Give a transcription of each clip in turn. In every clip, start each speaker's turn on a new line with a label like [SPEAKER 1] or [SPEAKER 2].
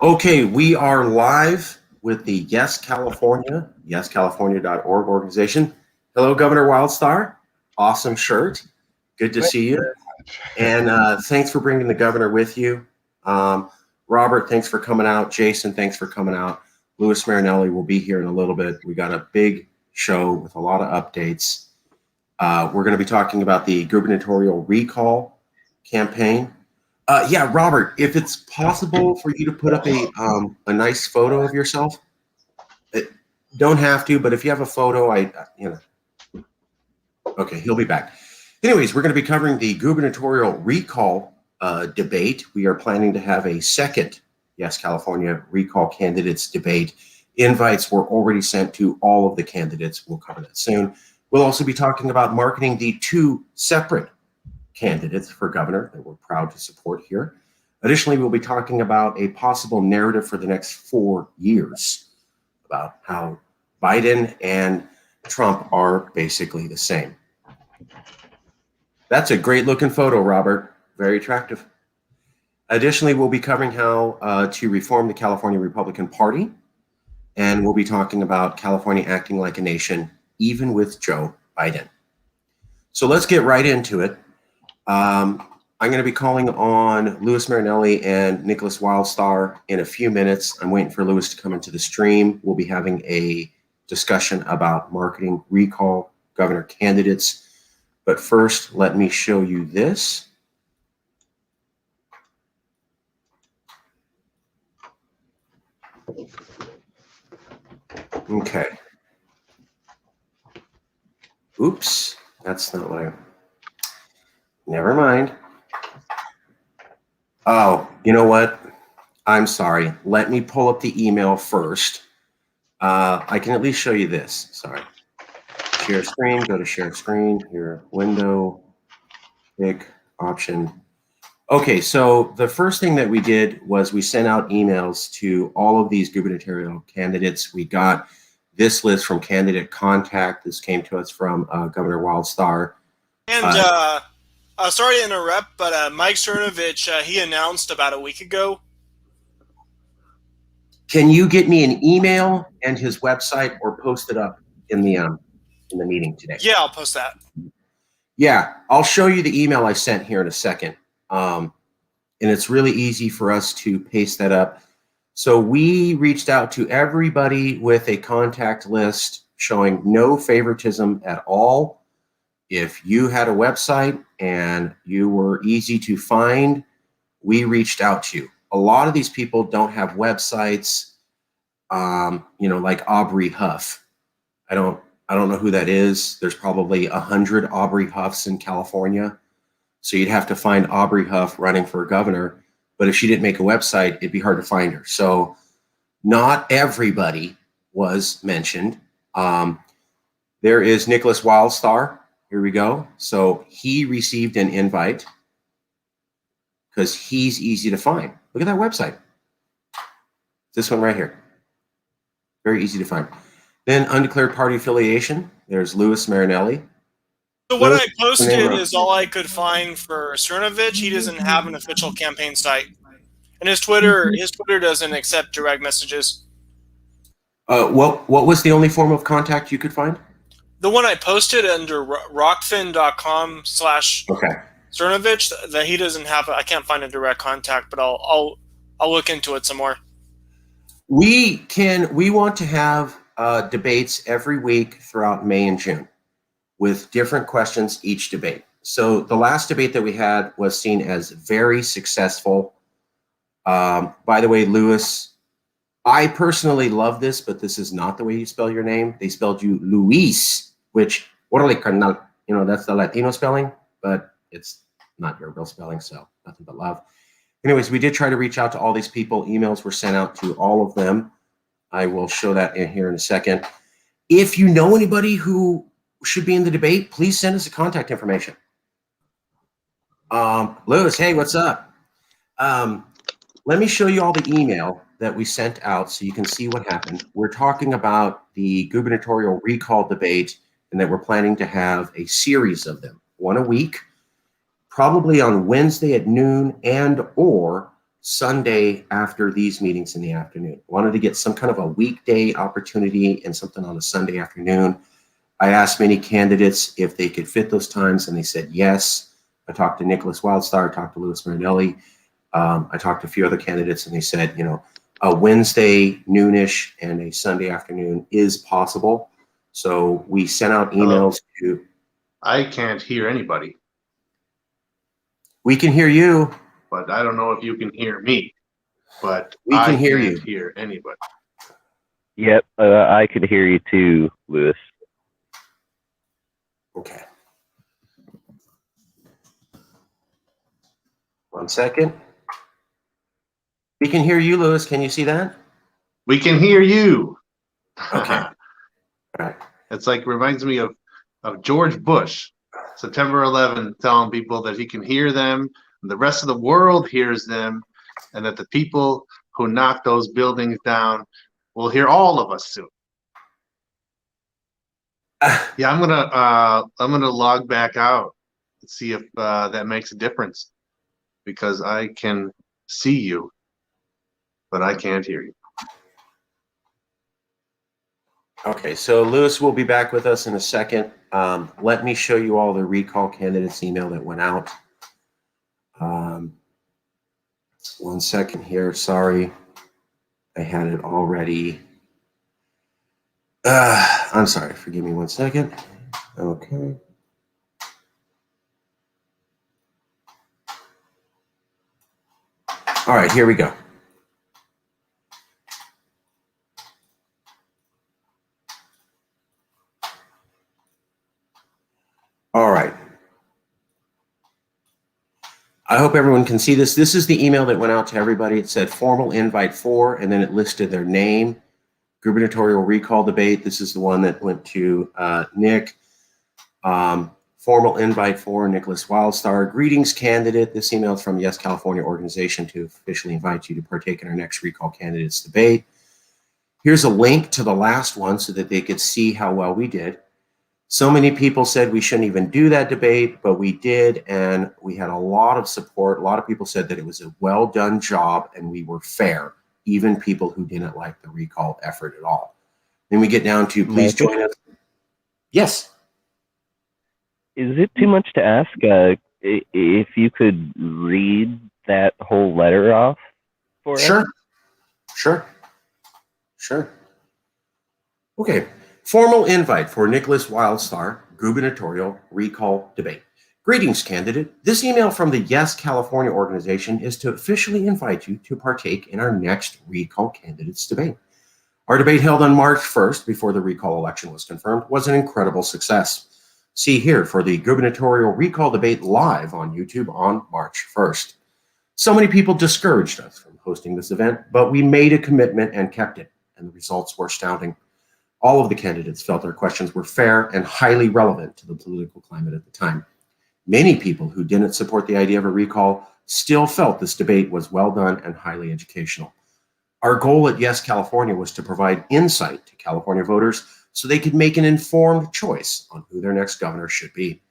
[SPEAKER 1] Okay, we are live with the Yes California, yescalifornia.org organization. Hello, Governor Wildstar. Awesome shirt. Good to see you. And thanks for bringing the governor with you. Robert, thanks for coming out. Jason, thanks for coming out. Louis Marinelli will be here in a little bit. We got a big show with a lot of updates. We're going to be talking about the gubernatorial recall campaign. Yeah, Robert, if it's possible for you to put up a nice photo of yourself, don't have to, but if you have a photo, okay, he'll be back. Anyways, we're going to be covering the gubernatorial recall debate. We are planning to have a second Yes California recall candidates debate. Invites were already sent to all of the candidates. We'll cover that soon. We'll also be talking about marketing the two separate candidates for governor that we're proud to support here. Additionally, we'll be talking about a possible narrative for the next 4 years about how Biden and Trump are basically the same. That's a great looking photo, Robert. Very attractive. Additionally, we'll be covering how to reform the California Republican Party, and we'll be talking about California acting like a nation, even with Joe Biden. So let's get right into it. I'm going to be calling on Louis Marinelli and Nicholas Wildstar in a few minutes. I'm waiting for Louis to come into the stream. We'll be having a discussion about marketing recall governor candidates. But first, let me show you this. Okay. Oops, that's not what I... Never mind. Oh, you know what? I'm sorry. Let me pull up the email first. I can at least show you this. Sorry. Share screen, go to share screen, here, window, pick, option. Okay, so the first thing that we did was we sent out emails to all of these gubernatorial candidates. We got this list from Candidate Contact. This came to us from Governor Wildstar.
[SPEAKER 2] And sorry to interrupt, but Mike Cernovich, he announced about a week ago.
[SPEAKER 1] Can you get me an email and his website, or post it up in the meeting today?
[SPEAKER 2] Yeah, I'll post that.
[SPEAKER 1] Yeah, I'll show you the email I sent here in a second. And it's really easy for us to paste that up. So we reached out to everybody with a contact list showing no favoritism at all. If you had a website and you were easy to find, we reached out to you. A lot of these people don't have websites, like Aubrey Huff. I don't know who that is. There's probably 100 Aubrey Huffs in California. So you'd have to find Aubrey Huff running for governor. But if she didn't make a website, it'd be hard to find her. So not everybody was mentioned. There is Nicholas Wildstar. Here we go. So he received an invite because he's easy to find. Look at that website. This one right here. Very easy to find. Then undeclared party affiliation. There's Louis Marinelli.
[SPEAKER 2] So what I posted is all I could find for Cernovich. He doesn't have an official campaign site. And his Twitter doesn't accept direct messages.
[SPEAKER 1] What was the only form of contact you could find?
[SPEAKER 2] The one I posted under rockfin.com/Cernovich, that he doesn't have. I can't find a direct contact, but I'll look into it some more.
[SPEAKER 1] We want to have debates every week throughout May and June with different questions each debate. So the last debate that we had was seen as very successful. By the way, Louis, I personally love this, but this is not the way you spell your name. They spelled you Luis, which, that's the Latino spelling, but it's not your real spelling, so nothing but love. Anyways, we did try to reach out to all these people. Emails were sent out to all of them. I will show that in here in a second. If you know anybody who should be in the debate, please send us the contact information. Louis, hey, what's up? Let me show you all the email that we sent out so you can see what happened. We're talking about the gubernatorial recall debate and that we're planning to have a series of them, one a week, probably on Wednesday at noon and or Sunday after these meetings in the afternoon. Wanted to get some kind of a weekday opportunity and something on a Sunday afternoon. I asked many candidates if they could fit those times, and they said yes. I talked to Nicholas Wildstar, I talked to Louis Marinelli. I talked to a few other candidates, and they said, a Wednesday noonish and a Sunday afternoon is possible. So we sent out emails to.
[SPEAKER 3] I can't hear anybody.
[SPEAKER 1] We can hear you.
[SPEAKER 3] But I don't know if you can hear me. But
[SPEAKER 1] We can
[SPEAKER 3] I
[SPEAKER 1] hear
[SPEAKER 3] can't
[SPEAKER 1] you.
[SPEAKER 3] hear anybody.
[SPEAKER 4] Yep, I could hear you too, Louis.
[SPEAKER 1] Okay. 1 second. We can hear you, Louis. Can you see that?
[SPEAKER 3] We can hear you.
[SPEAKER 1] Okay. All right.
[SPEAKER 3] It's like reminds me of George Bush, September 11th, telling people that he can hear them, and the rest of the world hears them, and that the people who knock those buildings down will hear all of us soon. Yeah, I'm gonna log back out and see if that makes a difference, because I can see you, but I can't hear you.
[SPEAKER 1] Okay, so Louis will be back with us in a second. Let me show you all the recall candidates email that went out. 1 second here. Sorry, I had it already. I'm sorry. Forgive me 1 second. Okay. All right, here we go. All right. I hope everyone can see this. This is the email that went out to everybody. It said formal invite for, and then it listed their name, gubernatorial recall debate. This is the one that went to Nick. Formal invite for Nicholas Wildstar. Greetings, candidate. This email is from Yes California organization to officially invite you to partake in our next recall candidates debate. Here's a link to the last one so that they could see how well we did. So many people said we shouldn't even do that debate, but we did, and we had a lot of support. A lot of people said that it was a well-done job and we were fair, even people who didn't like the recall effort at all. Then we get down to please join us. Yes.
[SPEAKER 4] Is it too much to ask if you could read that whole letter off for us?
[SPEAKER 1] Sure. Okay. Formal invite for Nicholas Wildstar gubernatorial recall debate. Greetings, candidate. This email from the Yes California organization is to officially invite you to partake in our next recall candidates debate. Our debate held on March 1st, before the recall election was confirmed, was an incredible success. See here for the gubernatorial recall debate live on YouTube on March 1st. So many people discouraged us from hosting this event, but we made a commitment and kept it, and the results were astounding. All of the candidates felt our questions were fair and highly relevant to the political climate at the time. Many people who didn't support the idea of a recall still felt this debate was well done and highly educational. Our goal at Yes California was to provide insight to California voters so they could make an informed choice on who their next governor should be.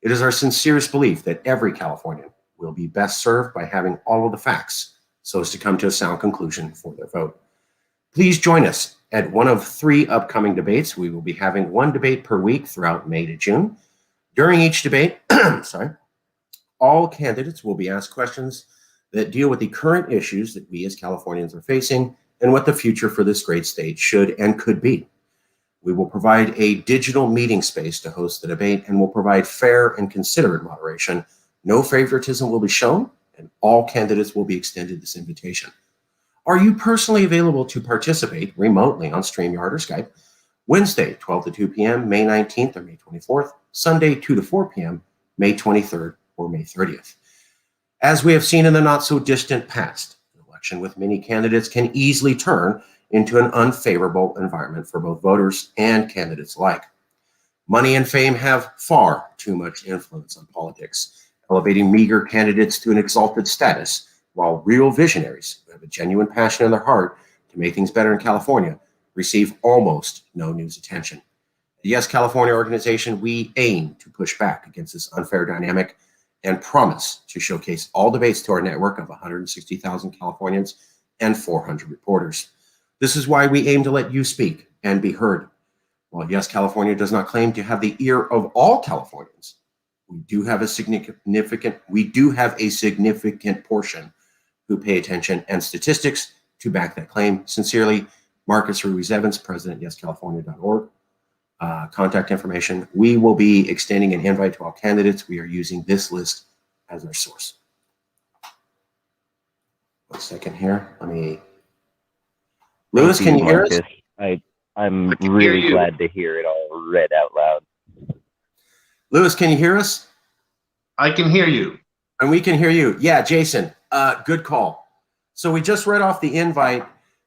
[SPEAKER 1] It is our sincerest belief that every Californian will be best served by having all of the facts so as to come to a sound conclusion for their vote. Please join us at one of 3 upcoming debates. We will be having 1 debate per week throughout May to June. During each debate, all candidates will be asked questions that deal with the current issues that we as Californians are facing and what the future for this great state should and could be. We will provide a digital meeting space to host the debate and will provide fair and considerate moderation. No favoritism will be shown, and all candidates will be extended this invitation. Are you personally available to participate remotely on StreamYard or Skype? Wednesday, 12 to 2 p.m., May 19th or May 24th, Sunday, 2 to 4 p.m., May 23rd or May 30th. As we have seen in the not-so-distant past, an election with many candidates can easily turn into an unfavorable environment for both voters and candidates alike. Money and fame have far too much influence on politics, elevating meager candidates to an exalted status, while real visionaries who have a genuine passion in their heart to make things better in California receive almost no news attention. The Yes California organization, we aim to push back against this unfair dynamic and promise to showcase all debates to our network of 160,000 Californians and 400 reporters. This is why we aim to let you speak and be heard. While Yes California does not claim to have the ear of all Californians, we do have a significant portion who pay attention and statistics to back that claim. Sincerely, Marcus Ruiz Evans, President, YesCalifornia.org. Contact information. We will be extending an invite to all candidates. We are using this list as our source. 1 second here. Lewis, can you hear us?
[SPEAKER 4] I'm really glad to hear it all read out loud.
[SPEAKER 1] Lewis, can you hear us?
[SPEAKER 3] I can hear you.
[SPEAKER 1] And we can hear you. Yeah, Jason, good call. So we just read off the invite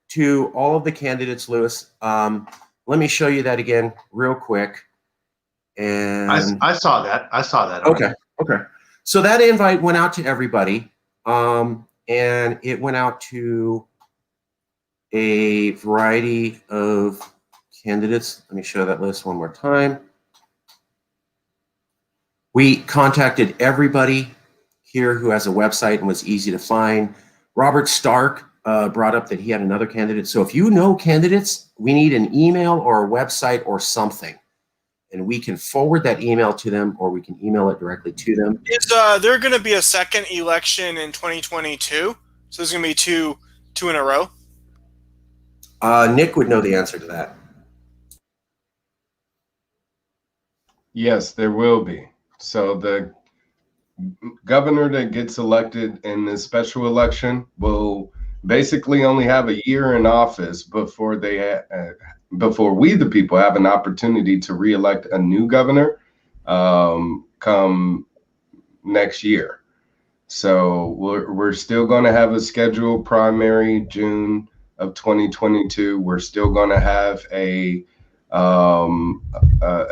[SPEAKER 1] to all of the candidates, Lewis. Let me show you that again real quick. And
[SPEAKER 3] I saw that.
[SPEAKER 1] Okay. So that invite went out to everybody. And it went out to a variety of candidates. Let me show that list one more time. We contacted everybody here who has a website and was easy to find. Robert Stark brought up that he had another candidate. So if you know candidates, we need an email or a website or something. And we can forward that email to them, or we can email it directly to them.
[SPEAKER 2] Is there going to be a second election in 2022? So there's going to be two in a row?
[SPEAKER 1] Nick would know the answer to that.
[SPEAKER 5] Yes, there will be. So the governor that gets elected in this special election will basically only have a year in office before before we, the people, have an opportunity to reelect a new governor come next year. So we're still going to have a scheduled primary June of 2022. We're still going to have a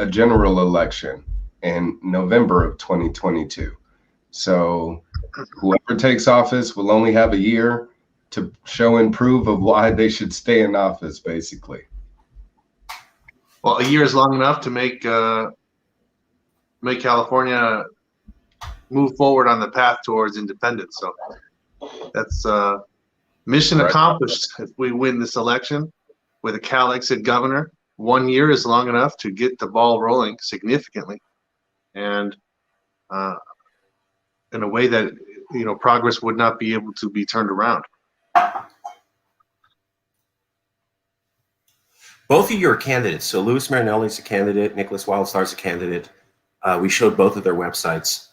[SPEAKER 5] general election in November of 2022. So whoever takes office will only have a year to show and prove of why they should stay in office, basically.
[SPEAKER 3] Well, a year is long enough to make California move forward on the path towards independence. So that's mission accomplished. If we win this election with a Calexit governor, 1 year is long enough to get the ball rolling significantly, and in a way that progress would not be able to be turned around.
[SPEAKER 1] Both of you are candidates. So Louis Marinelli is a candidate. Nicholas Wildstar is a candidate. We showed both of their websites.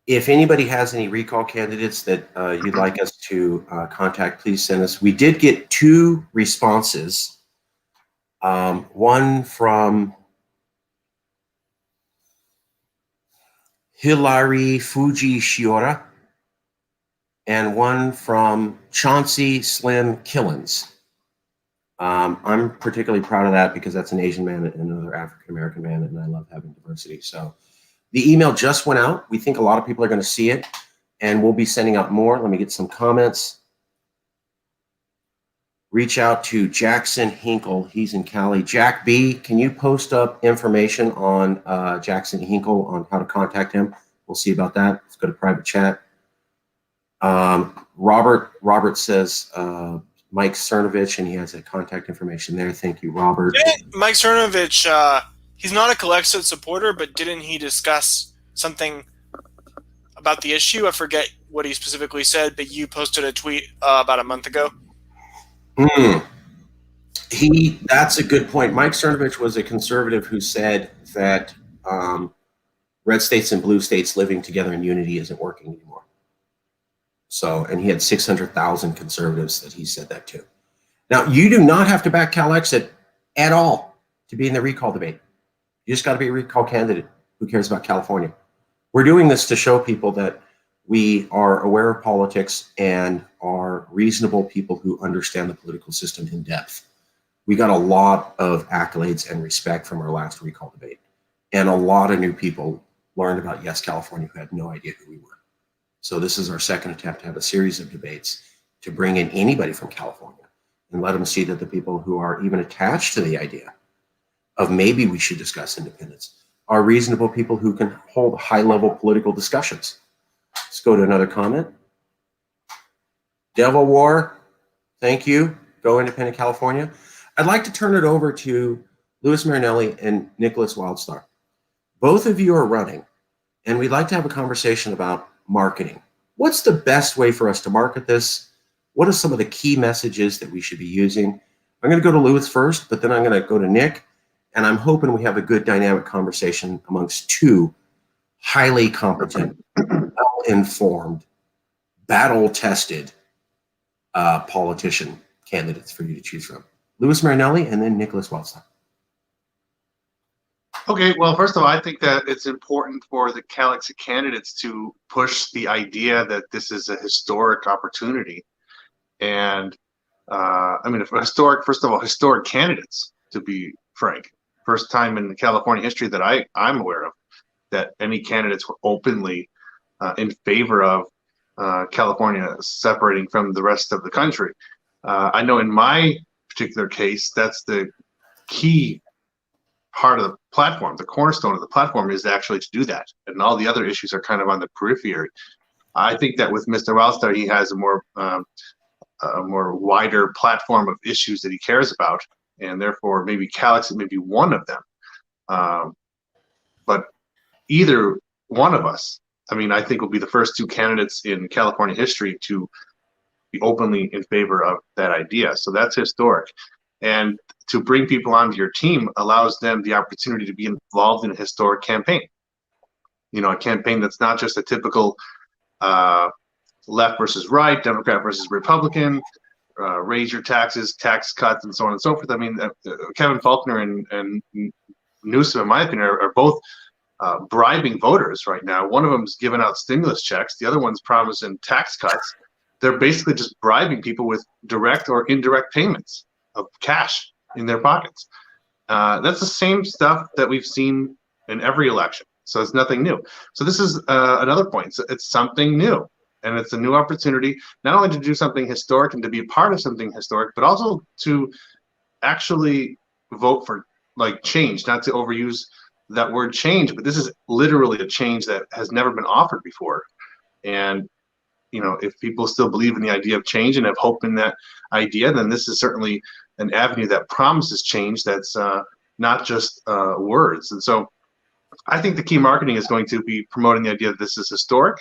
[SPEAKER 1] If anybody has any recall candidates that you'd like us to contact, please send us. We did get 2 responses. One from Hilary Fuji Shiora and one from Chauncey Slim Killens. I'm particularly proud of that because that's an Asian man and another African-American man, and I love having diversity. So the email just went out. We think a lot of people are going to see it, and we'll be sending out more. Let me get some comments. Reach out to Jackson Hinkle. He's in Cali. Jack B, can you post up information on Jackson Hinkle on how to contact him? We'll see about that. Let's go to private chat. Robert says Mike Cernovich, and he has a contact information there. Thank you, Robert.
[SPEAKER 2] Mike Cernovich, he's not a Calexit supporter, but didn't he discuss something about the issue? I forget what he specifically said, but you posted a tweet about a month ago.
[SPEAKER 1] That's a good point. Mike Cernovich was a conservative who said that red states and blue states living together in unity isn't working anymore. So, and he had 600,000 conservatives that he said that to. Now, you do not have to back Calexit at all to be in the recall debate. You just got to be a recall candidate who cares about California. We're doing this to show people that we are aware of politics and are reasonable people who understand the political system in depth. We got a lot of accolades and respect from our last recall debate. And a lot of new people learned about Yes California who had no idea who we were. So this is our second attempt to have a series of debates to bring in anybody from California and let them see that the people who are even attached to the idea of maybe we should discuss independence are reasonable people who can hold high-level political discussions. Let's go to another comment. Devil War, thank you. Go Independent California. I'd like to turn it over to Louis Marinelli and Nicholas Wildstar. Both of you are running, and we'd like to have a conversation about marketing. What's the best way for us to market this? What are some of the key messages that we should be using? I'm going to go to Louis first, but then I'm going to go to Nick, and I'm hoping we have a good dynamic conversation amongst two highly competent, well-informed, battle-tested politician candidates for you to choose from. Louis Marinelli and then Nicholas Wildstar.
[SPEAKER 3] Okay, well, first of all, I think that it's important for the Calexit candidates to push the idea that this is a historic opportunity. And I mean, first of all, historic candidates, to be frank. First time in California history that I'm aware of that any candidates were openly in favor of California separating from the rest of the country. I know in my particular case, that's the key part of the platform. The cornerstone of the platform is actually to do that, and all the other issues are kind of on the periphery. I think that with Mr. Wildstar, he has a more wider platform of issues that he cares about, and therefore maybe Calexit may be one of them. But either one of us, I mean, I think will be the first two candidates in California history to be openly in favor of that idea. So that's historic. And to bring people onto your team allows them the opportunity to be involved in a historic campaign. You know, a campaign that's not just a typical left versus right, Democrat versus Republican, raise your taxes, tax cuts, and so on and so forth. I mean, Kevin Faulconer and Newsom, in my opinion, are both bribing voters right now. One of them's giving out stimulus checks. The other one's promising tax cuts. They're basically just bribing people with direct or indirect payments of cash in their pockets. That's the same stuff that we've seen in every election. So it's nothing new. So this is another point. So it's something new. And it's a new opportunity, not only to do something historic and to be a part of something historic, but also to actually vote for like change, not to overuse that word change, but this is literally a change that has never been offered before. And, you know, if people still believe in the idea of change and have hope in that idea, then this is certainly an avenue that promises change that's not just words. And so I think the key marketing is going to be promoting the idea that this is historic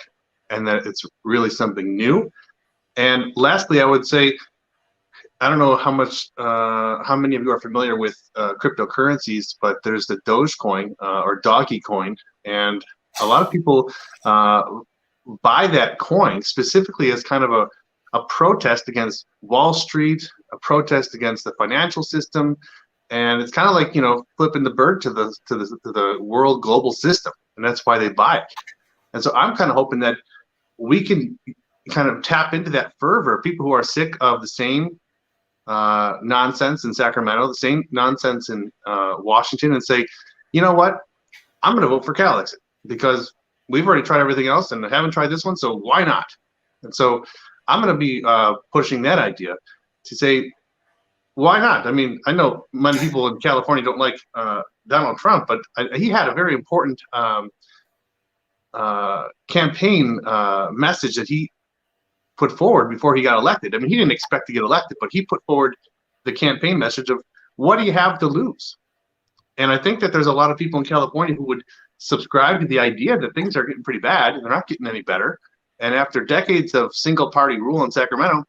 [SPEAKER 3] and that it's really something new. And lastly, I would say, I don't know how many of you are familiar with cryptocurrencies, but there's the Dogecoin or Doggy Coin, and a lot of people buy that coin specifically as kind of a protest against Wall Street, a protest against the financial system, and it's kind of like, you know, flipping the bird to the world global system, and that's why they buy it. And so I'm kind of hoping that we can kind of tap into that fervor, people who are sick of the same nonsense in Sacramento, the same nonsense in Washington, and say, you know what, I'm going to vote for Calexit because we've already tried everything else and haven't tried this one, so why not? And so I'm going to be pushing that idea to say, why not? I mean, I know many people in California don't like Donald Trump, but he had a very important campaign message that he put forward before he got elected. I mean, he didn't expect to get elected, but he put forward the campaign message of, what do you have to lose? And I think that there's a lot of people in California who would subscribe to the idea that things are getting pretty bad and they're not getting any better. And after decades of single party rule in Sacramento,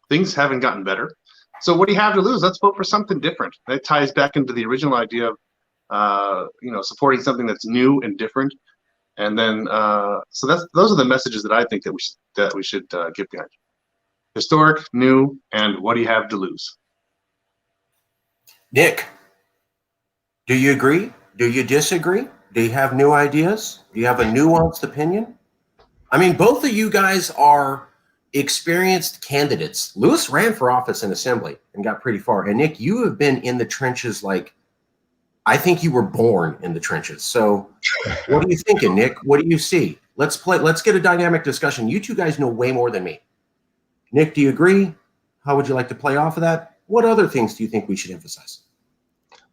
[SPEAKER 3] things haven't gotten better. So what do you have to lose? Let's vote for something different. That ties back into the original idea of, you know, supporting something that's new and different. And then, so those are the messages that I think that we should get behind. Historic, new, and what do you have to lose?
[SPEAKER 1] Nick, do you agree? Do you disagree? Do you have new ideas? Do you have a nuanced opinion? I mean, both of you guys are experienced candidates. Louis ran for office in Assembly and got pretty far. And Nick, you have been in the trenches like, I think you were born in the trenches. So what are you thinking, Nick? What do you see? Let's get a dynamic discussion. You two guys know way more than me. Nick, do you agree? How would you like to play off of that? What other things do you think we should emphasize?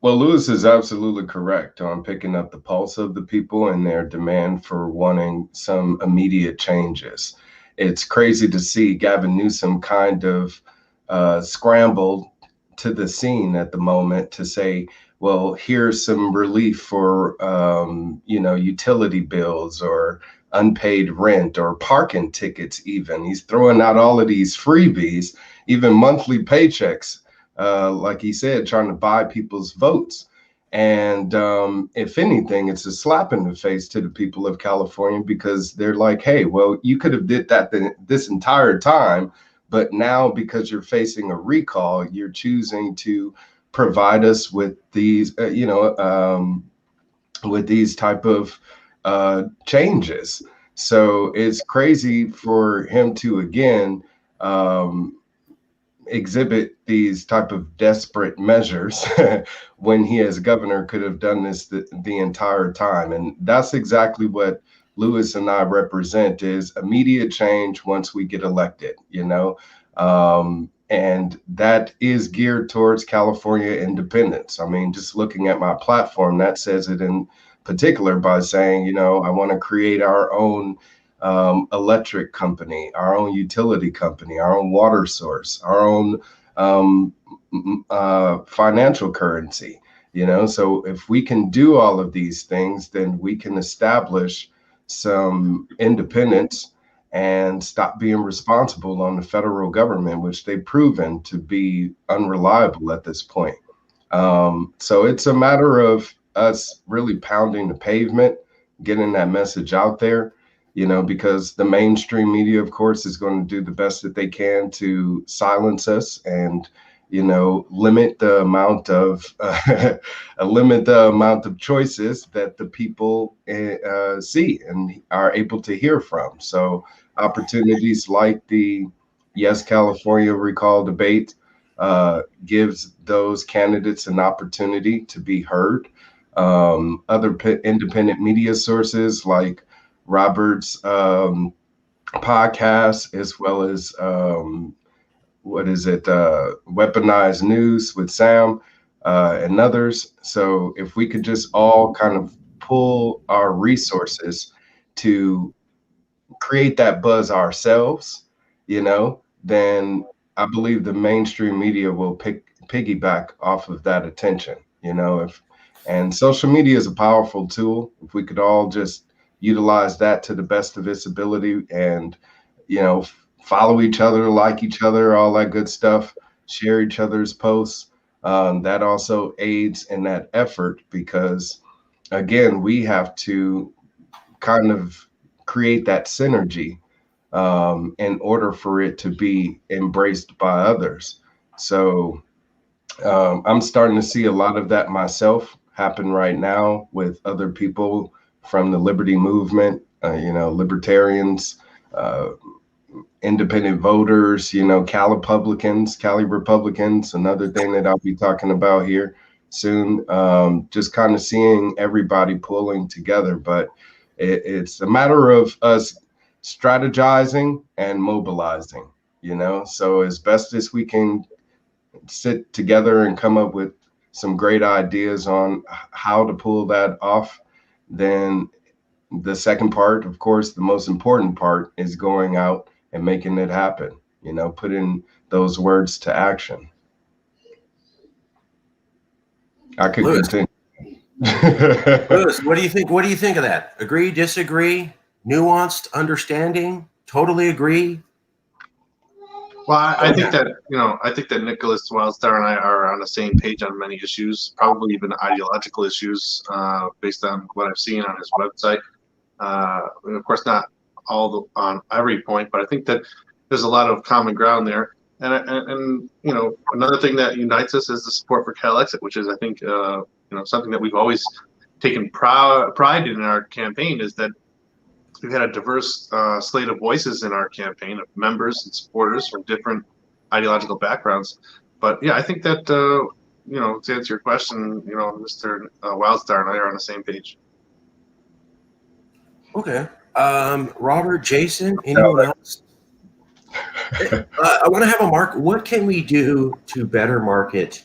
[SPEAKER 5] Well, Lewis is absolutely correct on picking up the pulse of the people and their demand for wanting some immediate changes. It's crazy to see Gavin Newsom kind of scrambled to the scene at the moment to say, well, here's some relief for, utility bills or unpaid rent or parking tickets even. He's throwing out all of these freebies, even monthly paychecks, like he said, trying to buy people's votes. And if anything, it's a slap in the face to the people of California, because they're like, hey, well, you could have did that this entire time, but now because you're facing a recall, you're choosing to provide us with these, with these type of changes. So it's crazy for him to, again, exhibit these type of desperate measures when he as governor could have done this the entire time. And that's exactly what Lewis and I represent, is immediate change once we get elected, and that is geared towards California independence. I mean, just looking at my platform, that says it in particular by saying, I want to create our own electric company, our own utility company, our own water source, our own financial currency, So if we can do all of these things, then we can establish some independence and stop being responsible on the federal government, which they've proven to be unreliable at this point. So it's a matter of us really pounding the pavement, getting that message out there, because the mainstream media, of course, is going to do the best that they can to silence us and, limit the amount of choices that the people see and are able to hear from. So opportunities like the Yes California Recall debate gives those candidates an opportunity to be heard. Other independent media sources like Robert's podcast, as well as Weaponized News with Sam and others. So if we could just all kind of pull our resources to create that buzz ourselves, then I believe the mainstream media will piggyback off of that attention, and social media is a powerful tool. If we could all just utilize that to the best of its ability and, follow each other, like each other, all that good stuff, share each other's posts. That also aids in that effort, because again, we have to kind of create that synergy in order for it to be embraced by others. So I'm starting to see a lot of that myself happen right now with other people from the liberty movement, libertarians, independent voters, Cali Republicans, another thing that I'll be talking about here soon. Just kind of seeing everybody pulling together, but it's a matter of us strategizing and mobilizing, so as best as we can sit together and come up with some great ideas on how to pull that off. Then the second part, of course, the most important part, is going out and making it happen, putting those words to action. I could continue.
[SPEAKER 1] Lewis, what do you think? What do you think of that? Agree, disagree, nuanced, understanding, totally agree?
[SPEAKER 3] Well, I think that Nicholas Wildstar and I are on the same page on many issues, probably even ideological issues, based on what I've seen on his website. And of course, not on every point, but I think that there's a lot of common ground there. And another thing that unites us is the support for Calexit, which is, I think, something that we've always taken pride in our campaign, is that we've had a diverse slate of voices in our campaign, of members and supporters from different ideological backgrounds. But yeah, I think that, to answer your question, Mr. Wildstar and I are on the same page.
[SPEAKER 1] Okay. Robert, Jason, anyone else? I want to have a mark. What can we do to better market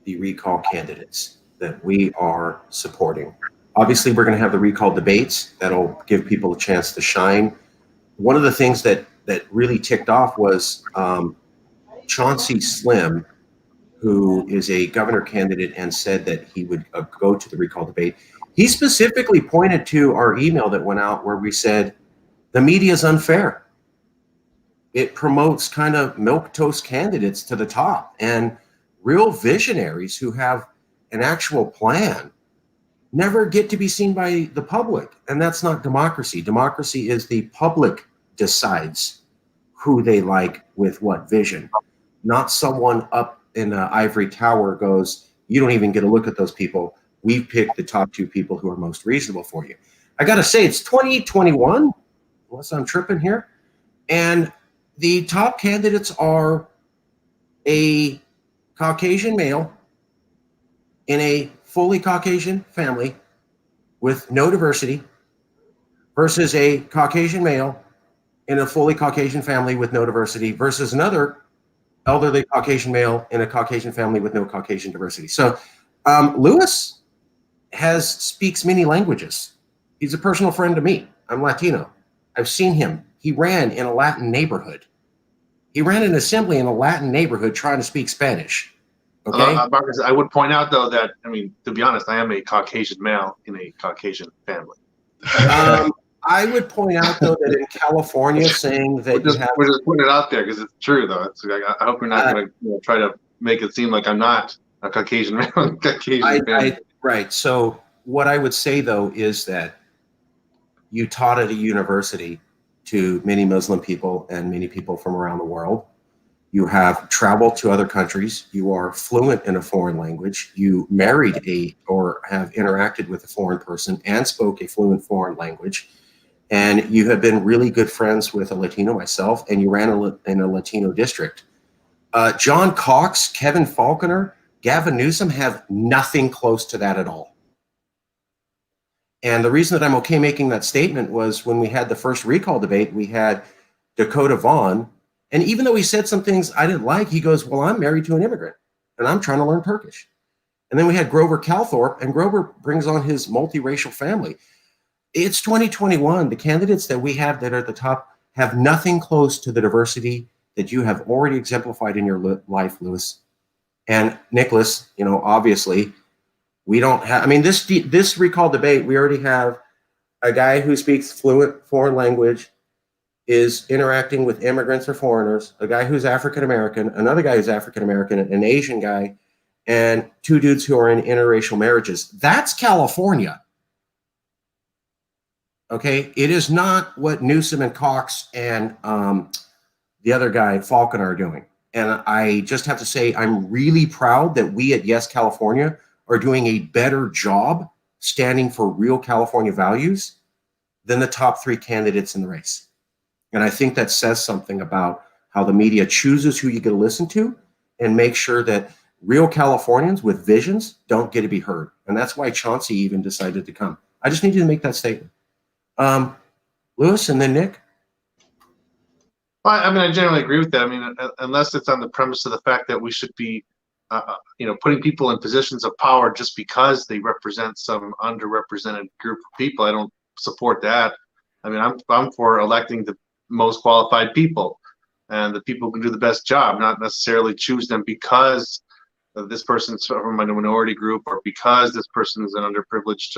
[SPEAKER 1] the recall candidates that we are supporting. Obviously, we're going to have the recall debates that'll give people a chance to shine. One of the things that really ticked off was Chauncey Slim, who is a governor candidate and said that he would go to the recall debate. He specifically pointed to our email that went out where we said the media is unfair. It promotes kind of milquetoast candidates to the top, and real visionaries who have an actual plan never get to be seen by the public. And that's not democracy. Democracy is the public decides who they like with what vision, not someone up in an ivory tower goes, you don't even get a look at those people. We picked the top 2 people who are most reasonable for you. I got to say, it's 2021, unless I'm tripping here. And the top candidates are a Caucasian male in a fully Caucasian family with no diversity versus a Caucasian male in a fully Caucasian family with no diversity versus another elderly Caucasian male in a Caucasian family with no Caucasian diversity. So Lewis speaks many languages. He's a personal friend to me. I'm Latino. I've seen him. He ran in a Latin neighborhood. He ran an assembly in a Latin neighborhood trying to speak Spanish. Okay.
[SPEAKER 3] Marcus, I would point out though that, I mean, to be honest, I am a Caucasian male in a Caucasian family.
[SPEAKER 1] I would point out though that in California, saying that
[SPEAKER 3] we're just putting it out there because it's true though. I hope you're not going to try to make it seem like I'm not a Caucasian male.
[SPEAKER 1] Right. So what I would say though is that you taught at a university to many Muslim people and many people from around the world. You have traveled to other countries. You are fluent in a foreign language. You married or have interacted with a foreign person and spoke a fluent foreign language. And you have been really good friends with a Latino, myself, and you ran in a Latino district. John Cox, Kevin Faulconer, Gavin Newsom have nothing close to that at all. And the reason that I'm okay making that statement was when we had the first recall debate, we had Dakota Vaughn. And even though he said some things I didn't like, he goes, well, I'm married to an immigrant and I'm trying to learn Turkish. And then we had Grover Calthorpe, and Grover brings on his multiracial family. It's 2021. The candidates that we have that are at the top have nothing close to the diversity that you have already exemplified in your life, Lewis. And Nicholas, obviously, we don't have, this recall debate, we already have a guy who speaks fluent foreign language, is interacting with immigrants or foreigners, a guy who's African-American, another guy who's African-American, an Asian guy, and 2 dudes who are in interracial marriages. That's California. Okay, it is not what Newsom and Cox and the other guy, Falcon, are doing. And I just have to say, I'm really proud that we at Yes California are doing a better job standing for real California values than the top 3 candidates in the race. And I think that says something about how the media chooses who you get to listen to and make sure that real Californians with visions don't get to be heard. And that's why Chauncey even decided to come. I just need you to make that statement. Lewis, and then Nick.
[SPEAKER 3] Well, I generally agree with that. Unless it's on the premise of the fact that we should be, putting people in positions of power just because they represent some underrepresented group of people. I don't support that. I'm for electing the most qualified people and the people who can do the best job, not necessarily choose them because this person's from a minority group or because this person is an underprivileged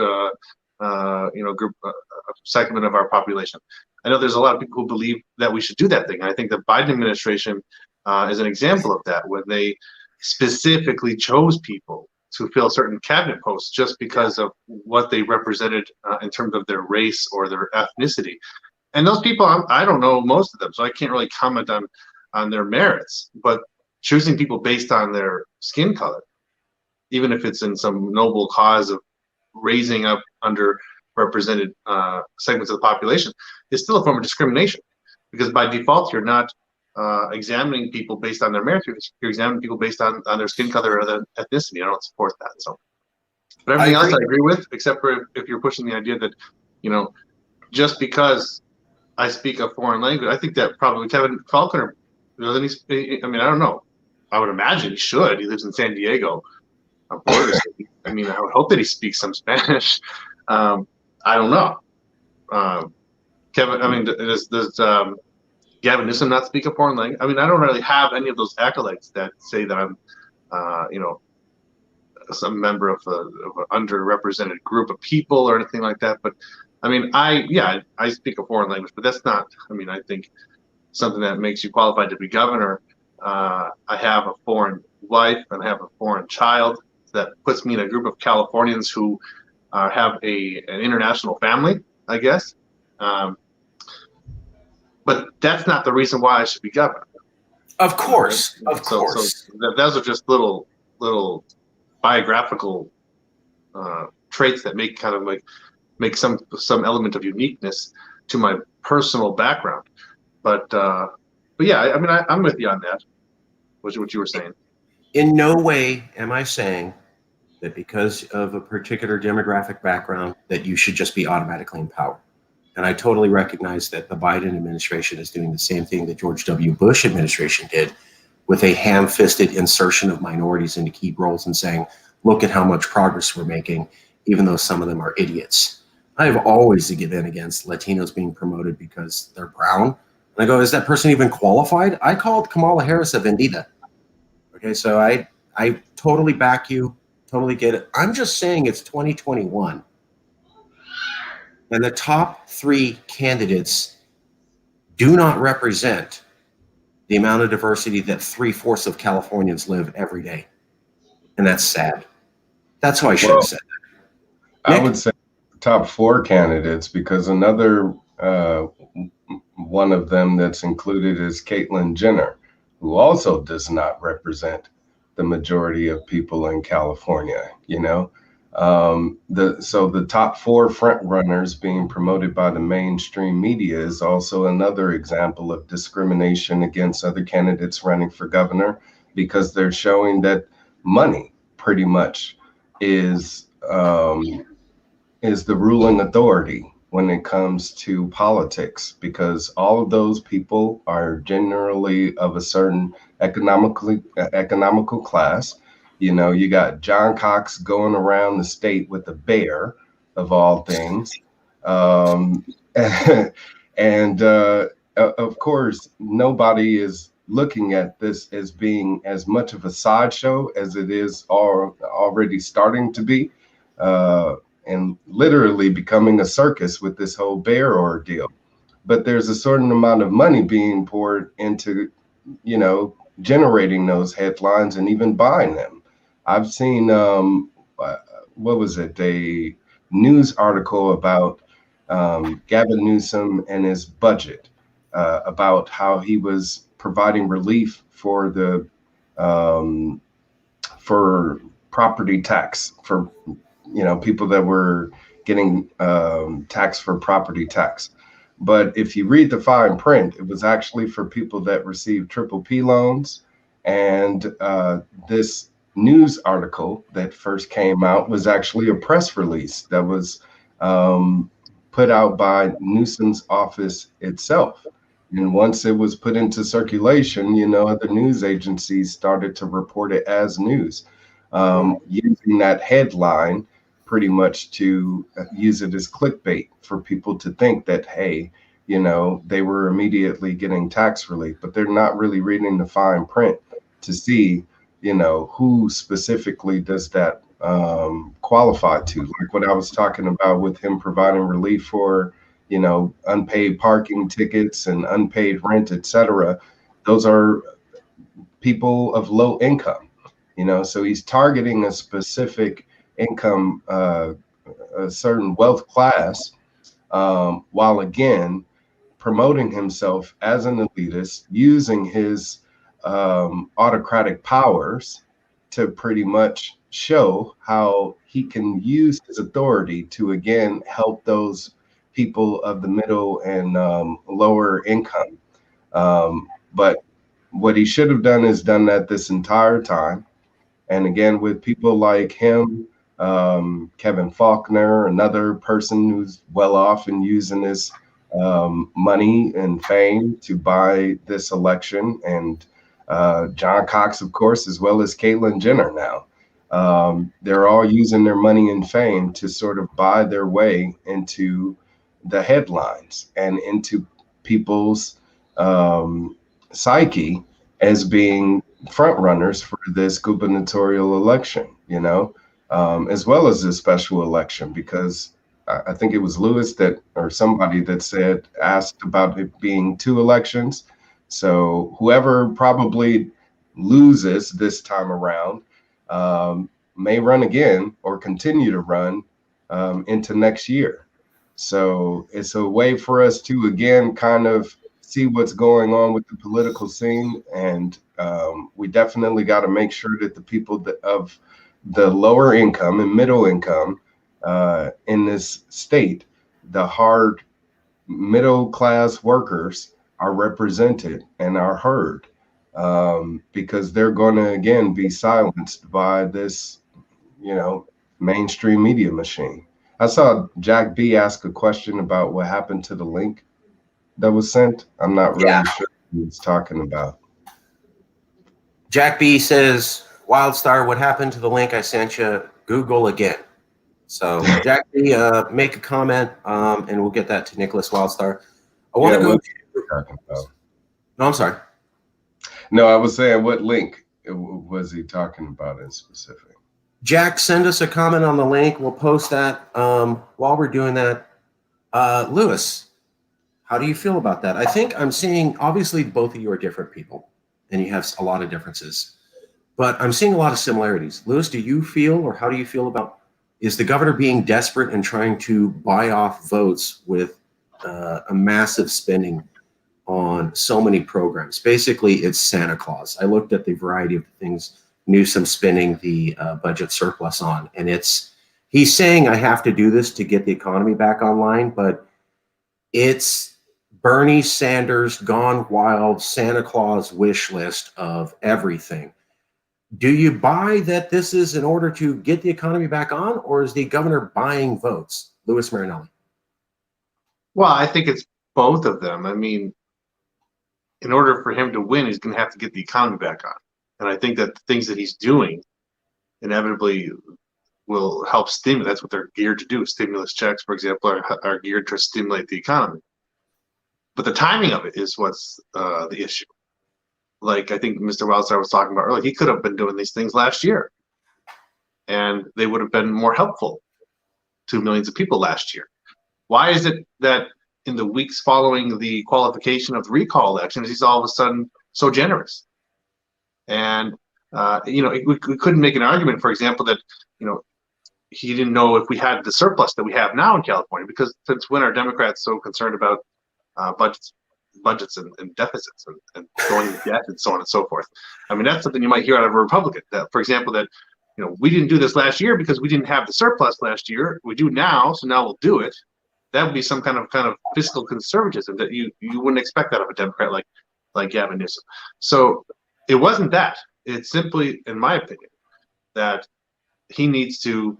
[SPEAKER 3] group, segment of our population. I know there's a lot of people who believe that we should do that thing. I think the Biden administration is an example of that, when they specifically chose people to fill certain cabinet posts just because of what they represented in terms of their race or their ethnicity. And those people, I don't know most of them, so I can't really comment on their merits. But choosing people based on their skin color, even if it's in some noble cause of raising up underrepresented segments of the population, is still a form of discrimination. Because by default, you're not examining people based on their merit, you're examining people based on their skin color or their ethnicity. I don't support that. So, but everything else I agree with, except for if you're pushing the idea that, just because I speak a foreign language, I think that probably Kevin Faulconer, doesn't he? I don't know. I would imagine he should. He lives in San Diego. I mean, I would hope that he speaks some Spanish. I don't know. Kevin, I mean, does Gavin Newsom not speak a foreign language? I mean, I don't really have any of those acolytes that say that I'm, some member of an underrepresented group of people or anything like that. But I mean, I speak a foreign language, but that's not. I mean, I think something that makes you qualified to be governor. I have a foreign wife and I have a foreign child. That puts me in a group of Californians who have an international family, I guess. But that's not the reason why I should be governor.
[SPEAKER 1] Of course, of course.
[SPEAKER 3] So those are just little biographical traits that make some element of uniqueness to my personal background. But yeah, I mean, I'm with you on that. What you were saying.
[SPEAKER 1] In no way am I saying that because of a particular demographic background that you should just be automatically in power. And I totally recognize that the Biden administration is doing the same thing that George W. Bush administration did, with a ham-fisted insertion of minorities into key roles and saying, look at how much progress we're making, even though some of them are idiots. I have always been against Latinos being promoted because they're brown. And I go, is that person even qualified? I called Kamala Harris a vendetta. Okay, so I totally back you, totally get it. I'm just saying it's 2021. And the top 3 candidates do not represent the amount of diversity that 3/4 of Californians live every day. And that's sad. That's how I should have said that.
[SPEAKER 5] I would say top 4 candidates, because another one of them that's included is Caitlyn Jenner, who also does not represent the majority of people in California, the top 4 front runners being promoted by the mainstream media is also another example of discrimination against other candidates running for governor, because they're showing that money pretty much is the ruling authority when it comes to politics, because all of those people are generally of a certain economical class. You got John Cox going around the state with a bear, of all things. And of course, nobody is looking at this as being as much of a sideshow as it is already starting to be, and literally becoming a circus with this whole bear ordeal. But there's a certain amount of money being poured into, generating those headlines and even buying them. I've seen, what was it? A news article about Gavin Newsom and his budget, about how he was providing relief for the for property tax for people that were getting taxed for property tax. But if you read the fine print, it was actually for people that received PPP loans. And this news article that first came out was actually a press release that was put out by Newsom's office itself. And once it was put into circulation, other news agencies started to report it as news, using that headline pretty much to use it as clickbait for people to think that, hey, they were immediately getting tax relief, but they're not really reading the fine print to see, who specifically does that qualify to. Like what I was talking about with him providing relief for, unpaid parking tickets and unpaid rent, etc. Those are people of low income, so he's targeting a specific income, a certain wealth class, while again promoting himself as an elitist, using his autocratic powers to pretty much show how he can use his authority to again help those people of the middle and lower income. But what he should have done is done that this entire time. And again, with people like him, Kevin Faulconer, another person who's well off and using his money and fame to buy this election, and John Cox, of course, as well as Caitlyn Jenner now. They're all using their money and fame to sort of buy their way into the headlines and into people's psyche as being front runners for this gubernatorial election, as well as this special election, because I think it was Lewis or somebody that asked about it being 2 elections. So whoever probably loses this time around may run again or continue to run into next year. So it's a way for us to, again, kind of see what's going on with the political scene. And we definitely got to make sure that the people of the lower income and middle income in this state, the hard middle class workers, are represented and are heard, because they're going to, again, be silenced by this, mainstream media machine. I saw Jack B ask a question about what happened to the link that was sent. I'm not really sure what he's talking about.
[SPEAKER 1] Jack B says, Wildstar, what happened to the link I sent you? Google again. So Jack B, make a comment, and we'll get that to Nicholas Wildstar. I want to go to... No, I'm sorry.
[SPEAKER 5] No, I was saying, what link was he talking about in specific?
[SPEAKER 1] Jack, send us a comment on the link. We'll post that. While we're doing that, Lewis, how do you feel about that? I think I'm seeing, obviously, both of you are different people, and you have a lot of differences. But I'm seeing a lot of similarities. Lewis, do you feel, or how do you feel about, is the governor being desperate and trying to buy off votes with a massive spending on so many programs? Basically, it's Santa Claus. I looked at the variety of things Newsom spending the budget surplus on, and he's saying, I have to do this to get the economy back online, but it's Bernie Sanders gone wild Santa Claus wish list of everything. Do you buy that this is in order to get the economy back on, or is the governor buying votes? Louis Marinelli.
[SPEAKER 3] Well, I think it's both of them. I mean, in order for him to win, he's going to have to get the economy back on. And I think that the things that he's doing inevitably will help stimulate. That's what they're geared to do. Stimulus checks, for example, are geared to stimulate the economy. But the timing of it is what's the issue. Like I think Mr. Wildstar was talking about earlier, he could have been doing these things last year, and they would have been more helpful to millions of people last year. Why is it that in the weeks following the qualification of the recall elections, he's all of a sudden so generous? And we couldn't make an argument, for example, that he didn't know if we had the surplus that we have now in California, because since when are Democrats so concerned about budgets and deficits and going into debt and so on and so forth? I mean, that's something you might hear out of a Republican. That, for example, that we didn't do this last year because we didn't have the surplus last year. We do now, so now we'll do it. That would be some kind of fiscal conservatism that you wouldn't expect out of a Democrat like Gavin Newsom. So it wasn't that. It's simply, in my opinion, that he needs to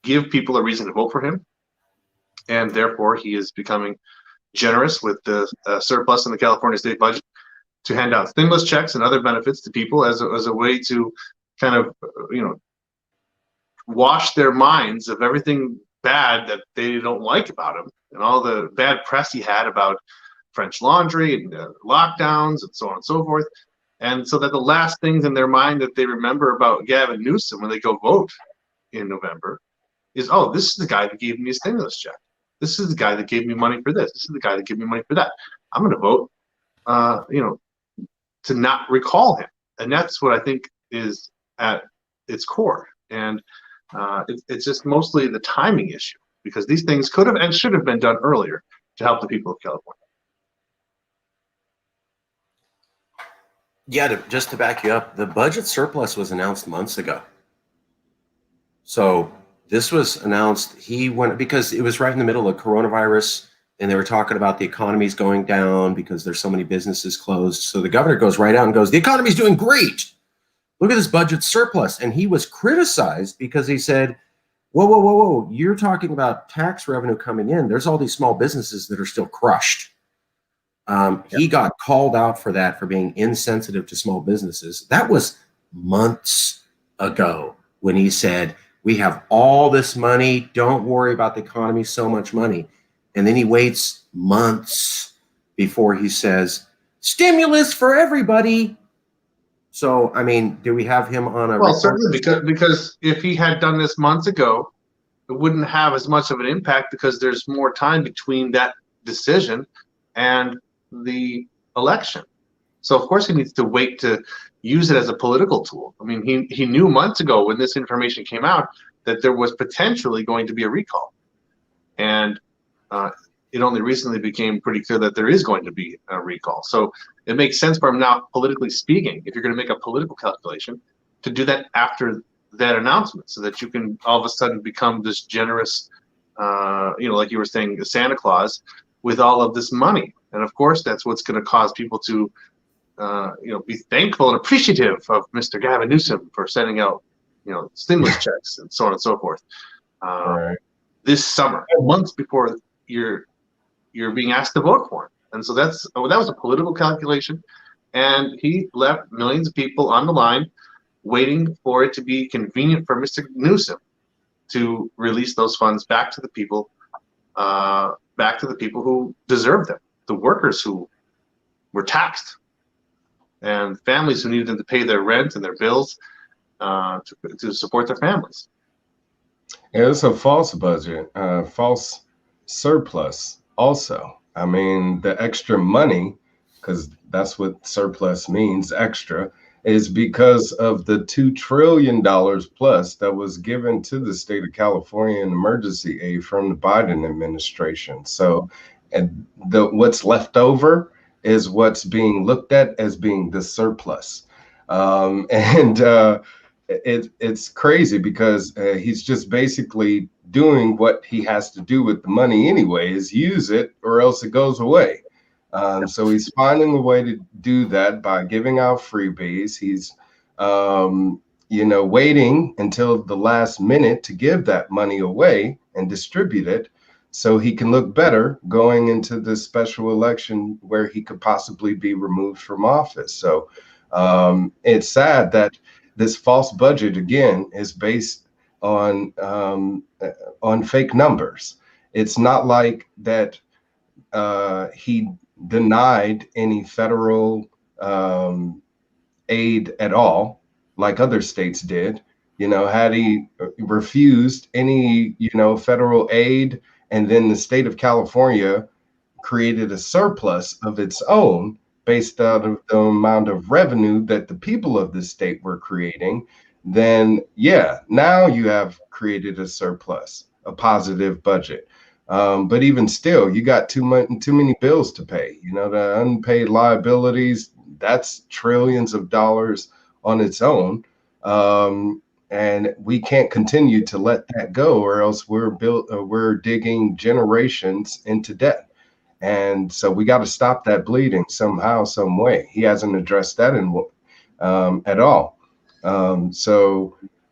[SPEAKER 3] give people a reason to vote for him, and therefore he is becoming generous with the surplus in the California state budget to hand out stimulus checks and other benefits to people as a way to kind of wash their minds of everything bad that they don't like about him and all the bad press he had about French Laundry and lockdowns and so on and so forth. And so that the last things in their mind that they remember about Gavin Newsom when they go vote in November is, oh, this is the guy that gave me a stimulus check. This is the guy that gave me money for this. This is the guy that gave me money for that. I'm going to vote, to not recall him. And that's what I think is at its core. And it's just mostly the timing issue, because these things could have and should have been done earlier to help the people of California.
[SPEAKER 1] Yeah, just to back you up, the budget surplus was announced months ago. So this was announced, because it was right in the middle of coronavirus, and they were talking about the economy's going down because there's so many businesses closed. So the governor goes right out and goes, the economy's doing great. Look at this budget surplus. And he was criticized because he said, whoa, you're talking about tax revenue coming in. There's all these small businesses that are still crushed. He got called out for that, for being insensitive to small businesses. That was months ago when he said, we have all this money, don't worry about the economy, so much money. And then he waits months before he says, stimulus for everybody. So, I mean, do we have him on a
[SPEAKER 3] Well,
[SPEAKER 1] record?
[SPEAKER 3] certainly because if he had done this months ago, it wouldn't have as much of an impact because there's more time between that decision and the election. So of course he needs to wait to use it as a political tool. I mean, he knew months ago when this information came out that there was potentially going to be a recall, and it only recently became pretty clear that there is going to be a recall. So it makes sense for him now, politically speaking, if you're going to make a political calculation, to do that after that announcement, so that you can all of a sudden become this generous, like you were saying, Santa Claus with all of this money. And of course, that's what's going to cause people to, be thankful and appreciative of Mr. Gavin Newsom for sending out, stimulus checks and so on and so forth.
[SPEAKER 5] Right.
[SPEAKER 3] This summer, months before you're being asked to vote for him. And so that was a political calculation, and he left millions of people on the line waiting for it to be convenient for Mr. Newsom to release those funds back to the people who deserve them, the workers who were taxed, and families who needed them to pay their rent and their bills to support their families.
[SPEAKER 5] Yeah, it's a false budget, false surplus also. I mean, the extra money, because that's what surplus means, extra, is because of the $2 trillion plus that was given to the state of California in emergency aid from the Biden administration. So, and what's left over is what's being looked at as being the surplus. It's crazy because he's just basically doing what he has to do with the money anyway, is use it or else it goes away. So he's finding a way to do that by giving out freebies. He's, waiting until the last minute to give that money away and distribute it so he can look better going into the special election where he could possibly be removed from office. So it's sad that this false budget, again, is based on fake numbers. It's not like that he denied any federal aid at all, like other states did. Had he refused any, federal aid, and then the state of California created a surplus of its own based out of the amount of revenue that the people of the state were creating, then yeah, now you have created a surplus, a positive budget. But even still, you got too many bills to pay. The unpaid liabilities, that's trillions of dollars on its own. And we can't continue to let that go, or else we're digging generations into debt. And so we got to stop that bleeding somehow, some way. He hasn't addressed that at all.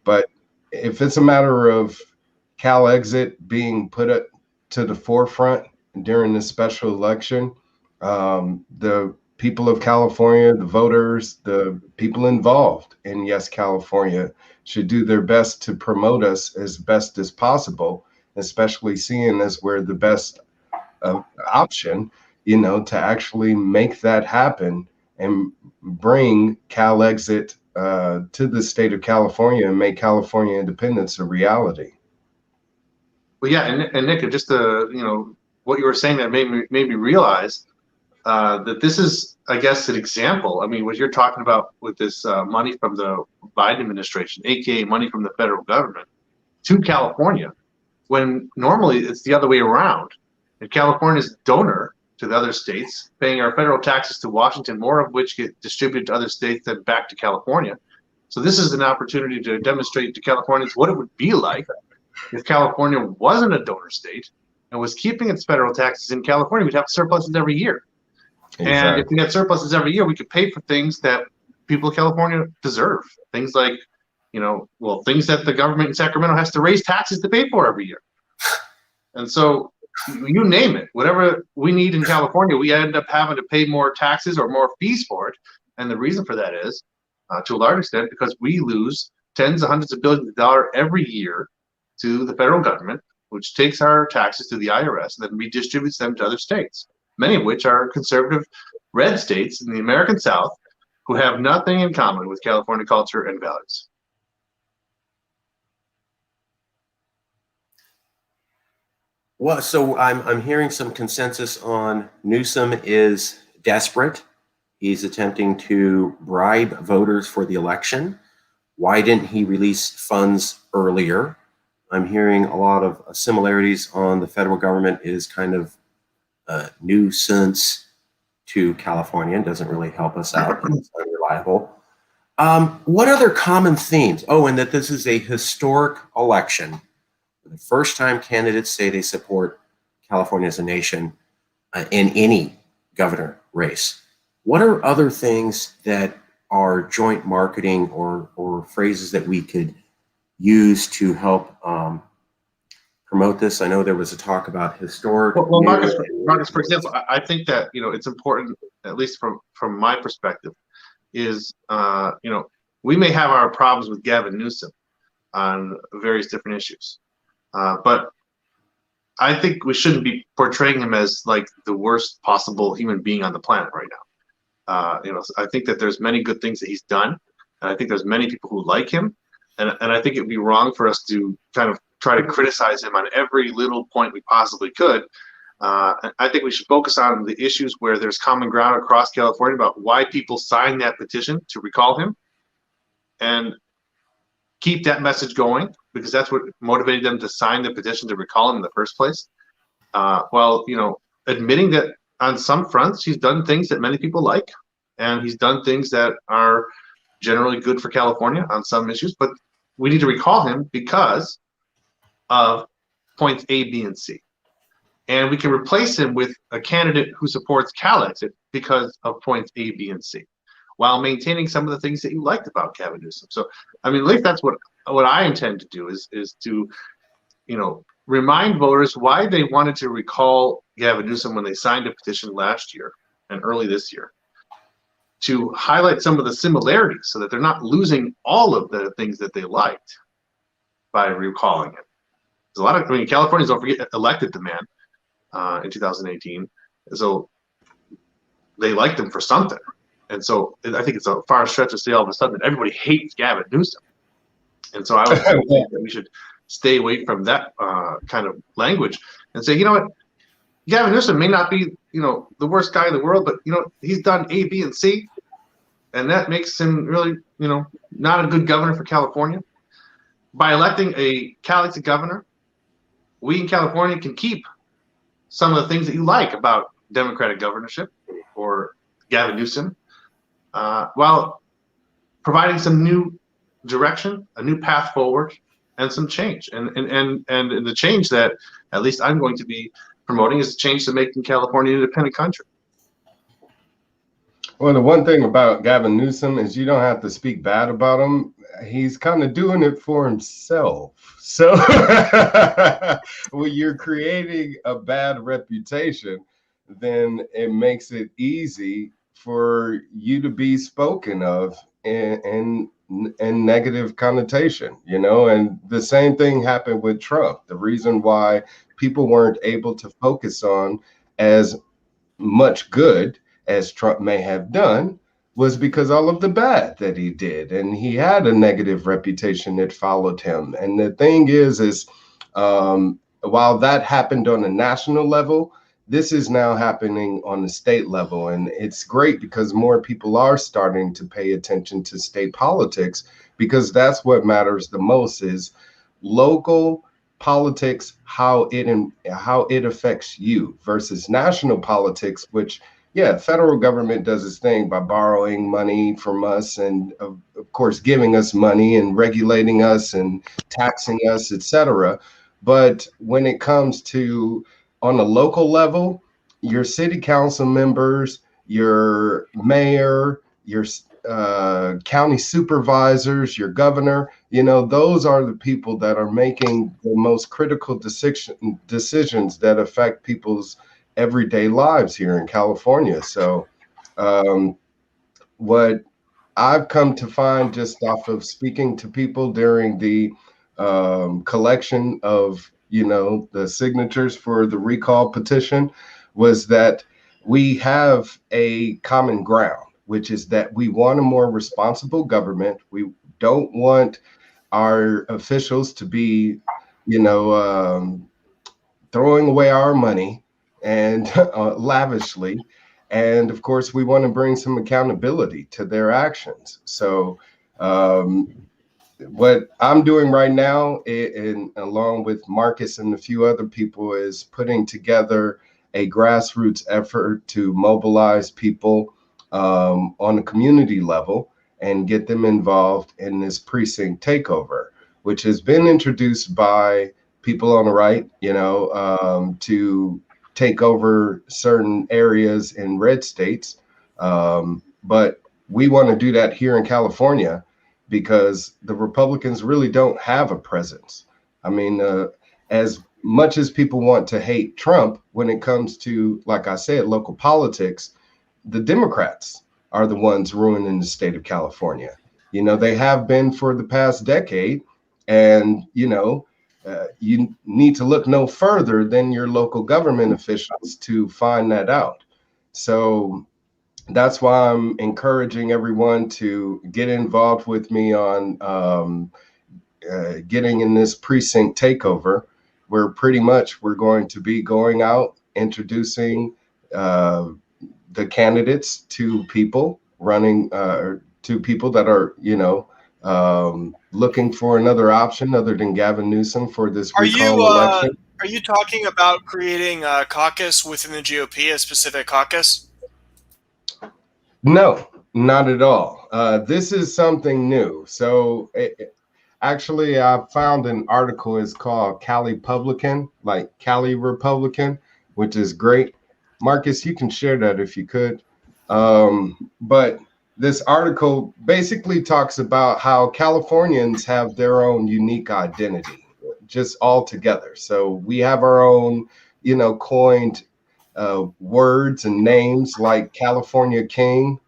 [SPEAKER 5] But if it's a matter of Calexit being put to the forefront during this special election, the people of California, the voters, the people involved in Yes California should do their best to promote us as best as possible, especially seeing as we're the best option, to actually make that happen and bring Calexit to the state of California and make California independence a reality.
[SPEAKER 3] Well, yeah, and Nick, just what you were saying that made me realize that this is, I guess, an example. I mean, what you're talking about with this money from the Biden administration, aka money from the federal government, to California, when normally it's the other way around. And California's donor to the other states, paying our federal taxes to Washington, more of which get distributed to other states than back to California. So this is an opportunity to demonstrate to Californians what it would be like if California wasn't a donor state and was keeping its federal taxes in California. We'd have surpluses every year. Exactly. And if we had surpluses every year, we could pay for things that people of California deserve. Things like, things that the government in Sacramento has to raise taxes to pay for every year. And so you name it, whatever we need in California, we end up having to pay more taxes or more fees for it. And the reason for that is to a large extent because we lose tens of hundreds of billions of dollars every year to the federal government, which takes our taxes to the IRS and then redistributes them to other states, many of which are conservative red states in the American South who have nothing in common with California culture and values.
[SPEAKER 1] Well, so I'm hearing some consensus on Newsom is desperate. He's attempting to bribe voters for the election. Why didn't he release funds earlier? I'm hearing a lot of similarities on the federal government is kind of a nuisance to California and doesn't really help us out. It's unreliable. What other common themes? Oh, and that this is a historic election. The first time candidates say they support California as a nation in any governor race. What are other things that are joint marketing or phrases that we could use to help promote this? I know there was a talk about historic.
[SPEAKER 3] Well, Marcus, for example, I think that it's important, at least from my perspective, is we may have our problems with Gavin Newsom on various different issues. But I think we shouldn't be portraying him as like the worst possible human being on the planet right now. I think that there's many good things that he's done, and I think there's many people who like him, and I think it would be wrong for us to kind of try to criticize him on every little point we possibly could. I think we should focus on the issues where there's common ground across California about why people signed that petition to recall him, and keep that message going, because that's what motivated them to sign the petition to recall him in the first place. While admitting that on some fronts he's done things that many people like, and he's done things that are generally good for California on some issues, but we need to recall him because of points A, B, and C. And we can replace him with a candidate who supports Calexit because of points A, B, and C, while maintaining some of the things that you liked about Gavin Newsom. So, I mean, at least that's what I intend to do is to, remind voters why they wanted to recall Gavin Newsom when they signed a petition last year and early this year, to highlight some of the similarities so that they're not losing all of the things that they liked by recalling him. There's Californians, don't forget, elected the man in 2018. So they liked him for something. And so I think it's a far stretch to say all of a sudden that everybody hates Gavin Newsom. And so I would think that we should stay away from that kind of language and say, you know what, Gavin Newsom may not be, the worst guy in the world, but, he's done A, B, and C. And that makes him really, not a good governor for California. By electing a Calexit governor, we in California can keep some of the things that you like about Democratic governorship or Gavin Newsom, while providing some new direction, a new path forward, and some change. And the change that at least I'm going to be promoting is change to making California an independent country.
[SPEAKER 5] Well, the one thing about Gavin Newsom is you don't have to speak bad about him. He's kind of doing it for himself. So when you're creating a bad reputation, then it makes it easy for you to be spoken of in negative connotation, and the same thing happened with Trump. The reason why people weren't able to focus on as much good as Trump may have done was because all of the bad that he did, and he had a negative reputation that followed him. And the thing is while that happened on a national level, this is now happening on the state level. And it's great because more people are starting to pay attention to state politics, because that's what matters the most is local politics, how it affects you, versus national politics, which, federal government does its thing by borrowing money from us and of course giving us money and regulating us and taxing us, etc. But when it comes to on a local level, your city council members, your mayor, your county supervisors, your governor, those are the people that are making the most critical decisions that affect people's everyday lives here in California. So what I've come to find just off of speaking to people during the collection of, the signatures for the recall petition was that we have a common ground, which is that we want a more responsible government. We don't want our officials to be, throwing away our money and lavishly. And of course, we want to bring some accountability to their actions. So, what I'm doing right now, and along with Marcus and a few other people, is putting together a grassroots effort to mobilize people on a community level and get them involved in this precinct takeover, which has been introduced by people on the right, to take over certain areas in red states. But we want to do that here in California because the Republicans really don't have a presence. I mean, as much as people want to hate Trump, when it comes to, like I said, local politics, the Democrats are the ones ruining the state of California. They have been for the past decade. And, you need to look no further than your local government officials to find that out. So that's why I'm encouraging everyone to get involved with me on getting in this precinct takeover, where pretty much we're going to be going out, introducing the candidates to people running, to people that are, looking for another option other than Gavin Newsom for this recall election.
[SPEAKER 2] Are you talking about creating a caucus within the GOP, a specific caucus?
[SPEAKER 5] No, not at all. This is something new. So actually, I found an article. It's called Cali Publican, like Cali Republican, which is great. Marcus, you can share that if you could. But this article basically talks about how Californians have their own unique identity, just all together. So we have our own, coined words and names like California King,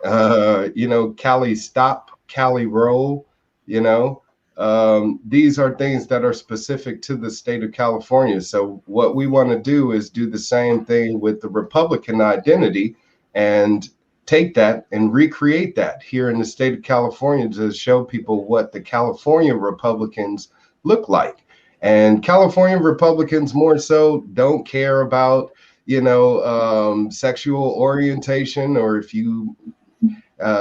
[SPEAKER 5] Cali Stop, Cali Roll, these are things that are specific to the state of California. So what we want to do is do the same thing with the Republican identity and take that and recreate that here in the state of California to show people what the California Republicans look like. And California Republicans more so don't care about, sexual orientation, or if you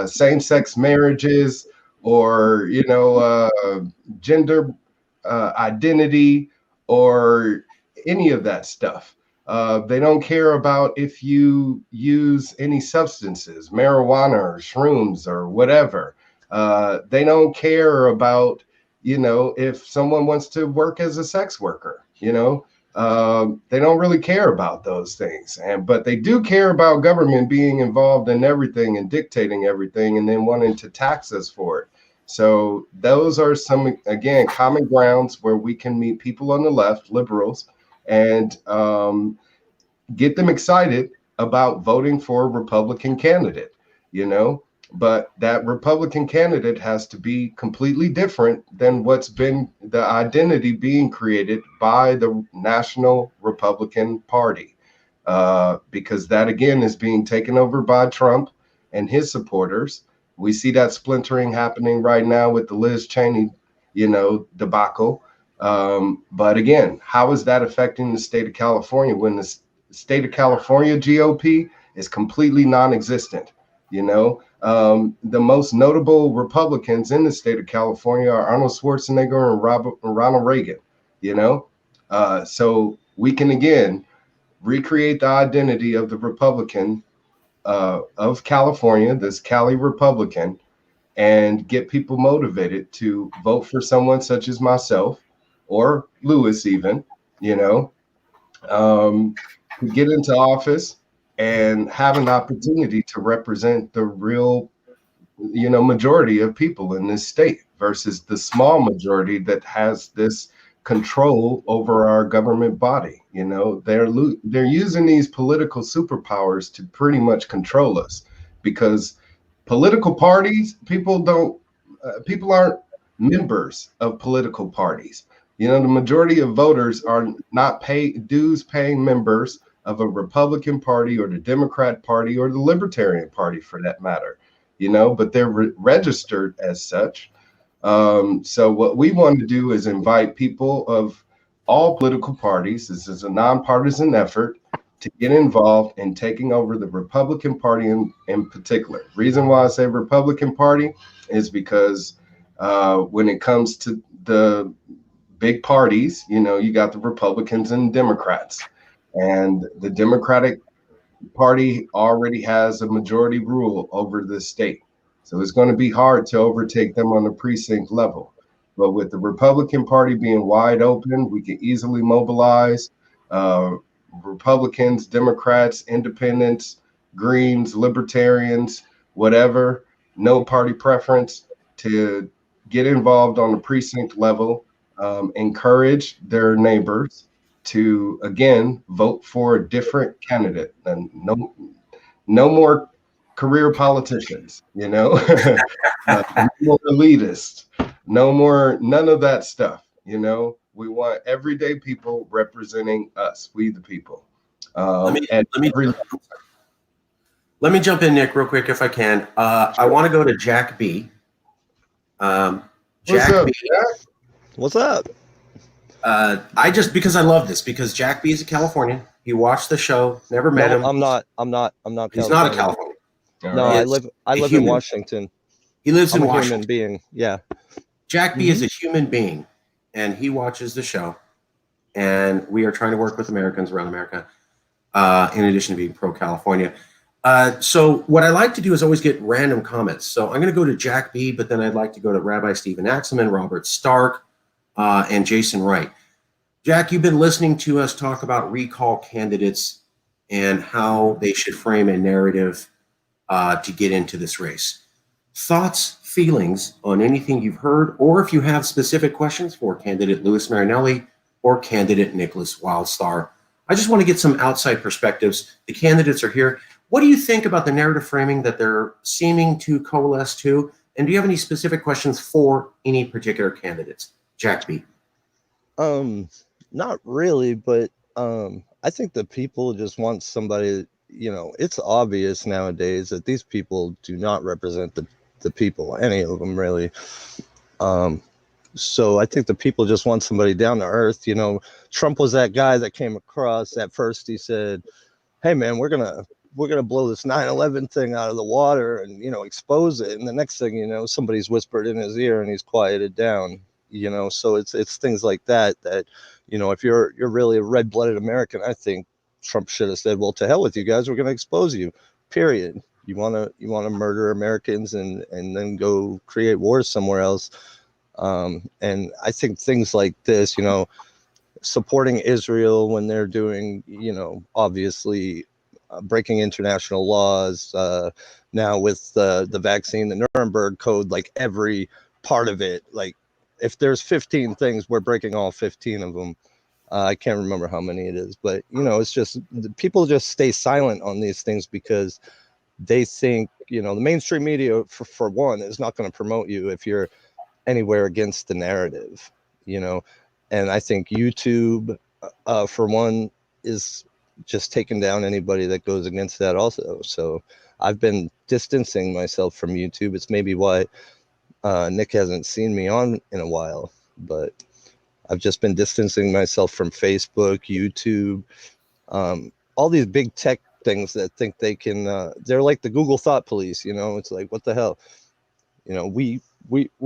[SPEAKER 5] same-sex marriages, or, gender identity, or any of that stuff. They don't care about if you use any substances, marijuana or shrooms or whatever. They don't care about, if someone wants to work as a sex worker, they don't really care about those things. But they do care about government being involved in everything and dictating everything and then wanting to tax us for it. So those are some, again, common grounds where we can meet people on the left, liberals, and get them excited about voting for a Republican candidate, but that Republican candidate has to be completely different than what's been the identity being created by the National Republican Party, because that, again, is being taken over by Trump and his supporters. We see that splintering happening right now with the Liz Cheney, debacle. But again, how is that affecting the state of California when the state of California GOP is completely non-existent? The most notable Republicans in the state of California are Arnold Schwarzenegger and Ronald Reagan, so we can, again, recreate the identity of the Republican of California, this Cali Republican, and get people motivated to vote for someone such as myself or Lewis even, to get into office and have an opportunity to represent the real, majority of people in this state versus the small majority that has this control over our government body. They're using these political superpowers to pretty much control us, because political parties, people aren't members of political parties. You know, the majority of voters are not dues paying members of a Republican Party or the Democrat Party or the Libertarian Party for that matter, you know, but they're registered as such. So what we want to do is invite people of all political parties. This is a nonpartisan effort to get involved in taking over the Republican Party in particular. Reason why I say Republican Party is because when it comes to the big parties, you know, you got the Republicans and Democrats, and the Democratic Party already has a majority rule over the state. So it's going to be hard to overtake them on the precinct level. But with the Republican Party being wide open, we can easily mobilize Republicans, Democrats, Independents, Greens, Libertarians, whatever, no party preference, to get involved on the precinct level, encourage their neighbors to, again, vote for a different candidate. And no more career politicians, you know, no more elitists, none of that stuff, you know. We want everyday people representing us, we the people.
[SPEAKER 1] Let me jump in, Nick, real quick if I can. I want to go to Jack B. Jack B.
[SPEAKER 6] What's up?
[SPEAKER 1] Because I love this, because Jack B is a Californian. He watched the show, never met him.
[SPEAKER 6] I'm not.
[SPEAKER 1] He's not a Californian.
[SPEAKER 6] No, I live in Washington.
[SPEAKER 1] He lives in
[SPEAKER 6] I'm a
[SPEAKER 1] Washington.
[SPEAKER 6] human being. Yeah.
[SPEAKER 1] Jack B is a human being, and he watches the show. And we are trying to work with Americans around America, in addition to being pro-California. So what I like to do is always get random comments. So I'm going to go to Jack B, but then I'd like to go to Rabbi Stephen Axelman, Robert Stark, and Jason Wright. Jack, you've been listening to us talk about recall candidates and how they should frame a narrative to get into this race. Thoughts, feelings on anything you've heard, or if you have specific questions for candidate Louis Marinelli or candidate Nicholas Wildstar. I just want to get some outside perspectives. The candidates are here. What do you think about the narrative framing that they're seeming to coalesce to? And do you have any specific questions for any particular candidates? Jack B.
[SPEAKER 6] Not really, but I think the people just want somebody, you know, it's obvious nowadays that these people do not represent the people, any of them really. So I think the people just want somebody down to earth. You know, Trump was that guy that came across at first. He said, hey man, we're gonna blow this 9/11 thing out of the water and, you know, expose it. And the next thing you know, somebody's whispered in his ear and he's quieted down, you know. So it's things like that, you know, if you're really a red-blooded American, I think Trump should have said, well, to hell with you guys, we're going to expose you, period. You want to murder Americans and then go create wars somewhere else. And I think things like this, you know, supporting Israel when they're doing, you know, obviously breaking international laws, now with the vaccine, the Nuremberg Code, like every part of it, like if there's 15 things, we're breaking all 15 of them. I can't remember how many it is, but, you know, it's just people just stay silent on these things because they think, you know, the mainstream media, for one, is not going to promote you if you're anywhere against the narrative, you know. And I think YouTube, for one, is just taking down anybody that goes against that also. So I've been distancing myself from YouTube. It's maybe why Nick hasn't seen me on in a while, but I've just been distancing myself from Facebook, YouTube, all these big tech things that think they can, they're like the Google thought police, you know. It's like, what the hell? You know, we're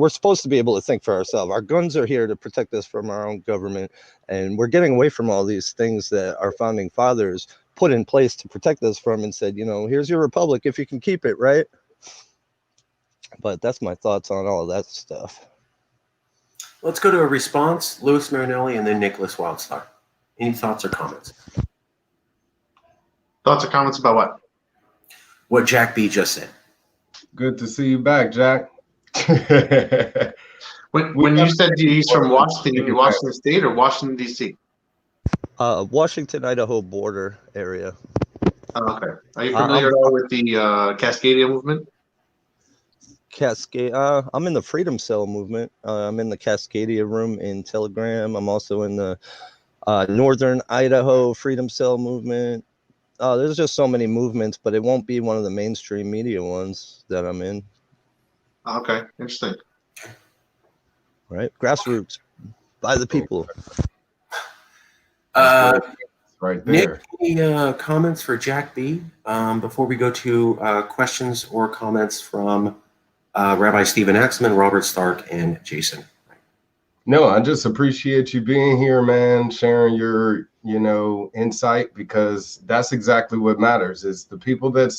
[SPEAKER 6] supposed to be able to think for ourselves. Our guns are here to protect us from our own government, and we're getting away from all these things that our founding fathers put in place to protect us from and said, you know, here's your republic if you can keep it, right? But that's my thoughts on all of that stuff.
[SPEAKER 1] Let's go to a response, Louis Marinelli and then Nicholas Wildstar. Any thoughts or comments?
[SPEAKER 3] Thoughts or comments about what?
[SPEAKER 1] What Jack B just said.
[SPEAKER 5] Good to see you back, Jack.
[SPEAKER 3] When you said he's from Washington, you mean Washington State or Washington, D.C.?
[SPEAKER 6] Washington, Idaho border area.
[SPEAKER 3] Oh, okay. Are you familiar at all with the Cascadia movement?
[SPEAKER 6] Cascade. I'm in the Freedom Cell movement. I'm in the Cascadia room in Telegram. I'm also in the Northern Idaho Freedom Cell movement. There's just so many movements, but it won't be one of the mainstream media ones that I'm in.
[SPEAKER 3] Okay, interesting.
[SPEAKER 6] Right, grassroots by the people.
[SPEAKER 5] That's right
[SPEAKER 1] Nick,
[SPEAKER 5] there.
[SPEAKER 1] any comments for Jack B before we go to questions or comments from Rabbi Stephen Axman, Robert Stark, and Jason?
[SPEAKER 5] No, I just appreciate you being here, man, sharing your, insight, because that's exactly what matters is the people that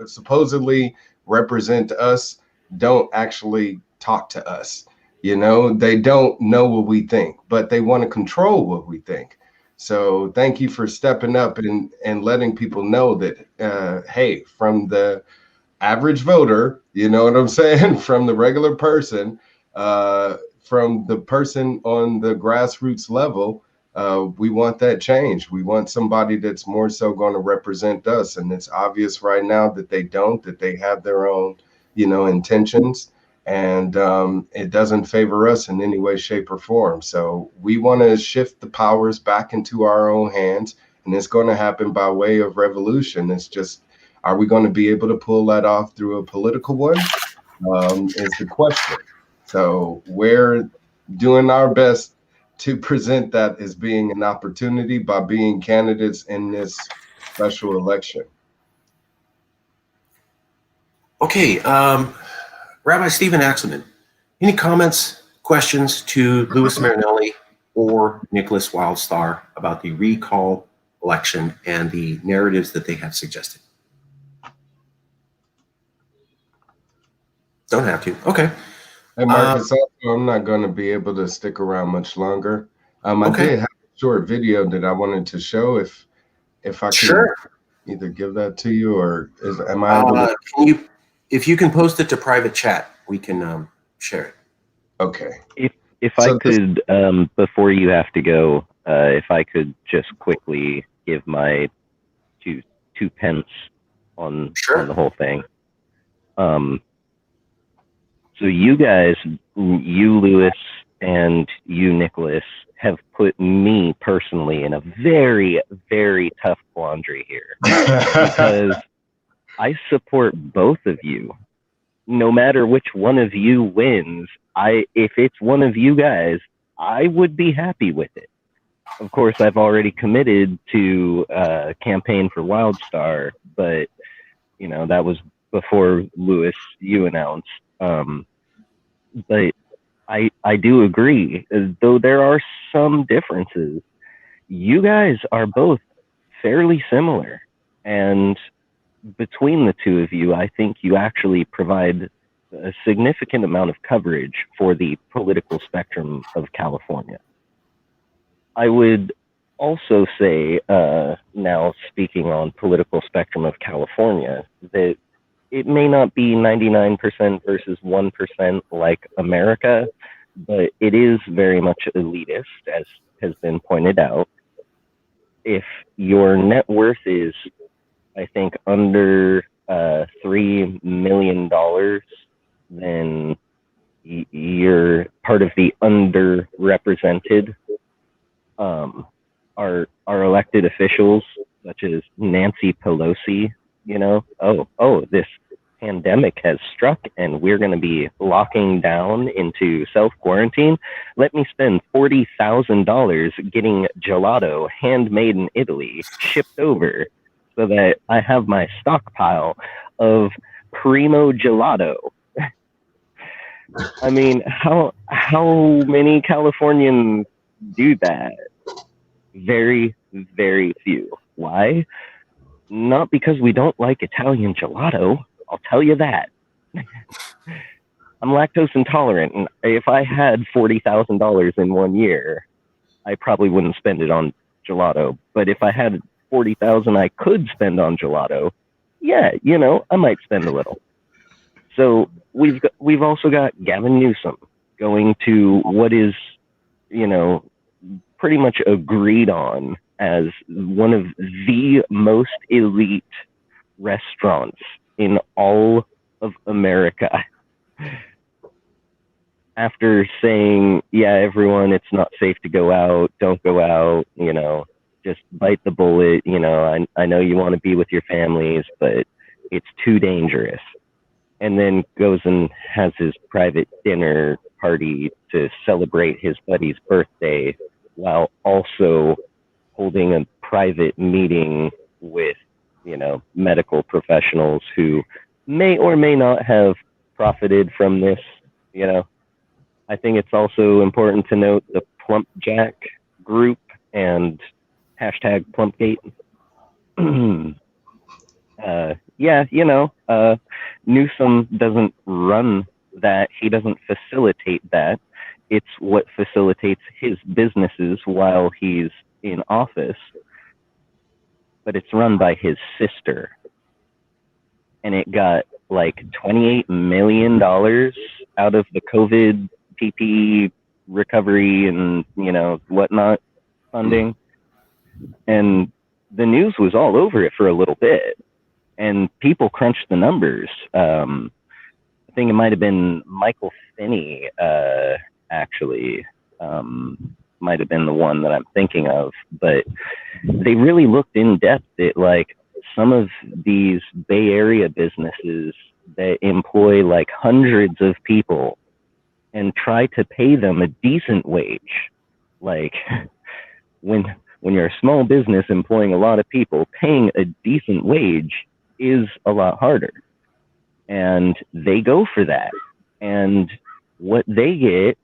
[SPEAKER 5] supposedly represent us don't actually talk to us. They don't know what we think, but they want to control what we think. So thank you for stepping up and letting people know that, hey, from the average voter, you know what I'm saying? From the regular person, from the person on the grassroots level, we want that change. We want somebody that's more so going to represent us. And it's obvious right now that they don't, that they have their own, intentions. And it doesn't favor us in any way, shape, or form. So we want to shift the powers back into our own hands. And it's going to happen by way of revolution. It's just, are we going to be able to pull that off through a political one? Is the question. So we're doing our best to present that as being an opportunity by being candidates in this special election.
[SPEAKER 1] Okay, Rabbi Stephen Axelman, any comments, questions to Louis Marinelli or Nicholas Wildstar about the recall election and the narratives that they have suggested? Don't have to. Okay.
[SPEAKER 5] Hey, Marcus, also, I'm not going to be able to stick around much longer. I did have a short video that I wanted to show. If I could either give that to you or am I able to?
[SPEAKER 1] If you can post it to private chat, we can share it.
[SPEAKER 5] Okay.
[SPEAKER 4] If I could, before you have to go, if I could just quickly give my two pence on the whole thing. So you guys, you Louis and you Nicholas, have put me personally in a very, very tough quandary here because I support both of you. No matter which one of you wins, if it's one of you guys, I would be happy with it. Of course, I've already committed to campaign for Wildstar, but that was before Louis, you announced. But I do agree, though there are some differences. You guys are both fairly similar, and between the two of you, I think you actually provide a significant amount of coverage for the political spectrum of California. I would also say, now speaking on political spectrum of California, that it may not be 99% versus 1% like America, but it is very much elitist, as has been pointed out. If your net worth is, I think, under $3 million, then you're part of the underrepresented. Our elected officials, such as Nancy Pelosi, this pandemic has struck and we're going to be locking down into self-quarantine. Let me spend $40,000 getting gelato handmade in Italy shipped over so that I have my stockpile of primo gelato. I mean, how many Californians do that? Very, very few. Why? Not because we don't like Italian gelato. I'll tell you that. I'm lactose intolerant, and if I had $40,000 in 1 year, I probably wouldn't spend it on gelato. But if I had $40,000 I could spend on gelato, yeah, I might spend a little. So we've also got Gavin Newsom going to what is, pretty much agreed on as one of the most elite restaurants in all of America. after saying, yeah, everyone, it's not safe to go out, don't go out, you know, just bite the bullet, you know, I know you want to be with your families, but it's too dangerous. And then goes and has his private dinner party to celebrate his buddy's birthday while also holding a private meeting with, you know, medical professionals who may or may not have profited from this, you know. I think it's also important to note the Plump Jack group and hashtag Plumpgate. Yeah, you know, Newsom doesn't run that. He doesn't facilitate that. It's what facilitates his businesses while he's in office. But it's run by his sister. And it got like $28 million out of the COVID PPE recovery and, you know, whatnot funding. And the news was all over it for a little bit. And people crunched the numbers. I think it might have been Michael Finney, actually, might have been the one that I'm thinking of. But they really looked in depth at like some of these Bay Area businesses that employ like hundreds of people and try to pay them a decent wage. Like when you're a small business employing a lot of people, paying a decent wage is a lot harder. And they go for that. And what they get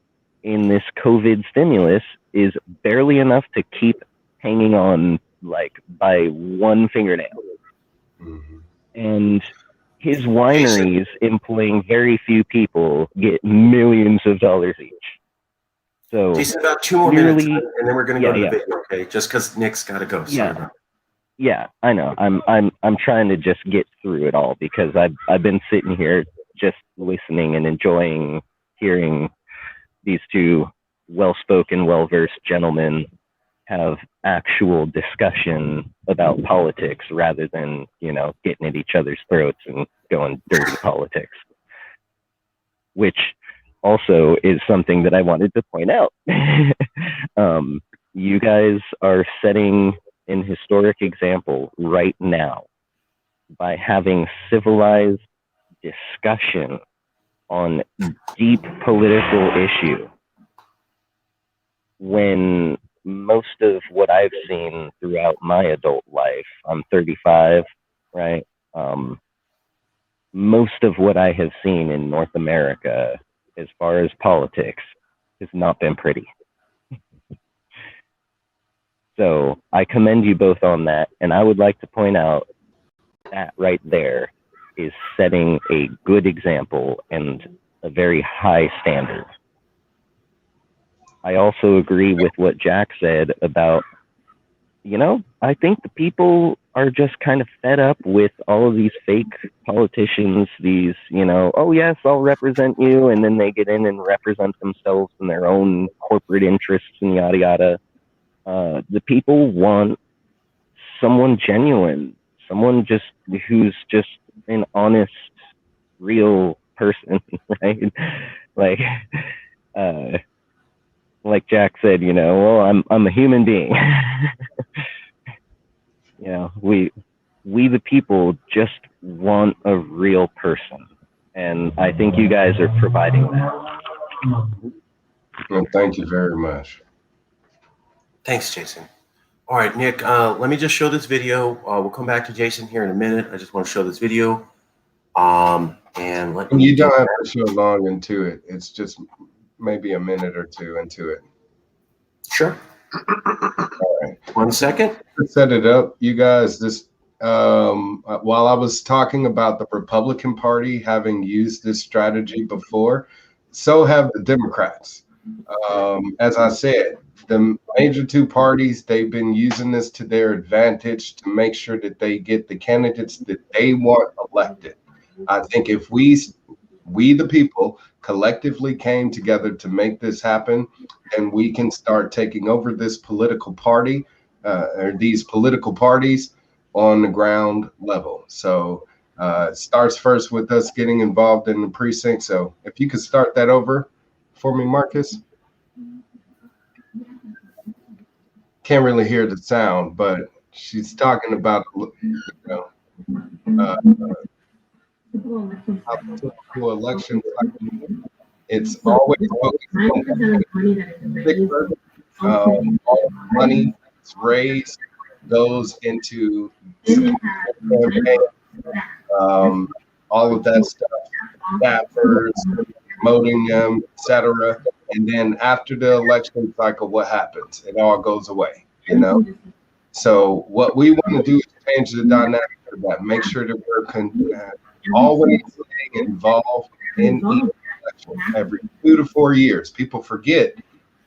[SPEAKER 4] in this COVID stimulus is barely enough to keep hanging on like by one fingernail.
[SPEAKER 5] Mhm.
[SPEAKER 4] And his wineries employing very few people get millions of dollars each. So
[SPEAKER 1] Jason, about 2 more
[SPEAKER 4] nearly,
[SPEAKER 1] minutes, and then we're going to go to
[SPEAKER 4] yeah.
[SPEAKER 1] the video, okay? Just because Nick's got to go. Sorry
[SPEAKER 4] Yeah.
[SPEAKER 1] about
[SPEAKER 4] Yeah, I know. I'm trying to just get through it all because I've been sitting here just listening and enjoying hearing these two well-spoken, well-versed gentlemen have actual discussion about politics rather than, you know, getting at each other's throats and going dirty politics, which also is something that I wanted to point out. You guys are setting an historic example right now by having civilized discussion on deep political issue when most of what I've seen throughout my adult life, I'm 35, right? Most of what I have seen in North America as far as politics has not been pretty. So I commend you both on that. And I would like to point out that right there is setting a good example and a very high standard. I also agree with what Jack said about, you know, I think the people are just kind of fed up with all of these fake politicians, these, you know, oh yes, I'll represent you. And then they get in and represent themselves and their own corporate interests and yada, yada. The people want someone genuine, someone just who's just an honest, real person, right? Like Jack said, you know, well, I'm a human being. You know, we the people just want a real person, and I think you guys are providing that.
[SPEAKER 5] Well, thank you very much.
[SPEAKER 1] Thanks, Jason. All right, Nick, let me just show this video. We'll come back to Jason here in a minute. I just want to show this video. And let me
[SPEAKER 5] You don't have to show long into it. It's just maybe a minute or two into it.
[SPEAKER 1] Sure.
[SPEAKER 5] All right.
[SPEAKER 1] 1 second.
[SPEAKER 5] To set it up, you guys, this while I was talking about the Republican Party having used this strategy before, so have the Democrats. As I said, the major two parties, they've been using this to their advantage to make sure that they get the candidates that they want elected. I think if we the people collectively came together to make this happen, then we can start taking over this political party or these political parties on the ground level. So It starts first with us getting involved in the precinct. So if you could start that over for me, Marcus. Can't really hear the sound, but she's talking about, you know, how the typical election cycle, it's always focused on all the money that's raised goes into campaign, all of that stuff, staffers, promoting them, etc. And then after the election cycle, what happens? It all goes away, you know? So what we want to do is change the dynamic of that, make sure that we're always staying involved in each election every 2 to 4 years. People forget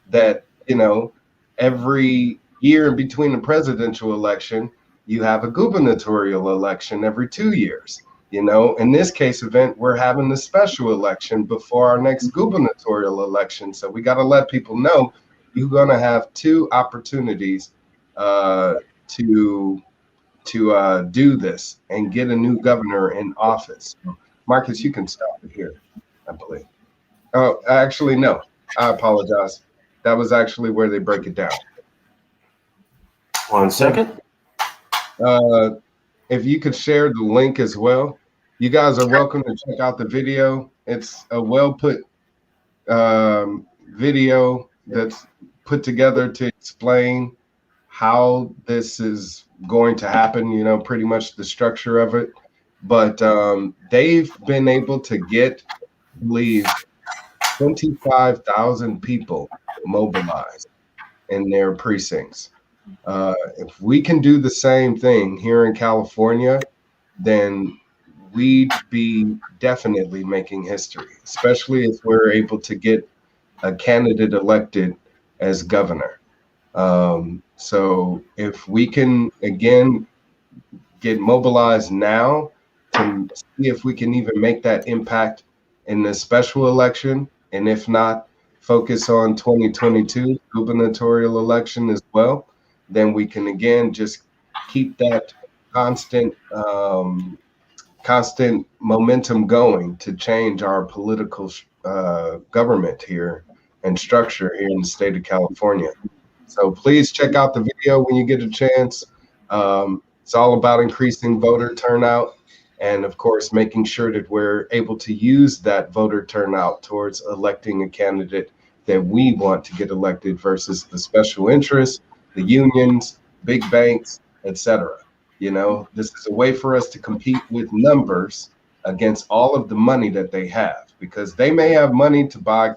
[SPEAKER 5] that, you know, every year in between the presidential election, you have a gubernatorial election every 2 years. You know, in this case event, we're having the special election before our next gubernatorial election. So we got to let people know you're going to have 2 opportunities to do this and get a new governor in office. Marcus, you can stop it here, I believe. Oh, actually, no, I apologize. That was actually where they break it down.
[SPEAKER 1] 1 second.
[SPEAKER 5] If you could share the link as well, you guys are welcome to check out the video. It's a well put video that's put together to explain how this is going to happen, you know, pretty much the structure of it. But they've been able to get, I believe, 25,000 people mobilized in their precincts. If we can do the same thing here in California, then we'd be definitely making history, especially if we're able to get a candidate elected as governor. So if we can, again, get mobilized now to see if we can even make that impact in the special election, and if not, focus on 2022 gubernatorial election as well, then we can again just keep that constant momentum going to change our political government here and structure here in the state of California. So please check out the video when you get a chance. It's all about increasing voter turnout and, of course, making sure that we're able to use that voter turnout towards electing a candidate that we want to get elected versus the special interests, the unions, big banks, etc. You know, this is a way for us to compete with numbers against all of the money that they have, because they may have money to buy,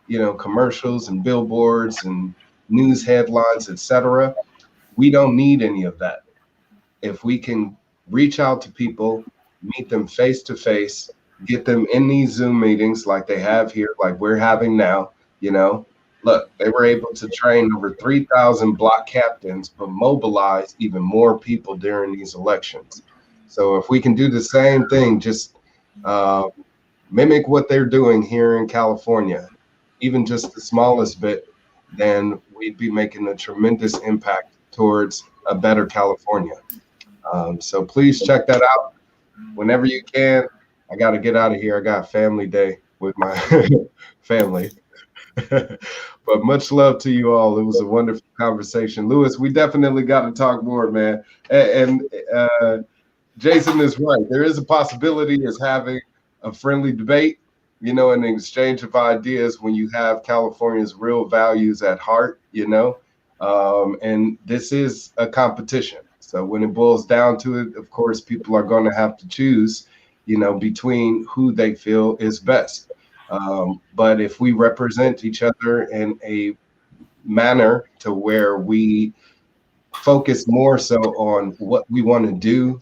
[SPEAKER 5] you know, commercials and billboards and news headlines, etc. We don't need any of that. If we can reach out to people, meet them face to face, get them in these Zoom meetings like they have here, like we're having now, you know, look, they were able to train over 3,000 block captains, but mobilize even more people during these elections. So if we can do the same thing, just mimic what they're doing here in California, even just the smallest bit, then we'd be making a tremendous impact towards a better California. So please check that out whenever you can. I got to get out of here. I got family day with my family. But much love to you all. It was a wonderful conversation. Lewis, we definitely got to talk more, man. And Jason is right. There is a possibility of having a friendly debate, you know, an exchange of ideas when you have California's real values at heart, you know. And this is a competition. So when it boils down to it, of course, people are going to have to choose, you know, between who they feel is best. But if we represent each other in a manner to where we focus more so on what we want to do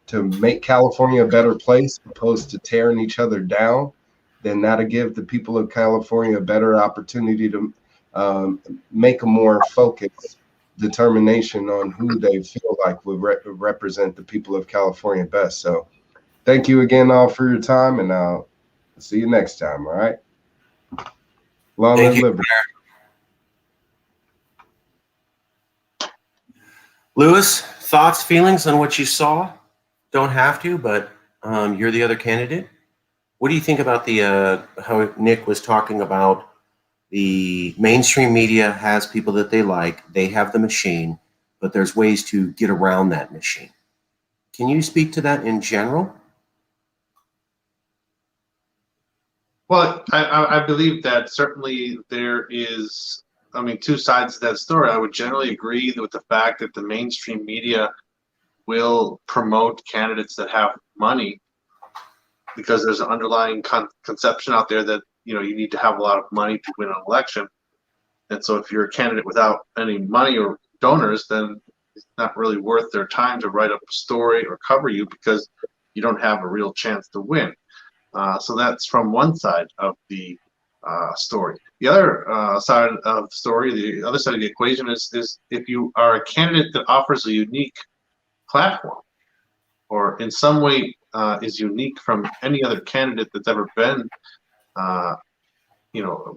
[SPEAKER 5] to make California a better place, opposed to tearing each other down, then that'll give the people of California a better opportunity to make a more focused determination on who they feel like would represent the people of California best. So thank you again all for your time, and I'll see you next time. All right. Long live liberty.
[SPEAKER 1] Lewis, thoughts, feelings on what you saw? don't have to, but you're the other candidate. What do you think about the how Nick was talking about the mainstream media has people that they like, they have the machine, but there's ways to get around that machine. Can you speak to that in general?
[SPEAKER 3] Well, I believe that certainly there is, I mean, two sides to that story. I would generally agree with the fact that the mainstream media will promote candidates that have money because there's an underlying conception out there that, you know, you need to have a lot of money to win an election. And so if you're a candidate without any money or donors, then it's not really worth their time to write up a story or cover you because you don't have a real chance to win. So that's from one side of the story. The other side of the story, the other side of the equation is if you are a candidate that offers a unique platform or in some way is unique from any other candidate that's ever been,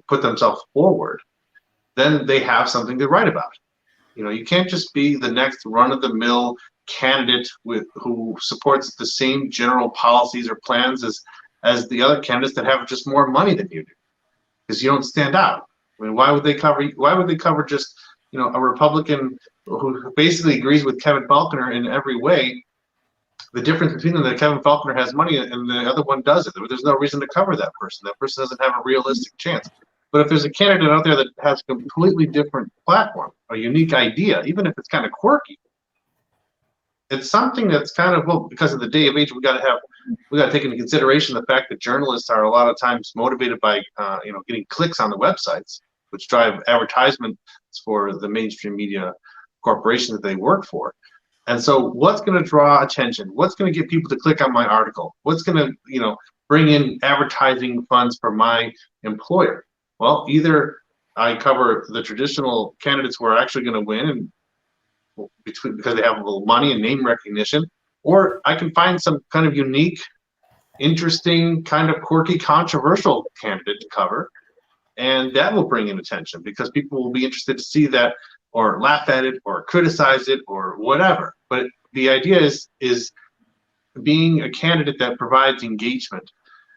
[SPEAKER 3] put themselves forward, then they have something to write about. You know, you can't just be the next run-of-the-mill candidate who supports the same general policies or plans as the other candidates that have just more money than you do, because you don't stand out. I mean, why would they cover just, you know, a Republican who basically agrees with Kevin Faulconer in every way? The difference between them that Kevin Faulconer has money and the other one doesn't. There's no reason to cover that person. That person doesn't have a realistic chance. But if there's a candidate out there that has a completely different platform, a unique idea, even if it's kind of quirky, it's something that's kind of, well, because of the day of age, we got to take into consideration the fact that journalists are a lot of times motivated by getting clicks on the websites, which drive advertisements for the mainstream media corporation that they work for. And so what's going to draw attention? What's going to get people to click on my article? What's going to, bring in advertising funds for my employer? Well, either I cover the traditional candidates who are actually going to win and because they have a little money and name recognition, or I can find some kind of unique, interesting, kind of quirky, controversial candidate to cover, and that will bring in attention because people will be interested to see that or laugh at it or criticize it or whatever. But the idea is being a candidate that provides engagement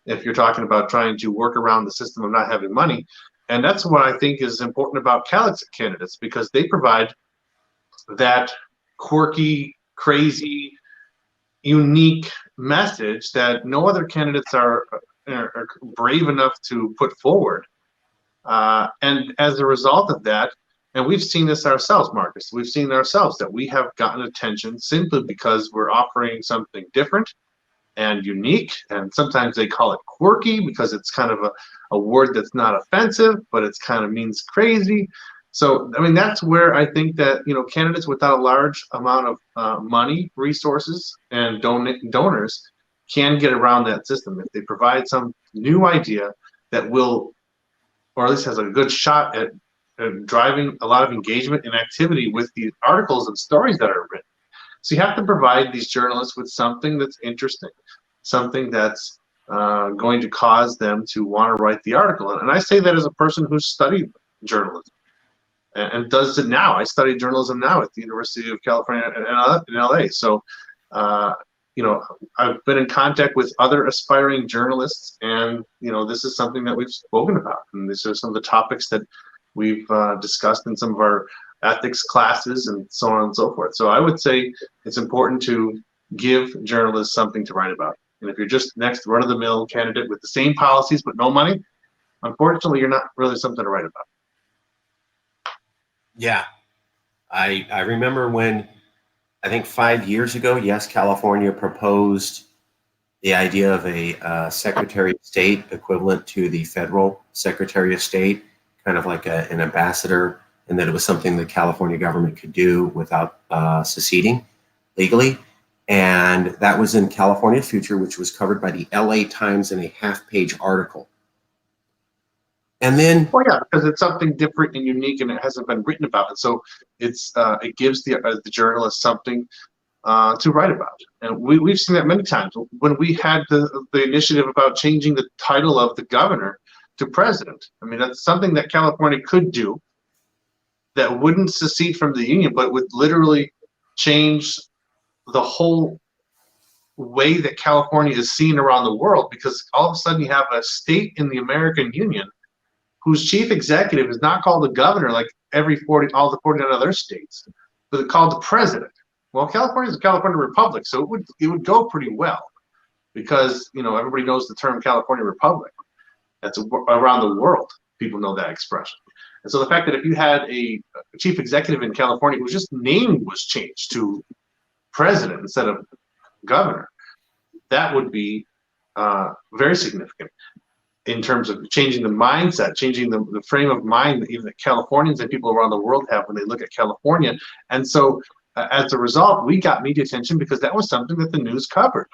[SPEAKER 3] if you're talking about trying to work around the system of not having money. And that's what I think is important about Calexit candidates, because they provide that quirky, crazy, unique message that no other candidates are brave enough to put forward. And as a result of that, and we've seen this ourselves, Marcus, we've seen ourselves that we have gotten attention simply because we're offering something different and unique. And sometimes they call it quirky because it's kind of a word that's not offensive, but it's kind of means crazy. So, I mean, that's where I think that, candidates without a large amount of money, resources, and donors can get around that system if they provide some new idea that will, or at least has a good shot at driving a lot of engagement and activity with the articles and stories that are written. So you have to provide these journalists with something that's interesting, something that's going to cause them to want to write the article. And I say that as a person who's studied journalism and does it now. I study journalism now at the University of California in LA. So, I've been in contact with other aspiring journalists, and, this is something that we've spoken about. And these are some of the topics that we've discussed in some of our ethics classes and so on and so forth. So I would say it's important to give journalists something to write about. And if you're just next run-of-the-mill candidate with the same policies but no money, unfortunately, you're not really something to write about.
[SPEAKER 1] Yeah. I remember when, I think 5 years ago, yes, California proposed the idea of a Secretary of State equivalent to the federal Secretary of State, kind of like an ambassador, and that it was something the California government could do without seceding legally. And that was in California Future, which was covered by the LA Times in a half-page article. And then,
[SPEAKER 3] well, yeah, because it's something different and unique, and it hasn't been written about. And so it gives the journalist something to write about. And we've seen that many times. When we had the initiative about changing the title of the governor to president, I mean, that's something that California could do that wouldn't secede from the union, but would literally change the whole way that California is seen around the world, because all of a sudden you have a state in the American Union whose chief executive is not called the governor like all the 49 other states, but called the president. Well, California is a California Republic, so it would go pretty well, because everybody knows the term California Republic. That's around the world. People know that expression. And so the fact that if you had a chief executive in California whose just name was changed to president instead of governor, that would be very significant in terms of changing the mindset, changing the frame of mind that even the Californians and people around the world have when they look at California. And so as a result, we got media attention because that was something that the news covered.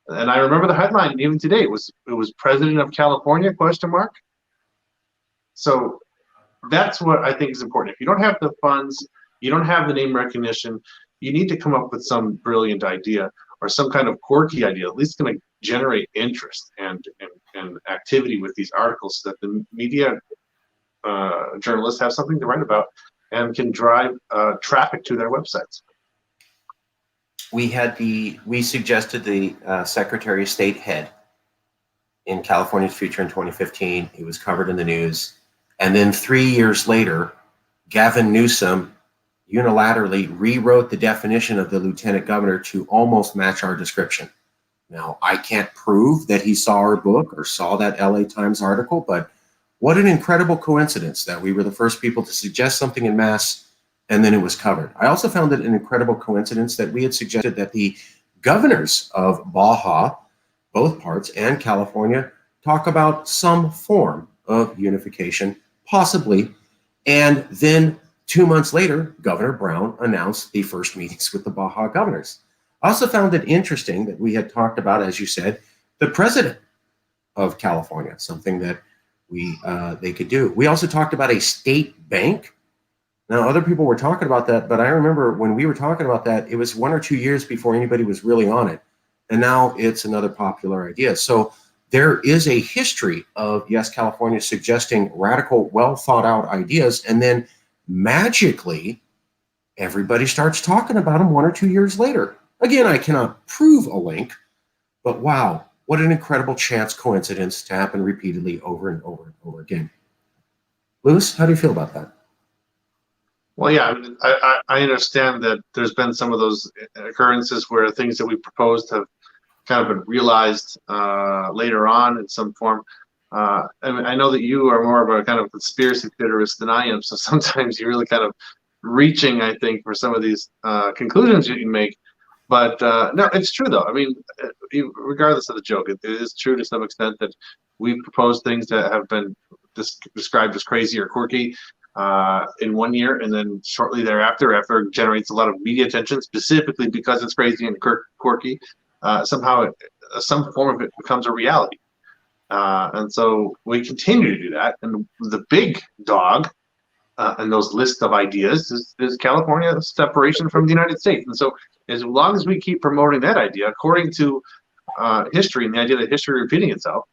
[SPEAKER 3] And I remember the headline even today. It was President of California, ? So that's what I think is important. If you don't have the funds, you don't have the name recognition, you need to come up with some brilliant idea or some kind of quirky idea, at least going to generate interest and activity with these articles, so that the media journalists have something to write about and can drive traffic to their websites.
[SPEAKER 1] We suggested the Secretary of State head in California's future in 2015. It was covered in the news. And then 3 years later, Gavin Newsom unilaterally rewrote the definition of the lieutenant governor to almost match our description. Now, I can't prove that he saw our book or saw that LA Times article, but what an incredible coincidence that we were the first people to suggest something in mass, and then it was covered. I also found it an incredible coincidence that we had suggested that the governors of Baja, both parts, and California talk about some form of unification, possibly. And then 2 months later, Governor Brown announced the first meetings with the Baja governors. I also found it interesting that we had talked about, as you said, the president of California, something that they could do. We also talked about a state bank. Now, other people were talking about that, but I remember when we were talking about that, it was 1 or 2 years before anybody was really on it. And now it's another popular idea. So there is a history of, yes, California suggesting radical, well thought out ideas, and then magically everybody starts talking about them 1 or 2 years later. Again, I cannot prove a link, but wow, what an incredible chance coincidence to happen repeatedly over and over and over again. Lewis, how do you feel about that?
[SPEAKER 3] Well, yeah, I understand that there's been some of those occurrences where things that we proposed have kind of been realized later on in some form. I know that you are more of a kind of conspiracy theorist than I am, so sometimes you're really kind of reaching, I think, for some of these conclusions you can make. But no, it's true, though. I mean, regardless of the joke, it is true to some extent that we've proposed things that have been described as crazy or quirky in 1 year, and then shortly thereafter, after it generates a lot of media attention, specifically because it's crazy and quirky, somehow some form of it becomes a reality. And so we continue to do that. And the big dog in those lists of ideas is California's separation from the United States. And so as long as we keep promoting that idea, according to history and the idea that history repeating itself,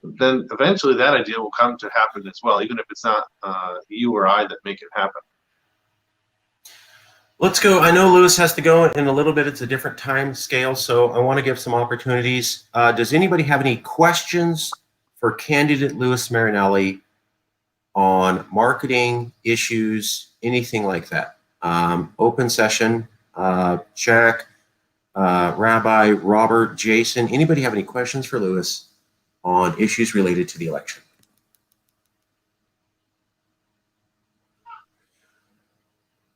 [SPEAKER 3] then eventually that idea will come to happen as well, even if it's not you or I that make it happen.
[SPEAKER 1] Let's go. I know Lewis has to go in a little bit. It's a different time scale, so I want to give some opportunities. Does anybody have any questions for candidate Lewis Marinelli on marketing issues, anything like that? Open session. Jack, Rabbi, Robert, Jason. Anybody have any questions for Lewis on issues related to the election?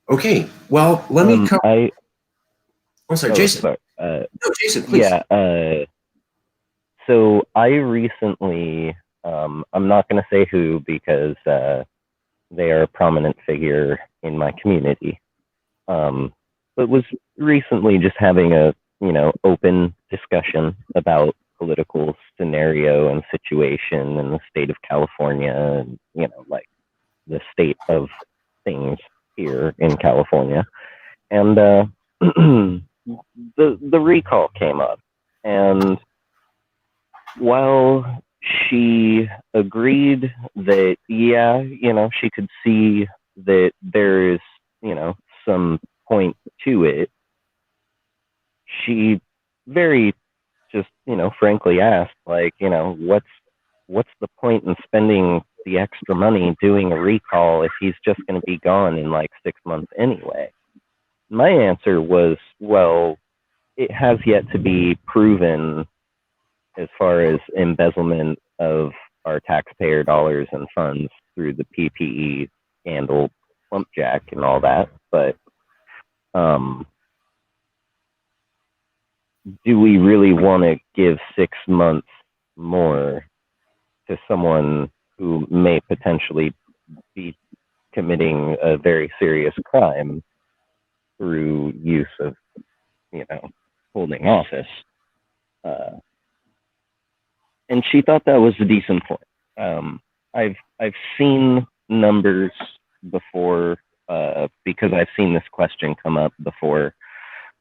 [SPEAKER 1] Okay, well, let me cover. I'm sorry, Jason.
[SPEAKER 4] Sorry.
[SPEAKER 1] No, Jason, please.
[SPEAKER 4] Yeah. So I recently, I'm not going to say who because they are a prominent figure in my community, but was recently just having a open discussion about political scenario and situation in the state of California, and like the state of things here in California, and the recall came up, and while she agreed that she could see that there is some point to it, she very just, frankly asked, like, what's the point in spending the extra money doing a recall if he's just going to be gone in like 6 months anyway? My answer was, well, it has yet to be proven as far as embezzlement of our taxpayer dollars and funds through the PPE scandal, Plumpjack, and all that. But do we really want to give 6 months more to someone who may potentially be committing a very serious crime through use of, holding office? And she thought that was a decent point. I've seen numbers before, because I've seen this question come up before.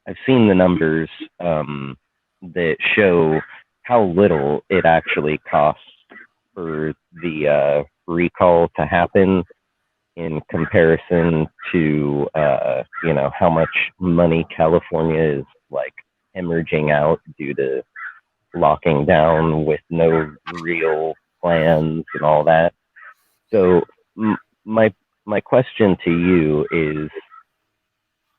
[SPEAKER 4] I've seen the numbers that show how little it actually costs for the recall to happen in comparison to how much money California is like hemorrhaging out due to locking down with no real plans and all that. So my question to you is,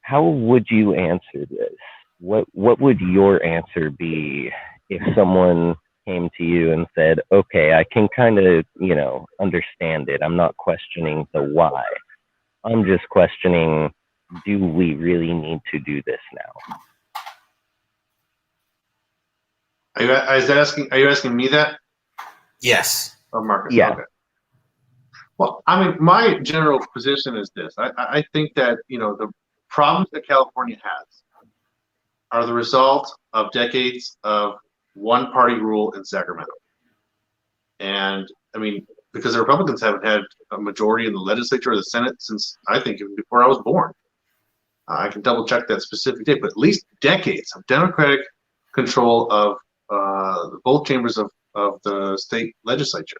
[SPEAKER 4] how would you answer this? What would your answer be if someone came to you and said, okay, I can kind of, understand it. I'm not questioning the why. I'm just questioning, do we really need to do this now?
[SPEAKER 3] Are you asking me that?
[SPEAKER 1] Yes.
[SPEAKER 3] Or Marcus?
[SPEAKER 4] Yeah.
[SPEAKER 3] Okay. Well, I mean, my general position is this. I think that, the problems that California has are the result of decades of one-party rule in Sacramento. And, I mean, because the Republicans haven't had a majority in the legislature or the Senate since, I think, even before I was born. I can double-check that specific date, but at least decades of Democratic control of both chambers of the state legislature.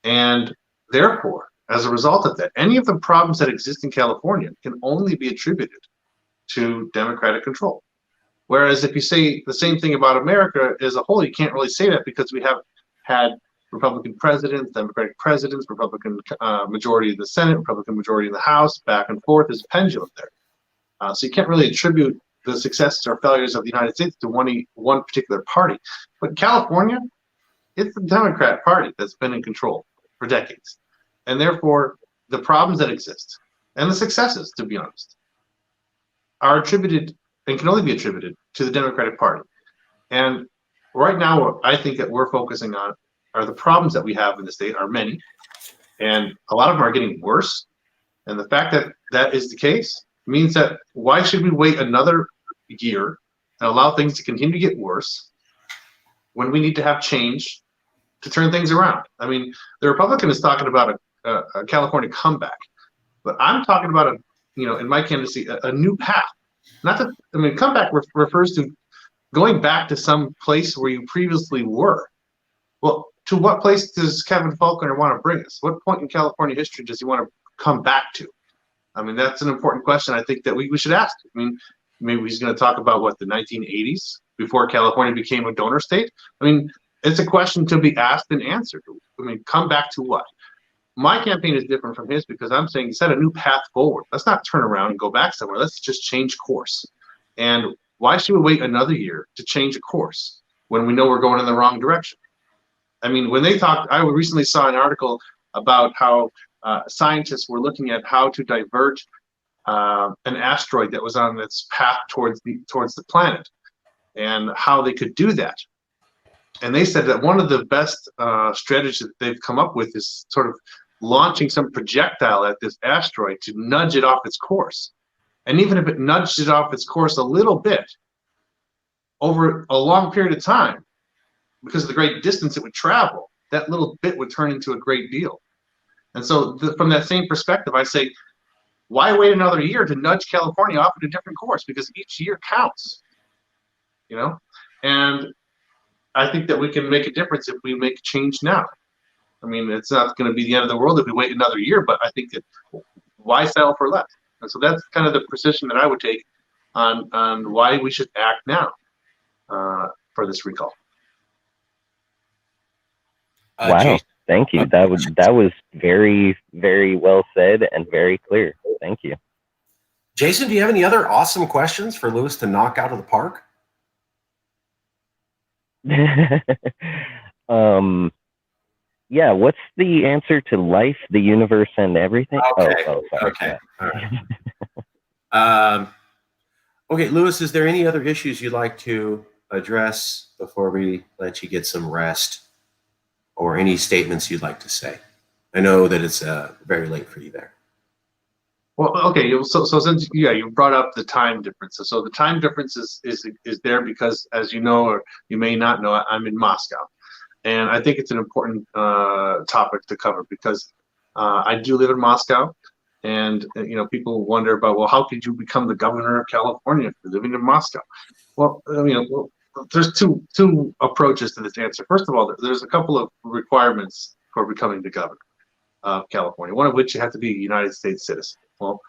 [SPEAKER 3] And therefore, as a result of that, any of the problems that exist in California can only be attributed to Democratic control. Whereas if you say the same thing about America as a whole, you can't really say that because we have had Republican presidents, Democratic presidents, Republican majority in the Senate, Republican majority in the House, back and forth. There's a pendulum there. So you can't really attribute the successes or failures of the United States to one particular party. But in California, it's the Democrat Party that's been in control for decades. And therefore, the problems that exist, and the successes, to be honest, are attributed and can only be attributed to the Democratic Party. And right now, what I think that we're focusing on are the problems that we have in the state are many, and a lot of them are getting worse. And the fact that that is the case means that why should we wait another year and allow things to continue to get worse when we need to have change to turn things around? I mean, the Republican is talking about a California comeback, but I'm talking about in my candidacy, a new path. Not that, I mean, comeback refers to going back to some place where you previously were. Well, to what place does Kevin Faulconer want to bring us? What point in California history does he want to come back to? I mean, that's an important question I think that we should ask. I mean, maybe he's going to talk about the 1980s, before California became a donor state. I mean, it's a question to be asked and answered. I mean, come back to what? My campaign is different from his because I'm saying set a new path forward. Let's not turn around and go back somewhere. Let's just change course. And why should we wait another year to change a course when we know we're going in the wrong direction? I mean, when they talked, I recently saw an article about how scientists were looking at how to divert an asteroid that was on its path towards the planet and how they could do that. And they said that one of the best strategies that they've come up with is sort of launching some projectile at this asteroid to nudge it off its course. And even if it nudged it off its course a little bit over a long period of time, because of the great distance it would travel, that little bit would turn into a great deal. And so from that same perspective, I say, why wait another year to nudge California off at a different course? Because each year counts, And I think that we can make a difference if we make a change now. I mean, it's not going to be the end of the world if we wait another year, but I think that why settle for less? And so that's kind of the position that I would take on why we should act now. for this recall.
[SPEAKER 4] Wow,
[SPEAKER 1] Jason,
[SPEAKER 4] thank you. That was very, very well said and very clear. Thank you.
[SPEAKER 1] Jason, do you have any other awesome questions for Lewis to knock out of the park?
[SPEAKER 4] Yeah, what's the answer to life, the universe, and everything?
[SPEAKER 1] Okay.
[SPEAKER 4] Sorry.
[SPEAKER 1] Okay.
[SPEAKER 4] Yeah.
[SPEAKER 1] All right. Okay, Lewis, is there any other issues you'd like to address before we let you get some rest, or any statements you'd like to say? I know that it's very late for you there.
[SPEAKER 3] Well, okay. So since you brought up the time differences. So the time difference is there because, as you know, or you may not know, I'm in Moscow, and I think it's an important topic to cover because I do live in Moscow, and people wonder about, well, how could you become the governor of California if you're living in Moscow? Well, there's two approaches to this answer. First of all, there's a couple of requirements for becoming the governor of California. One of which you have to be a United States citizen. Well,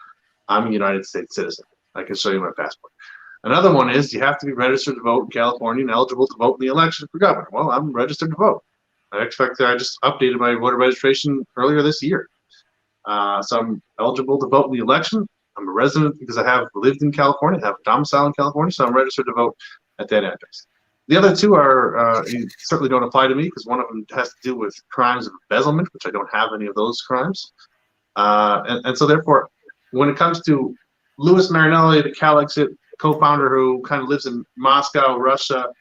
[SPEAKER 3] I'm a United States citizen. I can show you my passport. Another one is you have to be registered to vote in California and eligible to vote in the election for governor. Well, I'm registered to vote. I just updated my voter registration earlier this year. So I'm eligible to vote in the election. I'm a resident because I have lived in California, have a domicile in California, so I'm registered to vote at that address. The other two are certainly don't apply to me because one of them has to do with crimes of embezzlement, which I don't have any of those crimes. And so therefore, when it comes to Louis Marinelli, the Calexit co-founder who kind of lives in Moscow, Russia,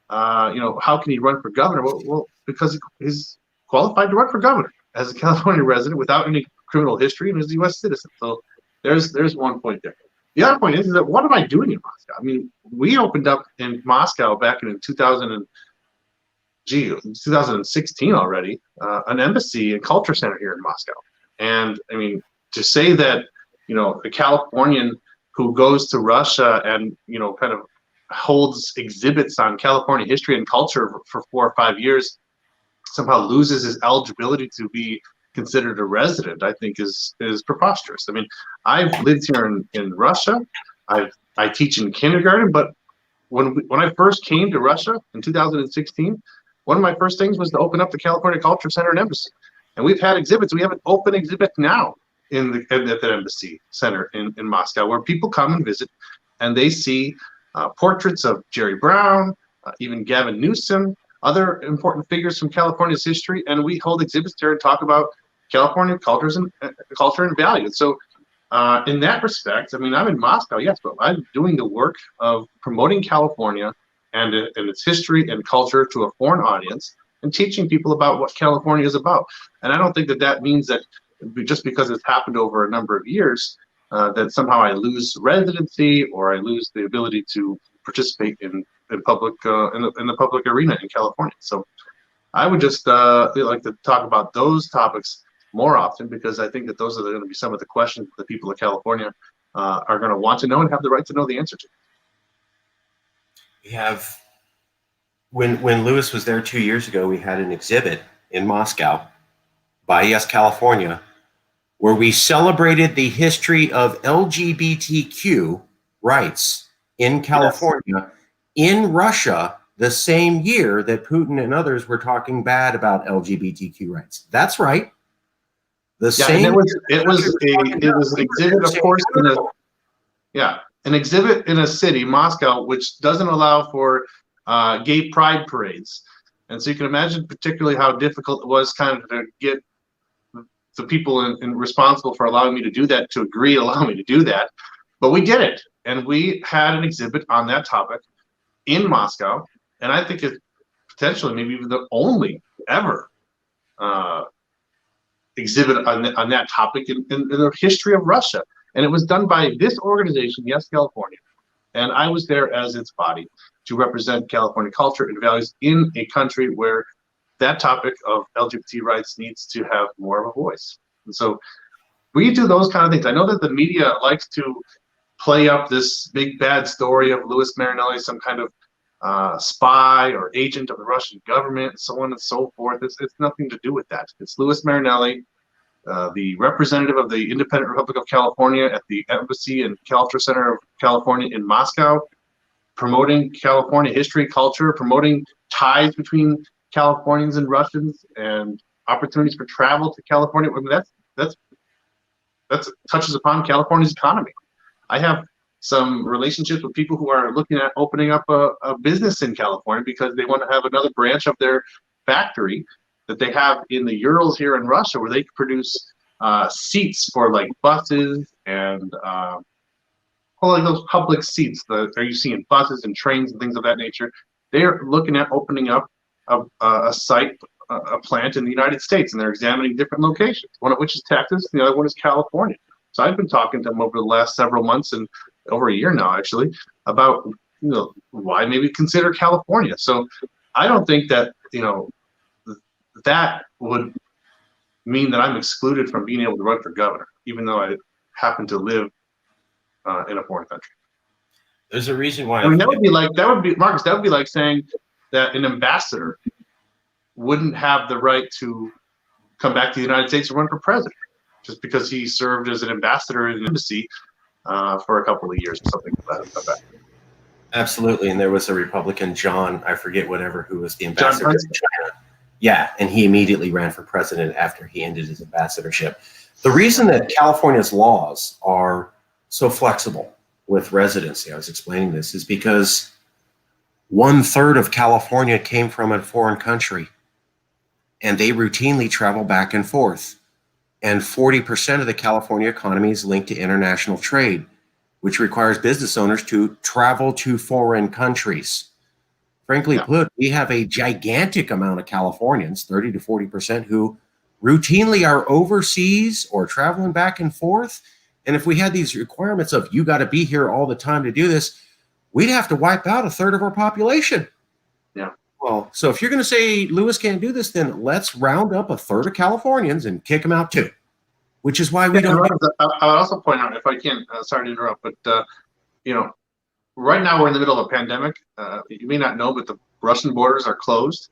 [SPEAKER 3] how can he run for governor? Well, because he's qualified to run for governor as a California resident without any criminal history and is a U.S. citizen. So there's one point there. The other point is that what am I doing in Moscow? I mean, we opened up in Moscow back in 2016 already, an embassy and culture center here in Moscow. And I mean, to say that, a Californian who goes to Russia and, kind of holds exhibits on California history and culture for 4 or 5 years somehow loses his eligibility to be considered a resident, I think is preposterous. I mean, I've lived here in Russia. I teach in kindergarten, but when I first came to Russia in 2016, one of my first things was to open up the California Culture Center and Embassy. And we've had exhibits. We have an open exhibit now at the Embassy Center in Moscow, where people come and visit, and they see portraits of Jerry Brown, even Gavin Newsom, other important figures from California's history, and we hold exhibits there and talk about California culture and value. So in that respect, I mean, I'm in Moscow, yes, but I'm doing the work of promoting California and its history and culture to a foreign audience and teaching people about what California is about. And I don't think that means that just because it's happened over a number of years, that somehow I lose residency or I lose the ability to participate in public in the public arena in California. So I would just like to talk about those topics more often, because I think that those are going to be some of the questions that the people of California are going to want to know and have the right to know the answer to.
[SPEAKER 1] We have, when Lewis was there 2 years ago, we had an exhibit in Moscow by Yes California, where we celebrated the history of LGBTQ rights in California, in Russia, the same year that Putin and others were talking bad about LGBTQ rights. That's right. The same.
[SPEAKER 3] It was an exhibit, of course, an exhibit in a city, Moscow, which doesn't allow for gay pride parades, and so you can imagine particularly how difficult it was kind of to get the people responsible for allowing me to do that to agree to allow me to do that. But we did it, and we had an exhibit on that topic in Moscow, and I think it's potentially maybe even the only ever exhibit on that topic in the history of Russia. And it was done by this organization, Yes California, and I was there as its body to represent California culture and values in a country where that topic of LGBT rights needs to have more of a voice. And so we do those kind of things. I know that the media likes to play up this big bad story of Louis Marinelli, some kind of spy or agent of the Russian government, so on and so forth. It's nothing to do with that. It's Louis Marinelli, the representative of the Independent Republic of California at the Embassy and Culture Center of California in Moscow, promoting California history, culture, promoting ties between Californians and Russians, and opportunities for travel to California. I mean, that's touches upon California's economy. I have some relationships with people who are looking at opening up a business in California because they want to have another branch of their factory that they have in the Urals here in Russia, where they can produce seats for like buses and like those public seats that you see in buses and trains and things of that nature. They're looking at opening up a site, a plant in the United States, and they're examining different locations, one of which is Texas, and the other one is California. So I've been talking to them over the last several months and over a year now, actually, about why maybe consider California. So I don't think that that would mean that I'm excluded from being able to run for governor, even though I happen to live in a foreign country.
[SPEAKER 1] There's a reason why.
[SPEAKER 3] I mean, Marcus. That would be like saying that an ambassador wouldn't have the right to come back to the United States and run for president just because he served as an ambassador in an embassy for a couple of years or something like that.
[SPEAKER 1] Absolutely, and there was a Republican, John, I forget whatever, who was the ambassador to China. Yeah, and he immediately ran for president after he ended his ambassadorship. The reason that California's laws are so flexible with residency, I was explaining this, is because 1/3 of California came from a foreign country, and they routinely travel back and forth. And 40% of the California economy is linked to international trade, which requires business owners to travel to foreign countries. Frankly put, we have a gigantic amount of Californians, 30 to 40%, who routinely are overseas or traveling back and forth. And if we had these requirements of you got to be here all the time to do this, we'd have to wipe out 1/3 of our population.
[SPEAKER 3] Yeah.
[SPEAKER 1] Well, so if you're going to say Lewis can't do this, then let's round up 1/3 of Californians and kick them out too, which is why we don't.
[SPEAKER 3] I would also point out, if I can, sorry to interrupt, but right now we're in the middle of a pandemic. You may not know, but the Russian borders are closed.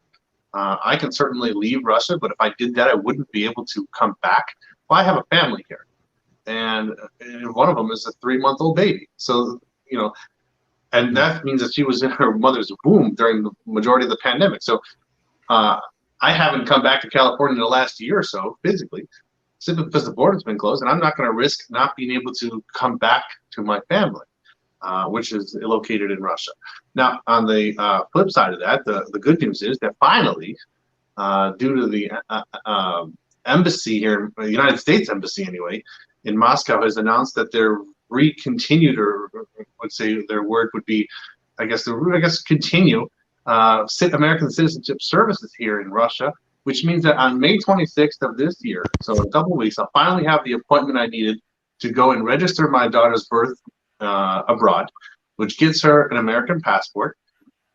[SPEAKER 3] I can certainly leave Russia, but if I did that, I wouldn't be able to come back. Well, I have a family here, and one of them is a 3-month-old baby. So, and that means that she was in her mother's womb during the majority of the pandemic. So I haven't come back to California in the last year or so physically, simply because the border's been closed, and I'm not going to risk not being able to come back to my family, which is located in Russia. Now, on the flip side of that, the good news is that finally, due to the embassy here, the United States Embassy anyway, in Moscow has announced that they're recontinued, or let's say their word would be, continue American citizenship services here in Russia, which means that on May 26th of this year, so in a couple of weeks, I'll finally have the appointment I needed to go and register my daughter's birth abroad, which gives her an American passport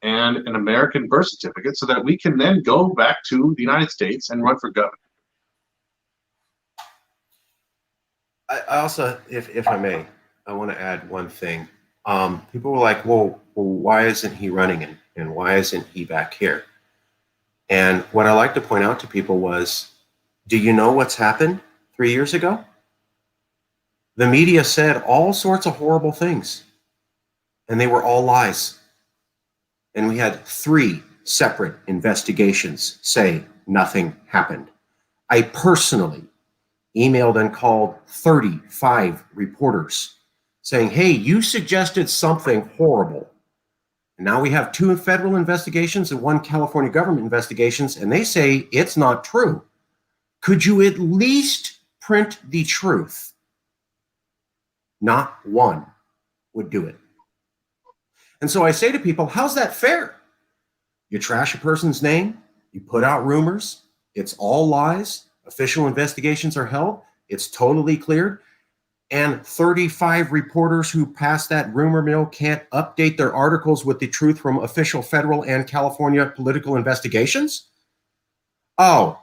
[SPEAKER 3] and an American birth certificate, so that we can then go back to the United States and run for governor.
[SPEAKER 1] I also, if I may, I want to add one thing. People were like, well, why isn't he running and why isn't he back here? And what I like to point out to people was, do you know what's happened 3 years ago? The media said all sorts of horrible things, and they were all lies. And we had 3 separate investigations say nothing happened. I personally emailed and called 35 reporters saying, hey, you suggested something horrible. And now we have 2 federal investigations and 1 California government investigations, and they say it's not true. Could you at least print the truth? Not one would do it. And so I say to people, how's that fair? You trash a person's name, you put out rumors, it's all lies, official investigations are held, it's totally cleared, and 35 reporters who pass that rumor mill can't update their articles with the truth from official federal and California political investigations? Oh,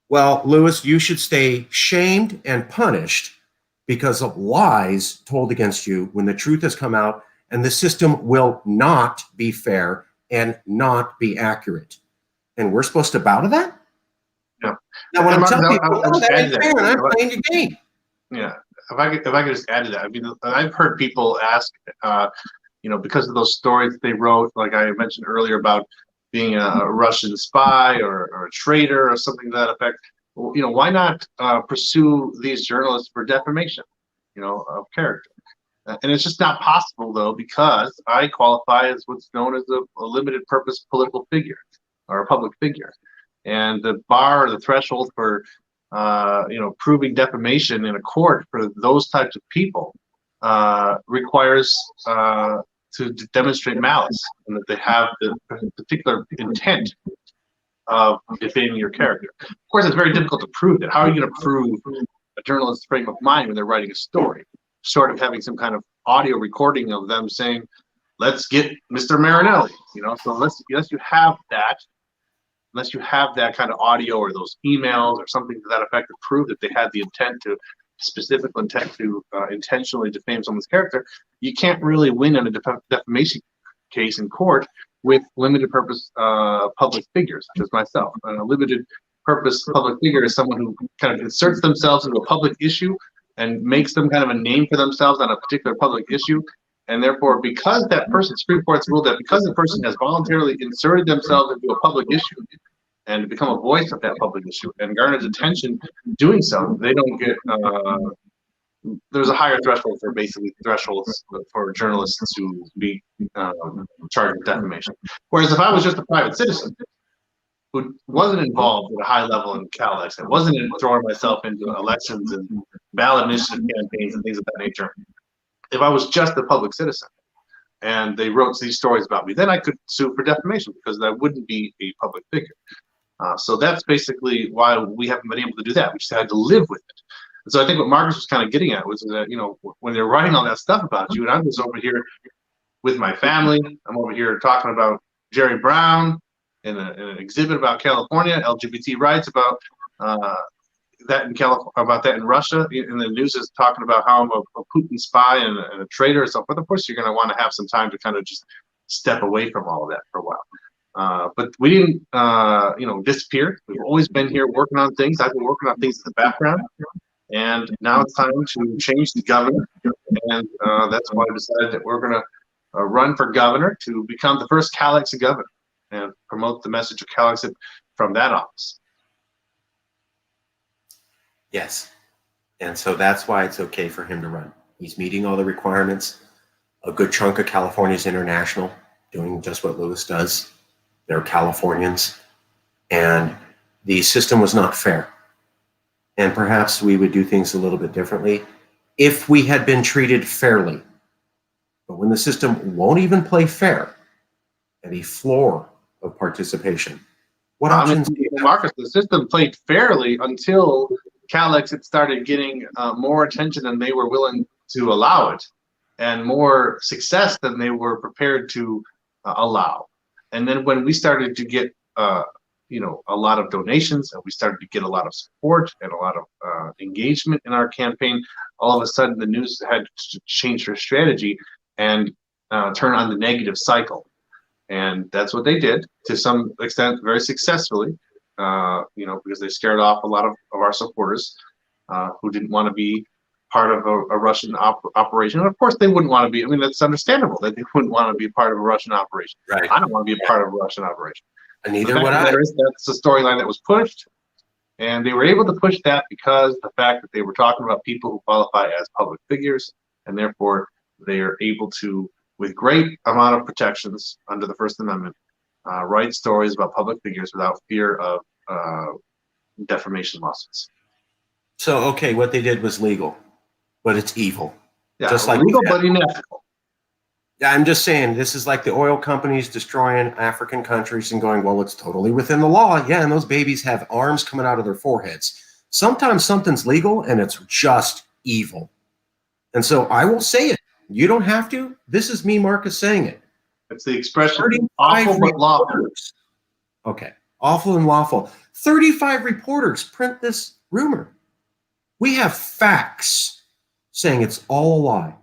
[SPEAKER 1] well, Lewis, you should stay shamed and punished because of lies told against you when the truth has come out, and the system will not be fair and not be accurate. And we're supposed to bow to that?
[SPEAKER 3] Yeah.
[SPEAKER 1] Now, when I'm telling people, that ain't fair, and I'm playing your game.
[SPEAKER 3] Yeah. If I could just add to that, I mean, I've heard people ask, because of those stories they wrote, like I mentioned earlier about being a Russian spy or a traitor or something to that effect. Why not pursue these journalists for defamation, of character? And it's just not possible, though, because I qualify as what's known as a limited purpose political figure or a public figure. And the bar or the threshold for, proving defamation in a court for those types of people requires to demonstrate malice and that they have the particular intent of defaming your character. Of course, it's very difficult to prove that. How are you going to prove a journalist's frame of mind when they're writing a story? Short of having some kind of audio recording of them saying, "Let's get Mr. Marinelli," So unless you have that kind of audio or those emails or something to that effect to prove that they had the specific intent to intentionally defame someone's character, you can't really win in a defamation case in court with limited purpose public figures, such as myself. A limited purpose public figure is someone who kind of inserts themselves into a public issue and makes them kind of a name for themselves on a particular public issue. And therefore, because that person, Supreme Court's ruled that because the person has voluntarily inserted themselves into a public issue and become a voice of that public issue and garnered attention doing so, they don't get, there's a higher threshold for thresholds for journalists to be charged with defamation. Whereas if I was just a private citizen who wasn't involved at a high level in Calexit, wasn't throwing myself into elections and ballot initiative campaigns and things of that nature, if I was just a public citizen and they wrote these stories about me, then I could sue for defamation because I wouldn't be a public figure. So that's basically why we haven't been able to do that. We just had to live with it. And so I think what Marcus was kind of getting at was that, when they're writing all that stuff about you, and I'm just over here with my family, I'm over here talking about Jerry Brown in an exhibit about California, LGBT rights, about that in California, about that in Russia, and the news is talking about how I'm a Putin spy and a traitor and so forth. Of course, you're going to want to have some time to kind of just step away from all of that for a while. But we didn't, disappear. We've always been here working on things. I've been working on things in the background, and now it's time to change the governor. And that's why I decided that we're going to run for governor to become the first Calexit governor and promote the message of Calexit from that office.
[SPEAKER 1] Yes. And so that's why it's okay for him to run. He's meeting all the requirements. A good chunk of California is international, doing just what Lewis does. They're Californians. And the system was not fair. And perhaps we would do things a little bit differently if we had been treated fairly. But when the system won't even play fair at a floor of participation, what options do you have?
[SPEAKER 3] Marcus, the system played fairly until Calexit started getting more attention than they were willing to allow it, and more success than they were prepared to allow. And then when we started to get, a lot of donations, and we started to get a lot of support and a lot of engagement in our campaign, all of a sudden the news had to change their strategy and turn on the negative cycle. And that's what they did to some extent, very successfully. Because they scared off a lot of our supporters who didn't want to be part of a Russian operation. And of course, they wouldn't want to be. I mean, that's understandable that they wouldn't want to be a part of a Russian operation.
[SPEAKER 1] Right.
[SPEAKER 3] I don't want to be a part of a Russian operation.
[SPEAKER 1] And neither would I.
[SPEAKER 3] That's the storyline that was pushed. And they were able to push that because the fact that they were talking about people who qualify as public figures, and therefore they are able to, with great amount of protections under the First Amendment, write stories about public figures without fear of defamation lawsuits.
[SPEAKER 1] So, okay, what they did was legal, but it's evil.
[SPEAKER 3] Yeah,
[SPEAKER 1] just like
[SPEAKER 3] legal but unethical.
[SPEAKER 1] Yeah, I'm just saying, this is like the oil companies destroying African countries and going, well, it's totally within the law. Yeah, and those babies have arms coming out of their foreheads. Sometimes something's legal and it's just evil. And so I will say it. You don't have to. This is me, Marcus, saying it.
[SPEAKER 3] It's the expression awful but lawful.
[SPEAKER 1] Okay, awful and lawful. 35 reporters print this rumor. We have facts saying it's all a lie.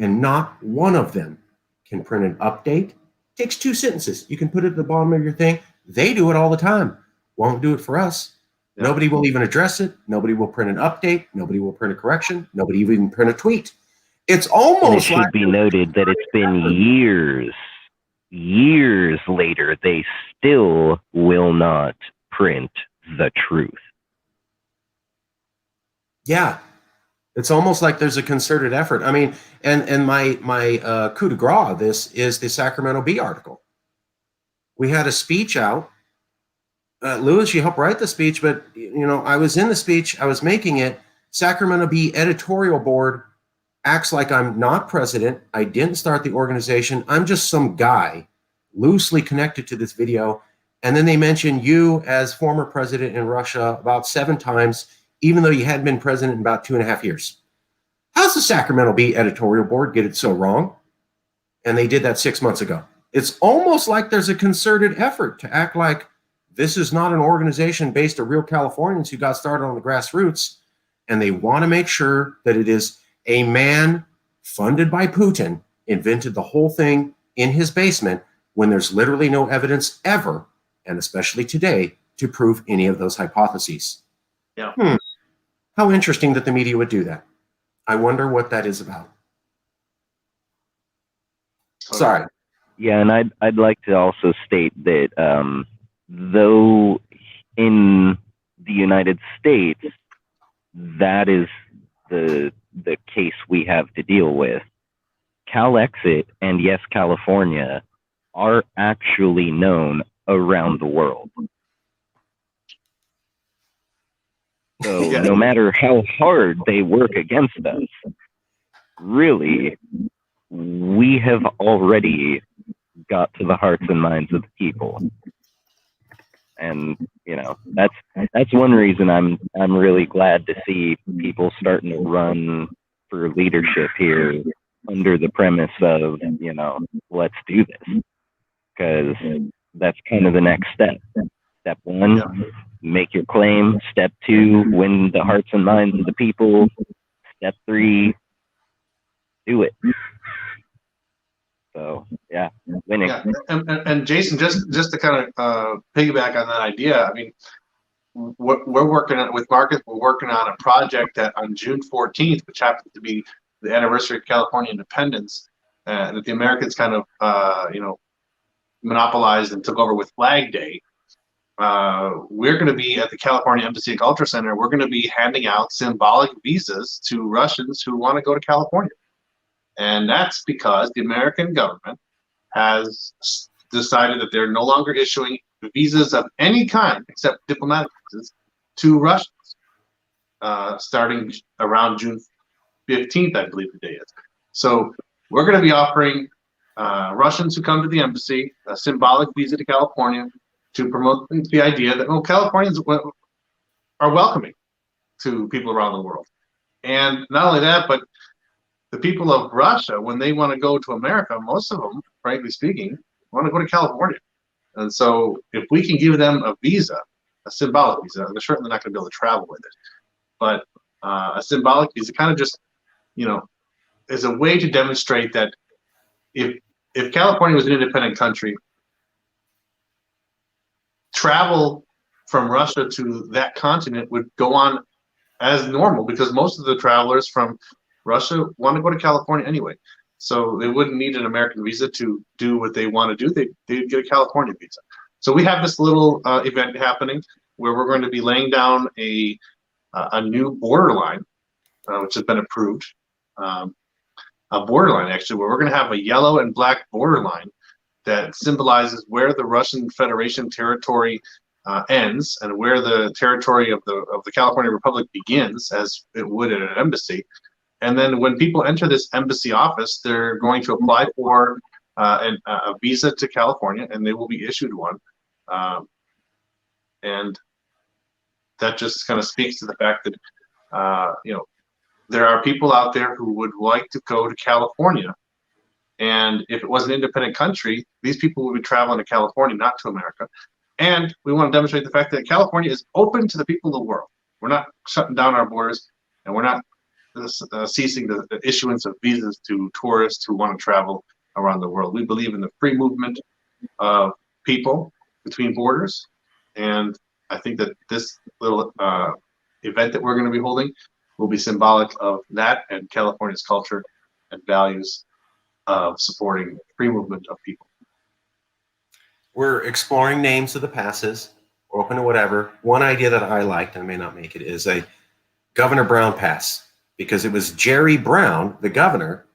[SPEAKER 1] And not one of them can print an update. It takes 2 sentences. You can put it at the bottom of your thing. They do it all the time. Won't do it for us. Yeah. Nobody will even address it. Nobody will print an update. Nobody will print a correction. Nobody even print a tweet. It's
[SPEAKER 4] And it
[SPEAKER 1] almost
[SPEAKER 4] should
[SPEAKER 1] like
[SPEAKER 4] be noted that it's been years later, they still will not print the truth.
[SPEAKER 1] yeah, it's almost like there's a concerted effort. I mean, and my coup de grace of this is the Sacramento Bee article. We had a speech out. Lewis, you helped write the speech, but I was in the speech, I was making it. Sacramento Bee editorial board acts like I'm not president. I didn't start the organization. I'm just some guy loosely connected to this video. And then they mention you as former president in Russia about 7 times, even though you hadn't been president in about 2.5 years. How's the Sacramento Bee editorial board get it so wrong? And they did that 6 months ago. It's almost like there's a concerted effort to act like this is not an organization based on real Californians who got started on the grassroots. And they want to make sure that it is a man funded by Putin invented the whole thing in his basement when there's literally no evidence ever, and especially today, to prove any of those hypotheses.
[SPEAKER 3] Yeah.
[SPEAKER 1] How interesting that the media would do that. I wonder what that is about. Sorry.
[SPEAKER 4] Yeah, and I'd like to also state that though in the United States, that is the case we have to deal with. Calexit and yes, California are actually known around the world. So
[SPEAKER 3] Yeah.
[SPEAKER 4] no matter how hard they work against us, really, we have already got to the hearts and minds of the people. And that's one reason I'm really glad to see people starting to run for leadership here under the premise of let's do this, because that's kind of the next step. Step 1, make your claim. Step 2, win the hearts and minds of the people. Step 3, do it. So yeah, winning.
[SPEAKER 3] Yeah, and Jason, just to kind of piggyback on that idea, I mean, we're working on with Marcus. We're working on a project that on June 14th, which happens to be the anniversary of California independence, that the Americans kind of monopolized and took over with Flag Day. We're going to be at the California Embassy and Culture Center. We're going to be handing out symbolic visas to Russians who want to go to California. And that's because the American government has decided that they're no longer issuing visas of any kind except diplomatic visas to Russians, starting around June 15th, I believe the day is. So we're going to be offering Russians who come to the embassy a symbolic visa to California to promote the idea that Californians are welcoming to people around the world. And not only that, but the people of Russia, when they want to go to America, most of them, frankly speaking, want to go to California. And so if we can give them a visa, a symbolic visa, they're certainly not going to be able to travel with it, but a symbolic visa kind of just, is a way to demonstrate that if California was an independent country, travel from Russia to that continent would go on as normal, because most of the travelers from Russia want to go to California anyway. So they wouldn't need an American visa to do what they want to do. They'd get a California visa. So we have this little event happening where we're going to be laying down a new borderline, which has been approved. A borderline, actually, where we're going to have a yellow and black borderline that symbolizes where the Russian Federation territory ends and where the territory of the California Republic begins, as it would at an embassy. And then when people enter this embassy office, they're going to apply for a visa to California, and they will be issued one. And that just kind of speaks to the fact that there are people out there who would like to go to California. And if it was an independent country, these people would be traveling to California, not to America. And we want to demonstrate the fact that California is open to the people of the world. We're not shutting down our borders, and we're not ceasing the issuance of visas to tourists who want to travel around the world. We believe in the free movement of people between borders, and I think that this little event that we're going to be holding will be symbolic of that and California's culture and values of supporting free movement of people.
[SPEAKER 1] We're exploring names of the passes. We're open to whatever. One idea that I liked, and I may not make it, is a Governor Brown pass, because it was Jerry Brown, the governor,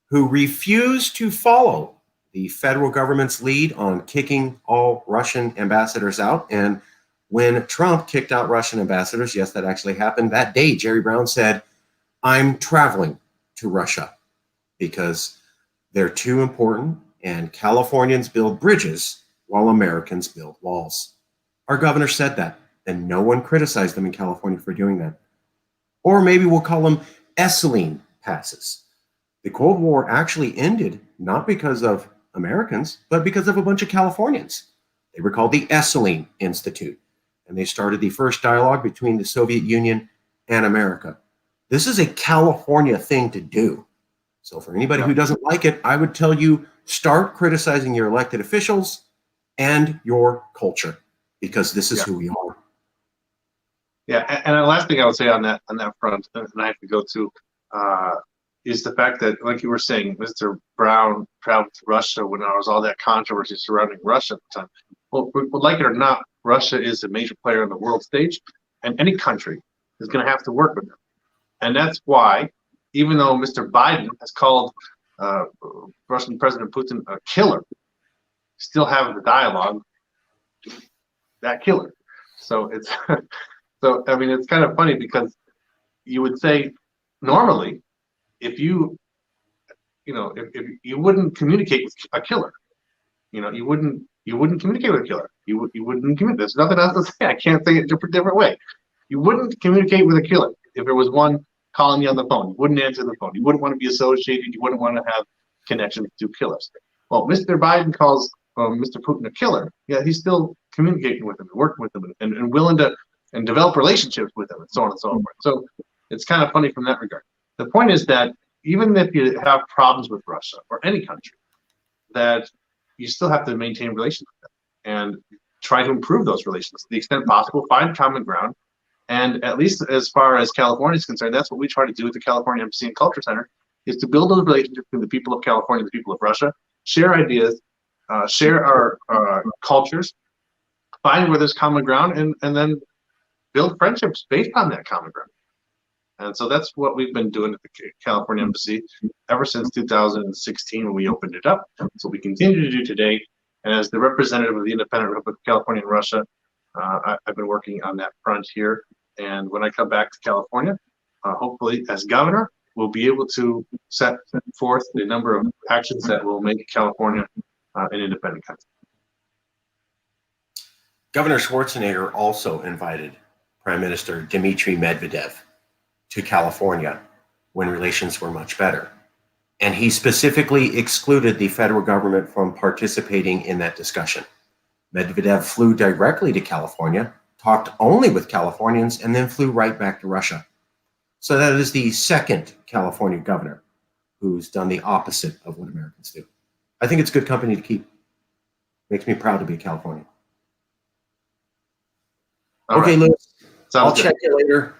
[SPEAKER 1] who refused to follow the federal government's lead on kicking all Russian ambassadors out. And when Trump kicked out Russian ambassadors, yes, that actually happened that day, Jerry Brown said, I'm traveling to Russia because they're too important, and Californians build bridges while Americans build walls. Our governor said that, and no one criticized them in California for doing that. Or maybe we'll call them Esseline passes. The Cold War actually ended not because of Americans, but because of a bunch of Californians. They were called the Esseline Institute, and they started the first dialogue between the Soviet Union and America. This is a California thing to do. So for anybody who doesn't like it, I would tell you, start criticizing your elected officials and your culture, because this is who we are.
[SPEAKER 3] Yeah, and the last thing I would say on that front, and I have to go to, is the fact that, like you were saying, Mr. Brown traveled to Russia when there was all that controversy surrounding Russia at the time. Well, like it or not, Russia is a major player on the world stage, and any country is going to have to work with them. And that's why, even though Mr. Biden has called Russian President Putin a killer, still having the dialogue, that killer. So it's so I mean, it's kind of funny, because you would say normally, if you wouldn't communicate with a killer, you wouldn't communicate with a killer. You wouldn't communicate. There's nothing else to say. I can't say it a different way. You wouldn't communicate with a killer if there was one calling you on the phone. You wouldn't answer the phone. You wouldn't want to be associated. You wouldn't want to have connections to killers. Well, Mr. Biden calls Mr. Putin a killer. Yeah, he's still communicating with him and working with him and willing to and develop relationships with him and so on and so forth. So it's kind of funny from that regard. The point is that even if you have problems with Russia or any country, that you still have to maintain relations with them and try to improve those relations to the extent possible, find common ground. And at least as far as California is concerned, that's what we try to do at the California Embassy and Culture Center, is to build those relationships between the people of California and the people of Russia, share ideas, share our cultures, find where there's common ground, and then build friendships based on that common ground. And so that's what we've been doing at the California Embassy ever since 2016 when we opened it up. So we continue to do today. And as the representative of the Independent Republic of California and Russia, I've been working on that front here. And when I come back to California, hopefully as governor, we'll be able to set forth the number of actions that will make California an independent country.
[SPEAKER 1] Governor Schwarzenegger also invited Prime Minister Dmitry Medvedev to California when relations were much better. And he specifically excluded the federal government from participating in that discussion. Medvedev flew directly to California, talked only with Californians, and then flew right back to Russia. So that is the second California governor who's done the opposite of what Americans do. I think it's good company to keep. Makes me proud to be a Californian. Okay,
[SPEAKER 3] right.
[SPEAKER 1] Lewis, I'll
[SPEAKER 3] Sounds good.
[SPEAKER 1] check you later.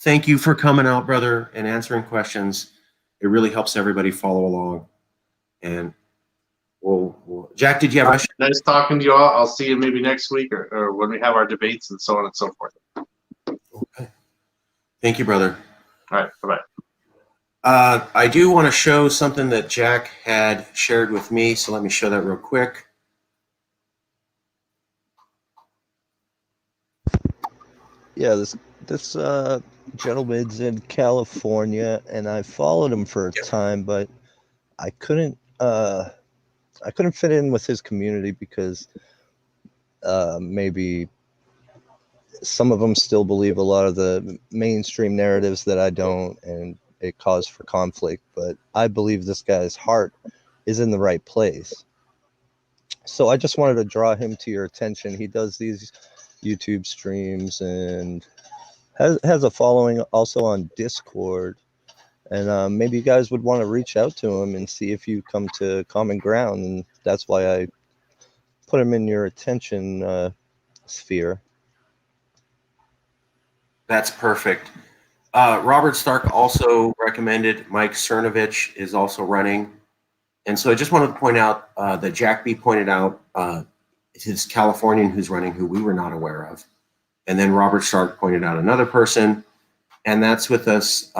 [SPEAKER 1] Thank you for coming out, brother, and answering questions. It really helps everybody follow along. And we'll Jack, did you have a question?
[SPEAKER 3] Nice talking to you all. I'll see you maybe next week or when we have our debates and so on and so forth.
[SPEAKER 1] Okay. Thank you, brother.
[SPEAKER 3] All right. Bye-bye.
[SPEAKER 1] I do want to show something that Jack had shared with me, so let me show that real quick.
[SPEAKER 6] Yeah, this gentleman's in California, and I followed him for a time, but I couldn't fit in with his community because maybe some of them still believe a lot of the mainstream narratives that I don't, and it caused for conflict. But I believe this guy's heart is in the right place. So I just wanted to draw him to your attention. He does these YouTube streams and has a following also on Discord. And maybe you guys would want to reach out to him and see if you come to common ground. And that's why I put him in your attention sphere.
[SPEAKER 1] That's perfect. Robert Stark also recommended Mike Cernovich is also running. And so I just wanted to point out that Jack B pointed out his Californian who's running, who we were not aware of. And then Robert Stark pointed out another person. And that's with us,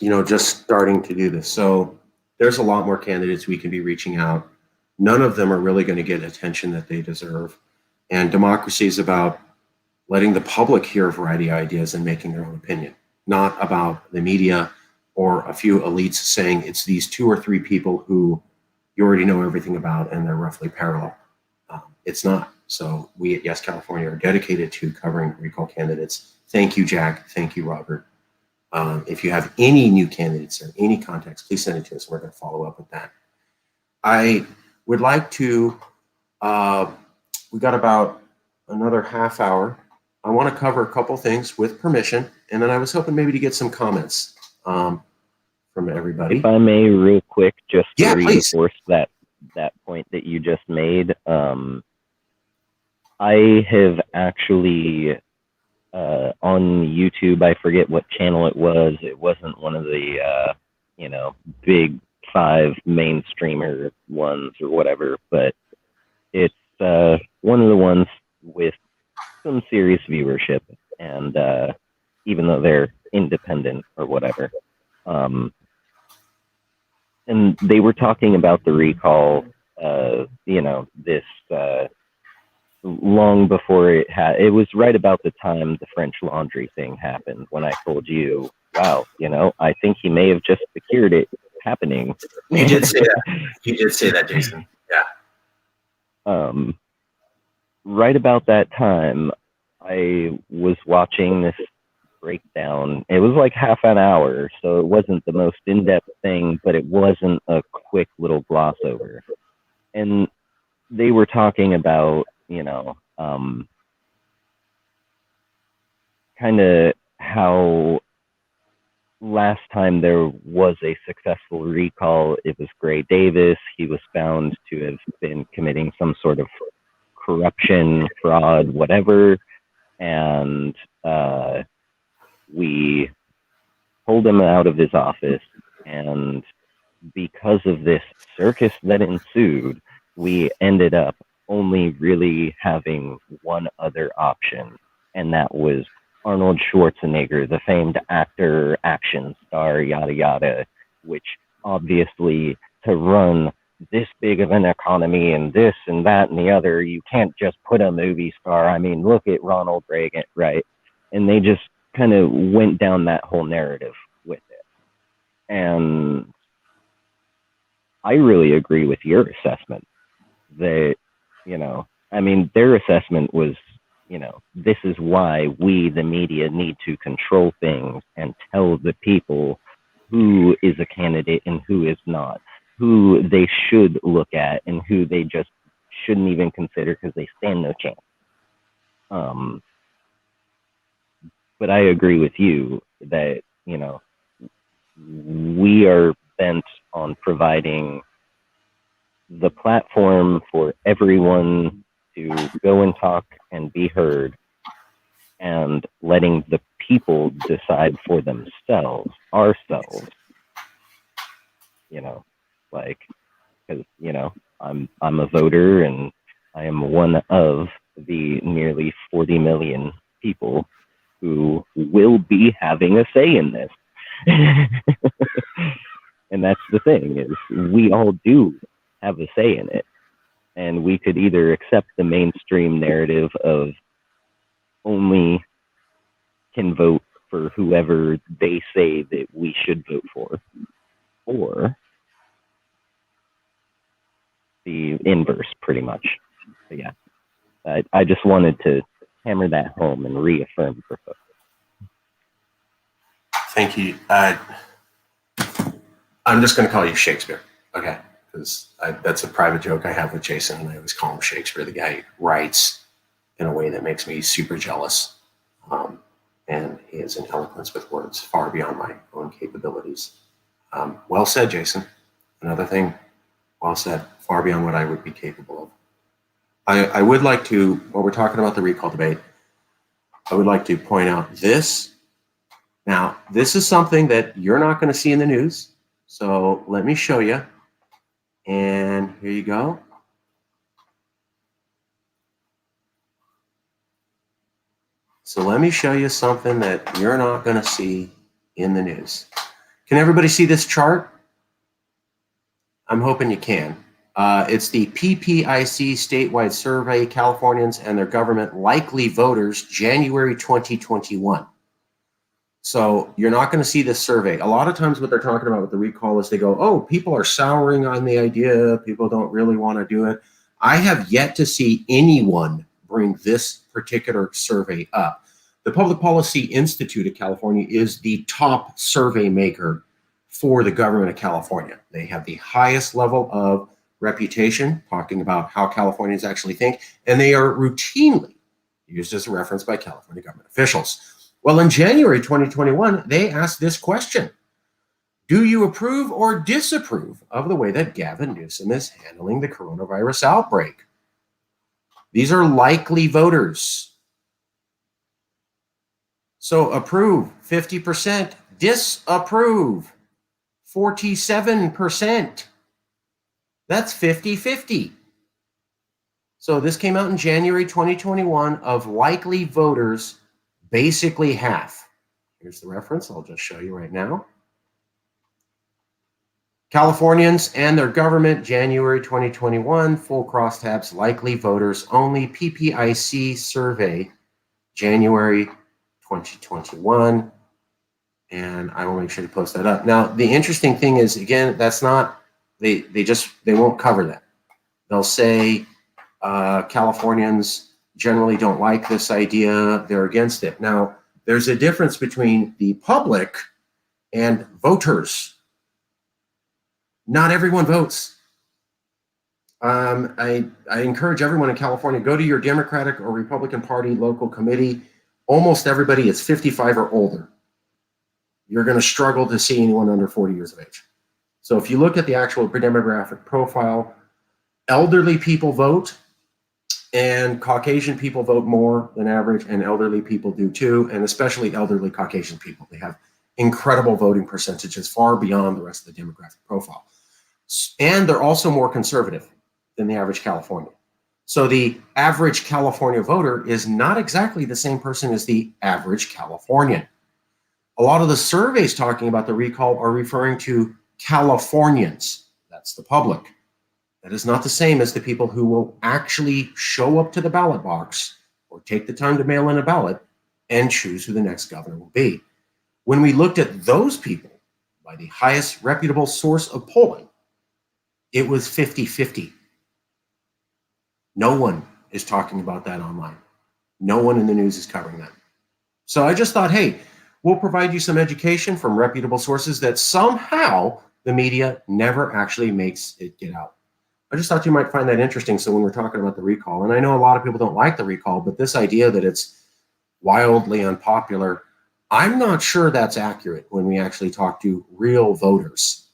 [SPEAKER 1] just starting to do this. So there's a lot more candidates we can be reaching out. None of them are really going to get attention that they deserve. And democracy is about letting the public hear a variety of ideas and making their own opinion, not about the media or a few elites saying it's these 2 or 3 people who you already know everything about and they're roughly parallel. It's not. So we at Yes California are dedicated to covering recall candidates. Thank you, Jack. Thank you, Robert. If you have any new candidates or any contacts, please send it to us. We're going to follow up with that. I would like to, we got about another half hour. I want to cover a couple things with permission, and then I was hoping maybe to get some comments from everybody.
[SPEAKER 4] If I may, real quick, just to
[SPEAKER 1] Yeah, please.
[SPEAKER 4] reinforce that point that you just made, I have actually on YouTube, I forget what channel it was. It wasn't one of the big 5 mainstreamer ones or whatever, but it's one of the ones with some serious viewership, and even though they're independent or whatever, and they were talking about the recall, this long before it was right about the time the French Laundry thing happened, when I told you, wow, I think he may have just secured it happening.
[SPEAKER 1] You did say that. You did say that, Jason. Yeah.
[SPEAKER 4] Right about that time, I was watching this breakdown. It was like half an hour, so it wasn't the most in-depth thing, but it wasn't a quick little gloss over. And they were talking about, kind of how last time there was a successful recall, it was Gray Davis. He was found to have been committing some sort of corruption, fraud, whatever, and we pulled him out of his office, and because of this circus that ensued, we ended up only really having one other option, and that was Arnold Schwarzenegger, the famed actor, action star, yada yada, which obviously, to run this big of an economy and this and that and the other, you can't just put a movie star. I mean, look at Ronald Reagan, right? And they just kind of went down that whole narrative with it. And I really agree with your assessment that, their assessment was, this is why we, the media, need to control things and tell the people who is a candidate and who is not, who they should look at and who they just shouldn't even consider because they stand no chance. But I agree with you that, we are bent on providing the platform for everyone to go and talk and be heard, and letting the people decide for themselves, ourselves, because, I'm a voter, and I am one of the nearly 40 million people who will be having a say in this. And that's the thing, is we all do have a say in it. And we could either accept the mainstream narrative of only can vote for whoever they say that we should vote for, or the inverse, pretty much. But yeah, I just wanted to hammer that home and reaffirm for folks.
[SPEAKER 1] Thank you. I'm just going to call you Shakespeare, okay? Because that's a private joke I have with Jason, and I always call him Shakespeare. The guy writes in a way that makes me super jealous, and he has an eloquence with words far beyond my own capabilities. Well said, Jason. Another thing, well said, far beyond what I would be capable of. I would like to, while we're talking about the recall debate, I would like to point out this Now, this is something that you're not going to see in the news. So let me show you. And here you go. So let me show you something that you're not going to see in the news. Can everybody see this chart? I'm hoping you can. It's the PPIC statewide survey, Californians and their government likely voters, January 2021. So you're not going to see this survey. A lot of times what they're talking about with the recall is they go, oh, people are souring on the idea. People don't really want to do it. I have yet to see anyone bring this particular survey up. The Public Policy Institute of California is the top survey maker for the government of California. They have the highest level of reputation, talking about how Californians actually think, and they are routinely used as a reference by California government officials. Well, in January 2021, they asked this question: do you approve or disapprove of the way that Gavin Newsom is handling the coronavirus outbreak? These are likely voters. So approve, 50%, disapprove, 47%. That's 50-50. So this came out in January 2021. Of likely voters, basically half. Here's the reference. I'll just show you right now. Californians and their government, January 2021, full crosstabs, likely voters only, PPIC survey, January 2021. And I will make sure to post that up. Now, the interesting thing is, again, that's not, they won't cover that. They'll say Californians generally don't like this idea, they're against it. Now, there's a difference between the public and voters. Not everyone votes. I encourage everyone in California, go to your Democratic or Republican Party local committee. Almost everybody is 55 or older. You're going to struggle to see anyone under 40 years of age. So if you look at the actual demographic profile, elderly people vote, and Caucasian people vote more than average, and elderly people do too, and especially elderly Caucasian people. They have incredible voting percentages far beyond the rest of the demographic profile. And they're also more conservative than the average Californian. So the average California voter is not exactly the same person as the average Californian. A lot of the surveys talking about the recall are referring to Californians. That's the public. That is not the same as the people who will actually show up to the ballot box or take the time to mail in a ballot and choose who the next governor will be. When we looked at those people by the highest reputable source of polling, it was 50-50. No one is talking about that online. No one in the news is covering that. So I just thought, hey, we'll provide you some education from reputable sources that somehow the media never actually makes it get out. I just thought you might find that interesting. So when we're talking about the recall, and I know a lot of people don't like the recall, but this idea that it's wildly unpopular, I'm not sure that's accurate when we actually talk to real voters.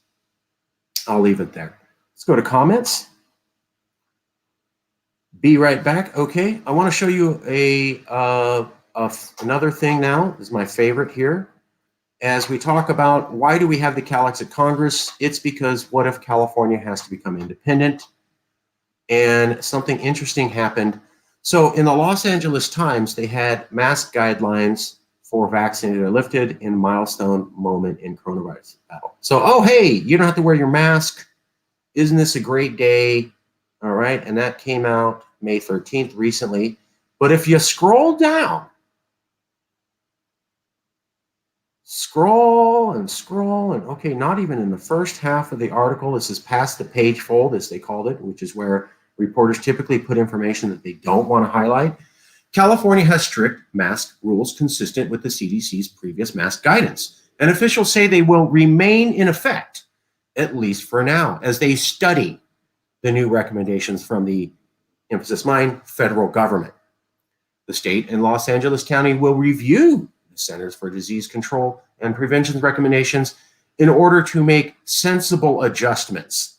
[SPEAKER 1] I'll leave it there. Let's go to comments. Be right back. Okay, I want to show you another thing now. This is my favorite here. As we talk about why do we have the Calexit Congress, it's because what if California has to become independent? And something interesting happened. So in the Los Angeles Times, they had mask guidelines for vaccinated or lifted in milestone moment in coronavirus battle. So, oh, hey, you don't have to wear your mask. Isn't this a great day? All right, and that came out May 13th recently. But if you scroll down, scroll and okay, not even in the first half of the article, this is past the page fold, as they called it, which is where reporters typically put information that they don't want to highlight. California has strict mask rules consistent with the CDC's previous mask guidance, and officials say they will remain in effect, at least for now, as they study the new recommendations from the, emphasis mine, federal government. The state and Los Angeles County will review the Centers for Disease Control and Prevention's recommendations in order to make sensible adjustments.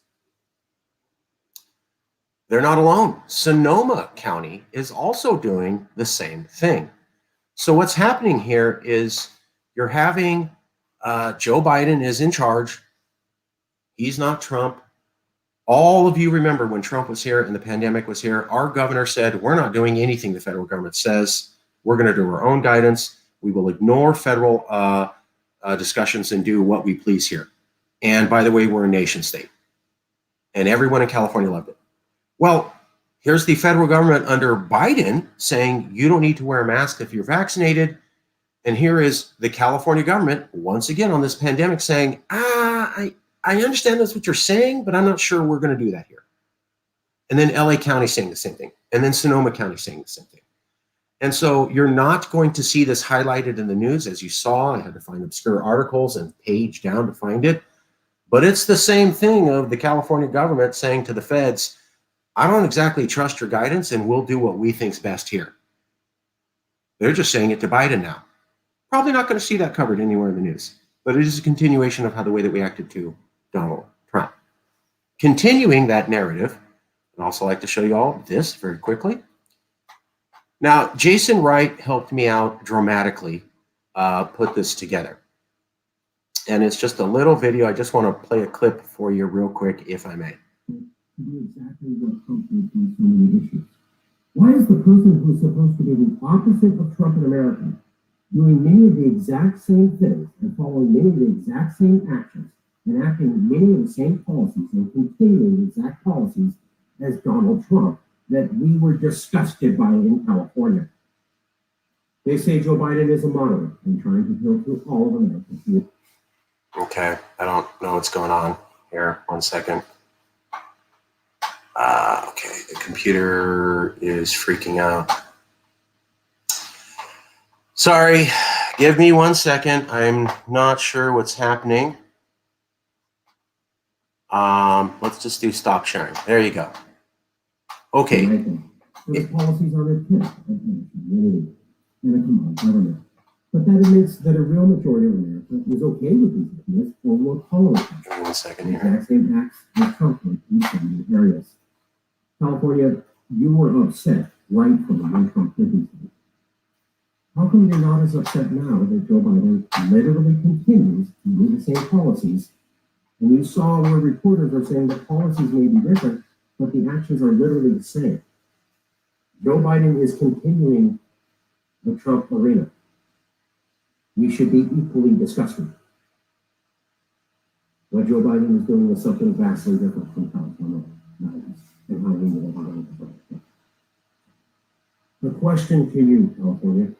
[SPEAKER 1] They're not alone. Sonoma County is also doing the same thing. So what's happening here is you're having Joe Biden is in charge. He's not Trump. All of you remember when Trump was here and the pandemic was here, our governor said, we're not doing anything the federal government says. We're going to do our own guidance. We will ignore federal discussions and do what we please here. And by the way, we're a nation state. And everyone in California loved it. Well, here's the federal government under Biden saying you don't need to wear a mask if you're vaccinated. And here is the California government, once again on this pandemic, saying, I understand that's what you're saying, but I'm not sure we're going to do that here. And then LA County saying the same thing. And then Sonoma County saying the same thing. And so you're not going to see this highlighted in the news. As you saw, I had to find obscure articles and page down to find it. But it's the same thing of the California government saying to the feds, I don't exactly trust your guidance and we'll do what we think's best here. They're just saying it to Biden now. Probably not going to see that covered anywhere in the news. But it is a continuation of how the way that we acted to Donald Trump. Continuing that narrative, I'd also like to show you all this very quickly. Now, Jason Wright helped me out dramatically put this together. And it's just a little video. I just want to play a clip for you real quick, if I may.
[SPEAKER 7] Exactly what Trump did on so many issues. Why is the person who's supposed to be the opposite of Trump in America doing many of the exact same things and following many of the exact same actions and acting many of the same policies and continuing the exact policies as Donald Trump that we were disgusted by in California? They say Joe Biden is a monolith and trying to appeal to all of Americans.
[SPEAKER 1] Okay, I don't know what's going on here. 1 second. Okay, the computer is freaking out. Sorry, give me 1 second. I'm not sure what's happening. Let's just do stop sharing. There you go. Okay.
[SPEAKER 7] Those policies are intent of unity and a combined government. But that admits that a real majority of America is okay with these ideas or will tolerate them.
[SPEAKER 1] Give me 1 second
[SPEAKER 7] The
[SPEAKER 1] here.
[SPEAKER 7] exact same acts that Trump did in so many areas. California, you were upset right from when Trump did these things. How come you're not as upset now that Joe Biden literally continues to do the same policies? And you saw where reporters are saying that policies may be different, but the actions are literally the same. Joe Biden is continuing the Trump arena. We should be equally disgusted. What Joe Biden is doing is something vastly different from California and how we live on it. The question to you, California,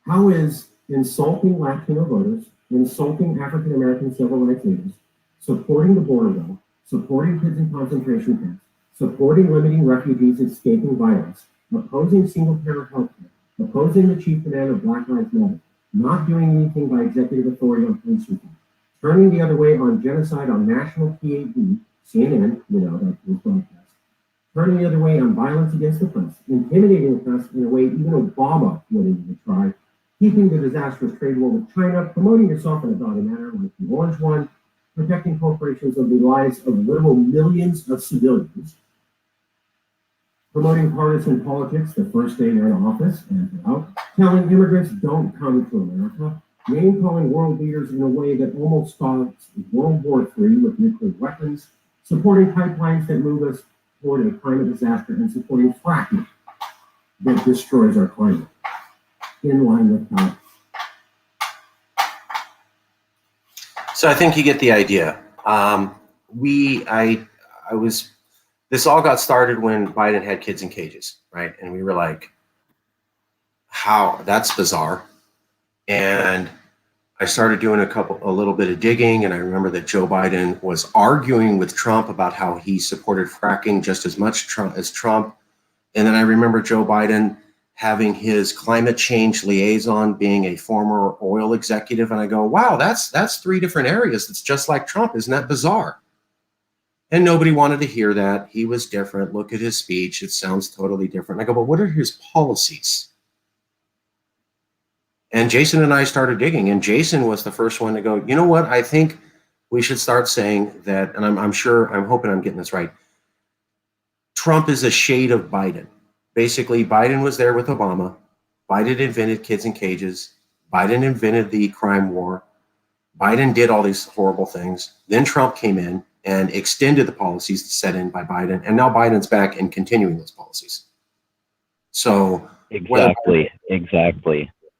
[SPEAKER 7] how is insulting Latino voters, insulting African American civil rights leaders, supporting the border wall, supporting kids in concentration camps, supporting limiting refugees escaping violence, opposing single-parent health care, opposing the chief demand of Black Lives Matter, not doing anything by executive authority on police reform, turning the other way on genocide on national PAB, CNN, that was broadcast, turning the other way on violence against the press, intimidating the press in a way even Obama wouldn't even try, keeping the disastrous trade war with China, promoting yourself in a dotted manner like the orange one, protecting corporations of the lives of literal millions of civilians, promoting partisan politics the first day you're in office and throughout, telling immigrants don't come to America, name-calling world leaders in a way that almost starts World War III with nuclear weapons, supporting pipelines that move us toward a climate disaster, and supporting fracking that destroys our climate, in line with California.
[SPEAKER 1] So I think you get the idea. This all got started when Biden had kids in cages, right? And we were like, how? That's bizarre. And I started doing a little bit of digging, and I remember that Joe Biden was arguing with Trump about how he supported fracking just as much as Trump. And then I remember Joe Biden having his climate change liaison being a former oil executive. And I go, wow, that's 3 different areas. That's just like Trump. Isn't that bizarre? And nobody wanted to hear that. He was different. Look at his speech. It sounds totally different. I go, but what are his policies? And Jason and I started digging, and Jason was the first one to go, you know what? I think we should start saying that, and I'm hoping I'm getting this right. Trump is a shade of Biden. Basically, Biden was there with Obama. Biden invented kids in cages. Biden invented the crime war. Biden did all these horrible things. Then Trump came in and extended the policies set in by Biden. And now Biden's back and continuing those policies. So
[SPEAKER 4] exactly.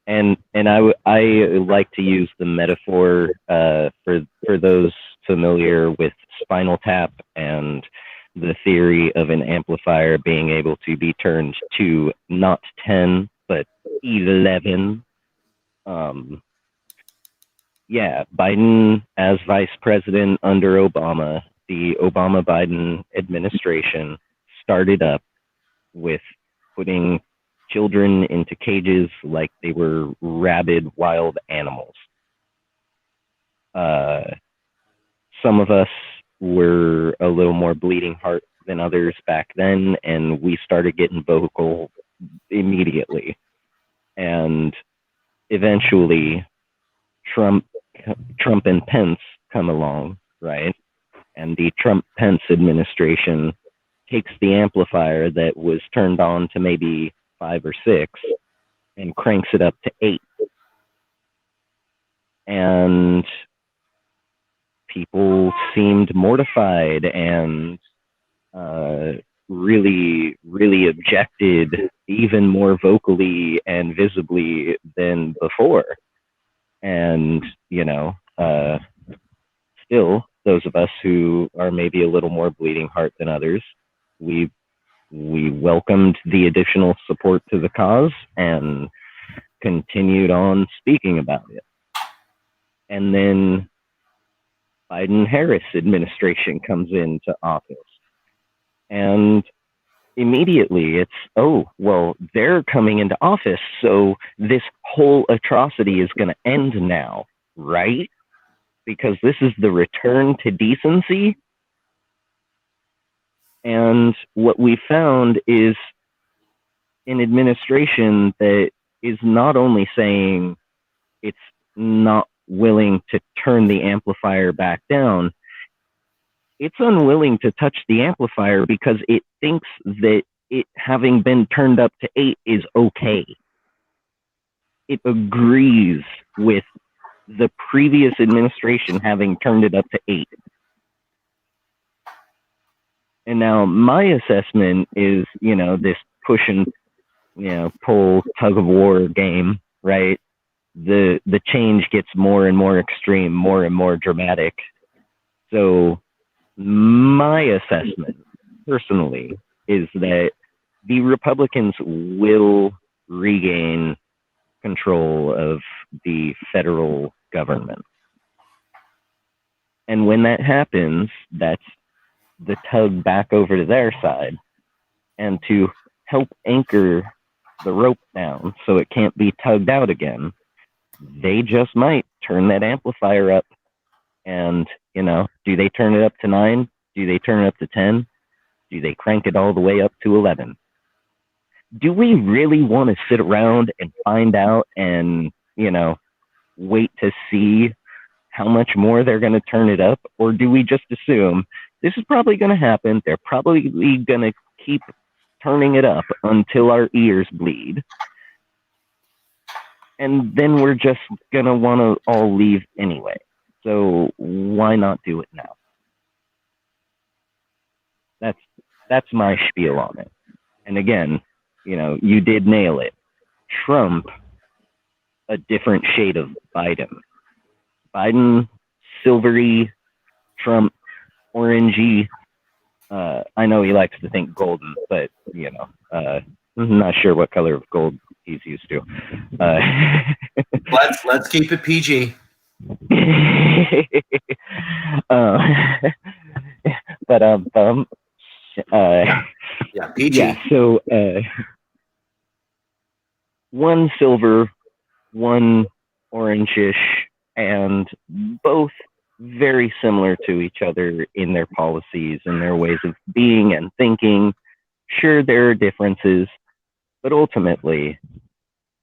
[SPEAKER 4] And I like to use the metaphor for those familiar with Spinal Tap and the theory of an amplifier being able to be turned to not 10 but 11. Biden as vice president under Obama, the Obama-Biden administration started up with putting children into cages like they were rabid wild animals. Some of us were a little more bleeding heart than others back then, and we started getting vocal immediately. And eventually, Trump and Pence come along, right? And the Trump-Pence administration takes the amplifier that was turned on to maybe 5 or 6 and cranks it up to 8. And people seemed mortified and really objected even more vocally and visibly than before. And, still, those of us who are maybe a little more bleeding heart than others, we welcomed the additional support to the cause and continued on speaking about it. And then Biden-Harris administration comes into office. And immediately it's, oh, well, they're coming into office, so this whole atrocity is going to end now, right? Because this is the return to decency. And what we found is an administration that is not only saying it's not willing to turn the amplifier back down, it's unwilling to touch the amplifier because it thinks that it having been turned up to 8 is okay. It agrees with the previous administration having turned it up to 8. And now my assessment is, this push and, pull tug of war game, right? The change gets more and more extreme, more and more dramatic. So my assessment personally is that the Republicans will regain control of the federal government. And when that happens, that's the tug back over to their side. And to help anchor the rope down so it can't be tugged out again, they just might turn that amplifier up. And, do they turn it up to 9? Do they turn it up to 10? Do they crank it all the way up to 11? Do we really want to sit around and find out and, wait to see how much more they're going to turn it up? Or do we just assume this is probably going to happen? They're probably going to keep turning it up until our ears bleed. And then we're just going to want to all leave anyway. So why not do it now? That's my spiel on it. And again, you did nail it. Trump, a different shade of Biden. Biden, silvery. Trump, orangey. I know he likes to think golden, but I'm not sure what color of gold he's used to.
[SPEAKER 1] Let's keep it PG. PG.
[SPEAKER 4] Yeah, so one silver, one orangish, and both very similar to each other in their policies and their ways of being and thinking. Sure, there are differences, but ultimately,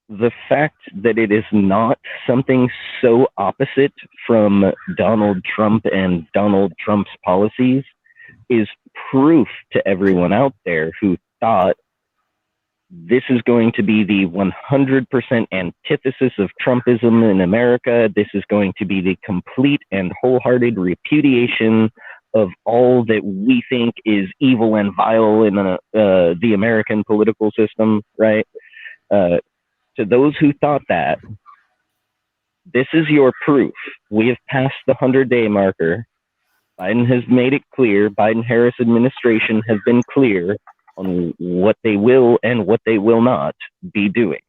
[SPEAKER 4] the fact that it is not something so opposite from Donald Trump and Donald Trump's policies is proof to everyone out there who thought this is going to be the 100% antithesis of Trumpism in America. This is going to be the complete and wholehearted repudiation of all that we think is evil and vile in the American political system, right? To those who thought that, this is your proof. We have passed the 100-day marker. Biden has made it clear. Biden-Harris administration has been clear on what they will and what they will not be doing.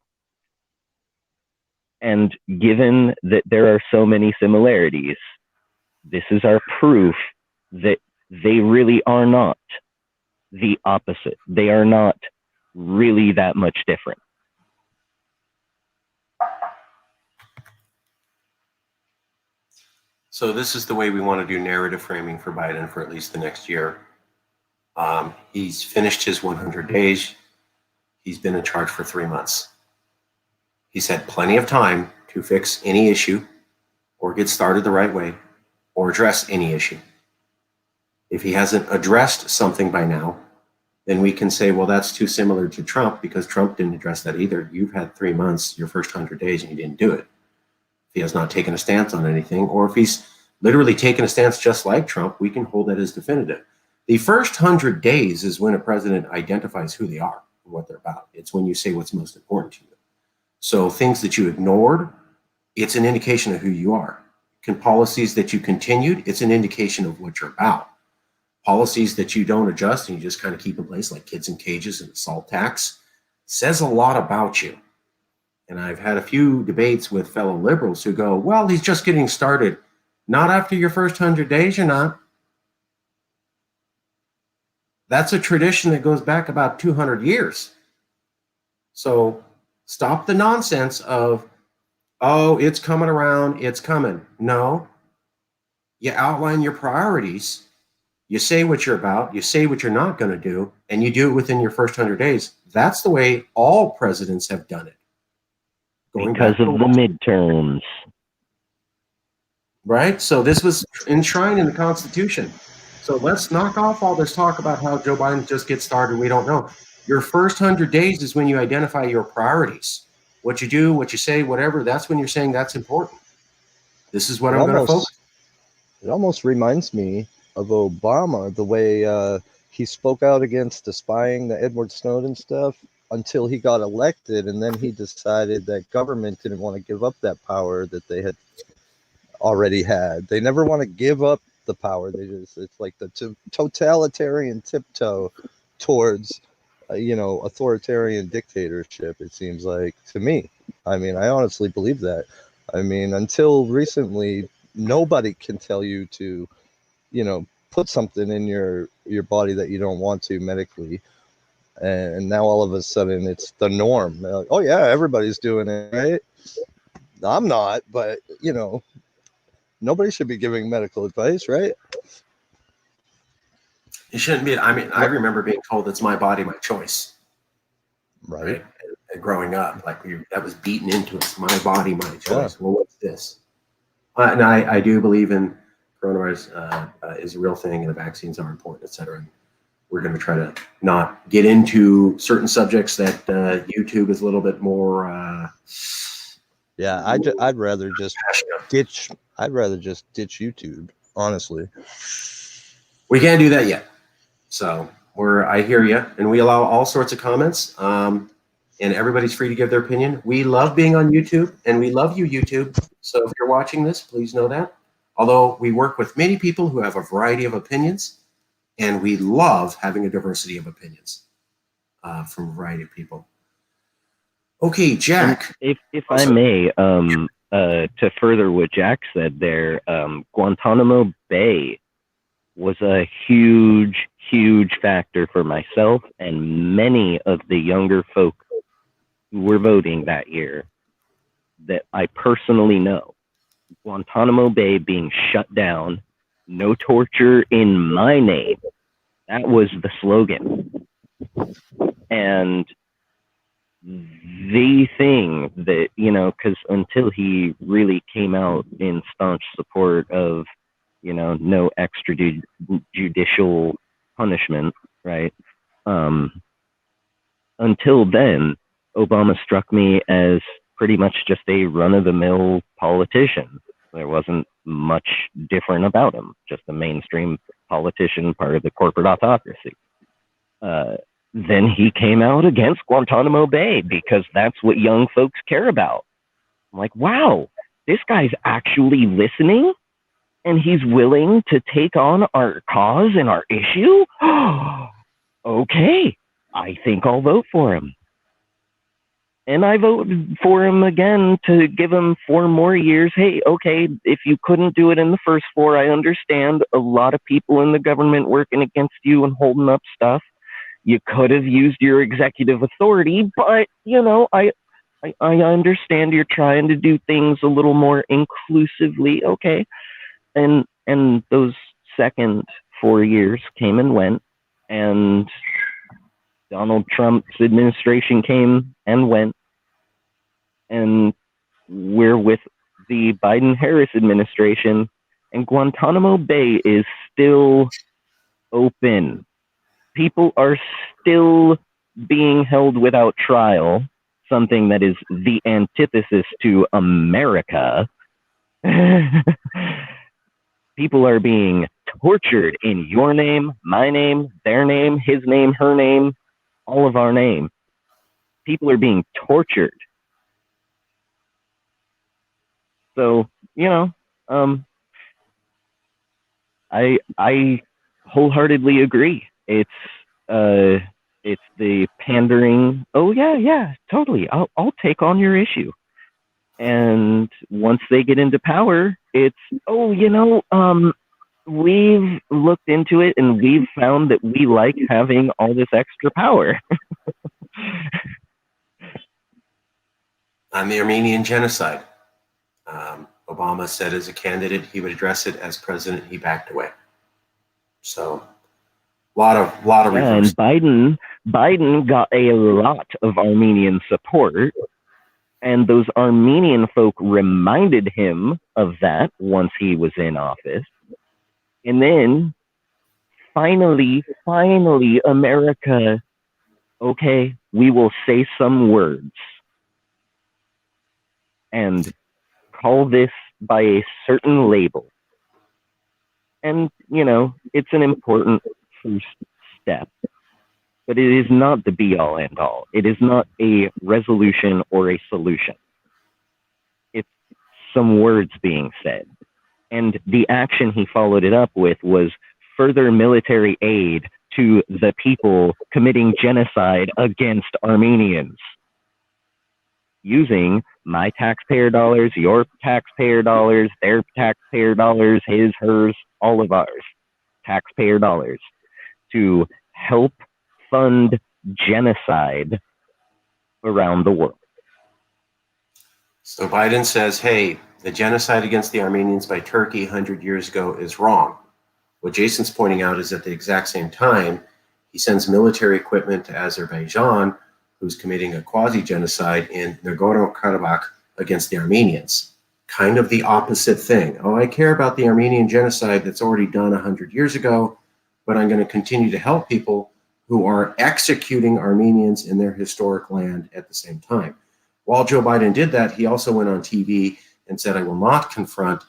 [SPEAKER 4] And given that there are so many similarities, this is our proof that they really are not the opposite. They are not really that much different.
[SPEAKER 1] So this is the way we want to do narrative framing for Biden for at least the next year. He's finished his 100 days. He's been in charge for 3 months. He's had plenty of time to fix any issue or get started the right way or address any issue. If he hasn't addressed something by now, then we can say, well, that's too similar to Trump because Trump didn't address that either. You've had 3 months, your first 100 days, and you didn't do it. If he has not taken a stance on anything, or if he's literally taken a stance just like Trump, we can hold that as definitive. The first 100 days is when a president identifies who they are and what they're about. It's when you say what's most important to you. So things that you ignored, it's an indication of who you are. Policies that you continued, it's an indication of what you're about. Policies that you don't adjust and you just kind of keep in place, like kids in cages and assault tax, says a lot about you. And I've had a few debates with fellow liberals who go, well, he's just getting started. Not after your first 100 days, you're not. That's a tradition that goes back about 200 years. So stop the nonsense of, oh, it's coming around, it's coming. No, you outline your priorities. You say what you're about, you say what you're not going to do, and you do it within your first 100 days. That's the way all presidents have done it.
[SPEAKER 4] Because of the midterms.
[SPEAKER 1] Right? So this was enshrined in the Constitution. So let's knock off all this talk about how Joe Biden just gets started. We don't know. Your first 100 days is when you identify your priorities. What you do, what you say, whatever, that's when you're saying that's important. This is what I'm going to focus.
[SPEAKER 6] It almost reminds me of Obama, the way he spoke out against the spying, the Edward Snowden stuff, until he got elected. And then he decided that government didn't want to give up that power that they had already had. They never want to give up the power. They just, it's like the totalitarian tiptoe towards authoritarian dictatorship, it seems like to me. I mean, I honestly believe that. I mean, until recently, nobody can tell you to, put something in your body that you don't want to medically. And now all of a sudden it's the norm. They're like, oh yeah, everybody's doing it, right? I'm not, but nobody should be giving medical advice, right?
[SPEAKER 1] It shouldn't be. I mean, I remember being told it's my body, my choice.
[SPEAKER 6] Right.
[SPEAKER 1] And growing up, that was beaten into us. My body, my choice. Yeah. Well, what's this? And I do believe in coronavirus is a real thing, and the vaccines are important, et cetera. And we're going to try to not get into certain subjects that YouTube is a little bit more.
[SPEAKER 6] Yeah, I'd rather just ditch. I'd rather just ditch YouTube, honestly.
[SPEAKER 1] We can't do that yet. So I hear you, and we allow all sorts of comments, and everybody's free to give their opinion. We love being on YouTube, and we love you, YouTube. So if you're watching this, please know that. Although we work with many people who have a variety of opinions, and we love having a diversity of opinions from a variety of people. Okay, Jack.
[SPEAKER 4] If I may, to further what Jack said there, Guantanamo Bay was a huge, huge factor for myself and many of the younger folk who were voting that year that I personally know. Guantanamo Bay being shut down, no torture in my name. That was the slogan. And the thing that, because until he really came out in staunch support of, no extrajudicial punishment, right? until then, Obama struck me as pretty much just a run-of-the-mill politician. There wasn't much different about him, just a mainstream politician, part of the corporate autocracy. Then he came out against Guantanamo Bay because that's what young folks care about. I'm like, wow, this guy's actually listening and he's willing to take on our cause and our issue? Okay, I think I'll vote for him. And I voted for him again to give him 4 more years. Hey, okay, if you couldn't do it in the first 4, I understand a lot of people in the government working against you and holding up stuff. You could have used your executive authority, but, you know, I understand you're trying to do things a little more inclusively. Okay. And those second 4 years came and went, and Donald Trump's administration came and went, and we're with the Biden-Harris administration, and Guantanamo Bay is still open. People are still being held without trial, something that is the antithesis to America. People are being tortured in your name, my name, their name, his name, her name, all of our name. People are being tortured. So, you know, I wholeheartedly agree. It's the pandering. Oh yeah, totally. I'll take on your issue. And once they get into power, it's, oh, you know, we've looked into it and we've found that we like having all this extra power.
[SPEAKER 1] On the Armenian genocide, Obama said as a candidate he would address it. As president, he backed away. So, a lot of reverse.
[SPEAKER 4] And Biden got a lot of Armenian support, and those Armenian folk reminded him of that once he was in office. And then finally, America, okay, we will say some words and call this by a certain label. And, you know, it's an important first step, but it is not the be-all, end-all. It is not a resolution or a solution. It's some words being said. And the action he followed it up with was further military aid to the people committing genocide against Armenians, using my taxpayer dollars, your taxpayer dollars, their taxpayer dollars, his, hers, all of ours, taxpayer dollars, to help fund genocide around the world.
[SPEAKER 1] So Biden says, hey, the genocide against the Armenians by Turkey 100 years ago is wrong. What Jason's pointing out is at the exact same time, he sends military equipment to Azerbaijan, who's committing a quasi-genocide in Nagorno-Karabakh against the Armenians. Kind of the opposite thing. Oh, I care about the Armenian genocide that's already done 100 years ago, but I'm going to continue to help people who are executing Armenians in their historic land at the same time. While Joe Biden did that, he also went on TV and said, I will not confront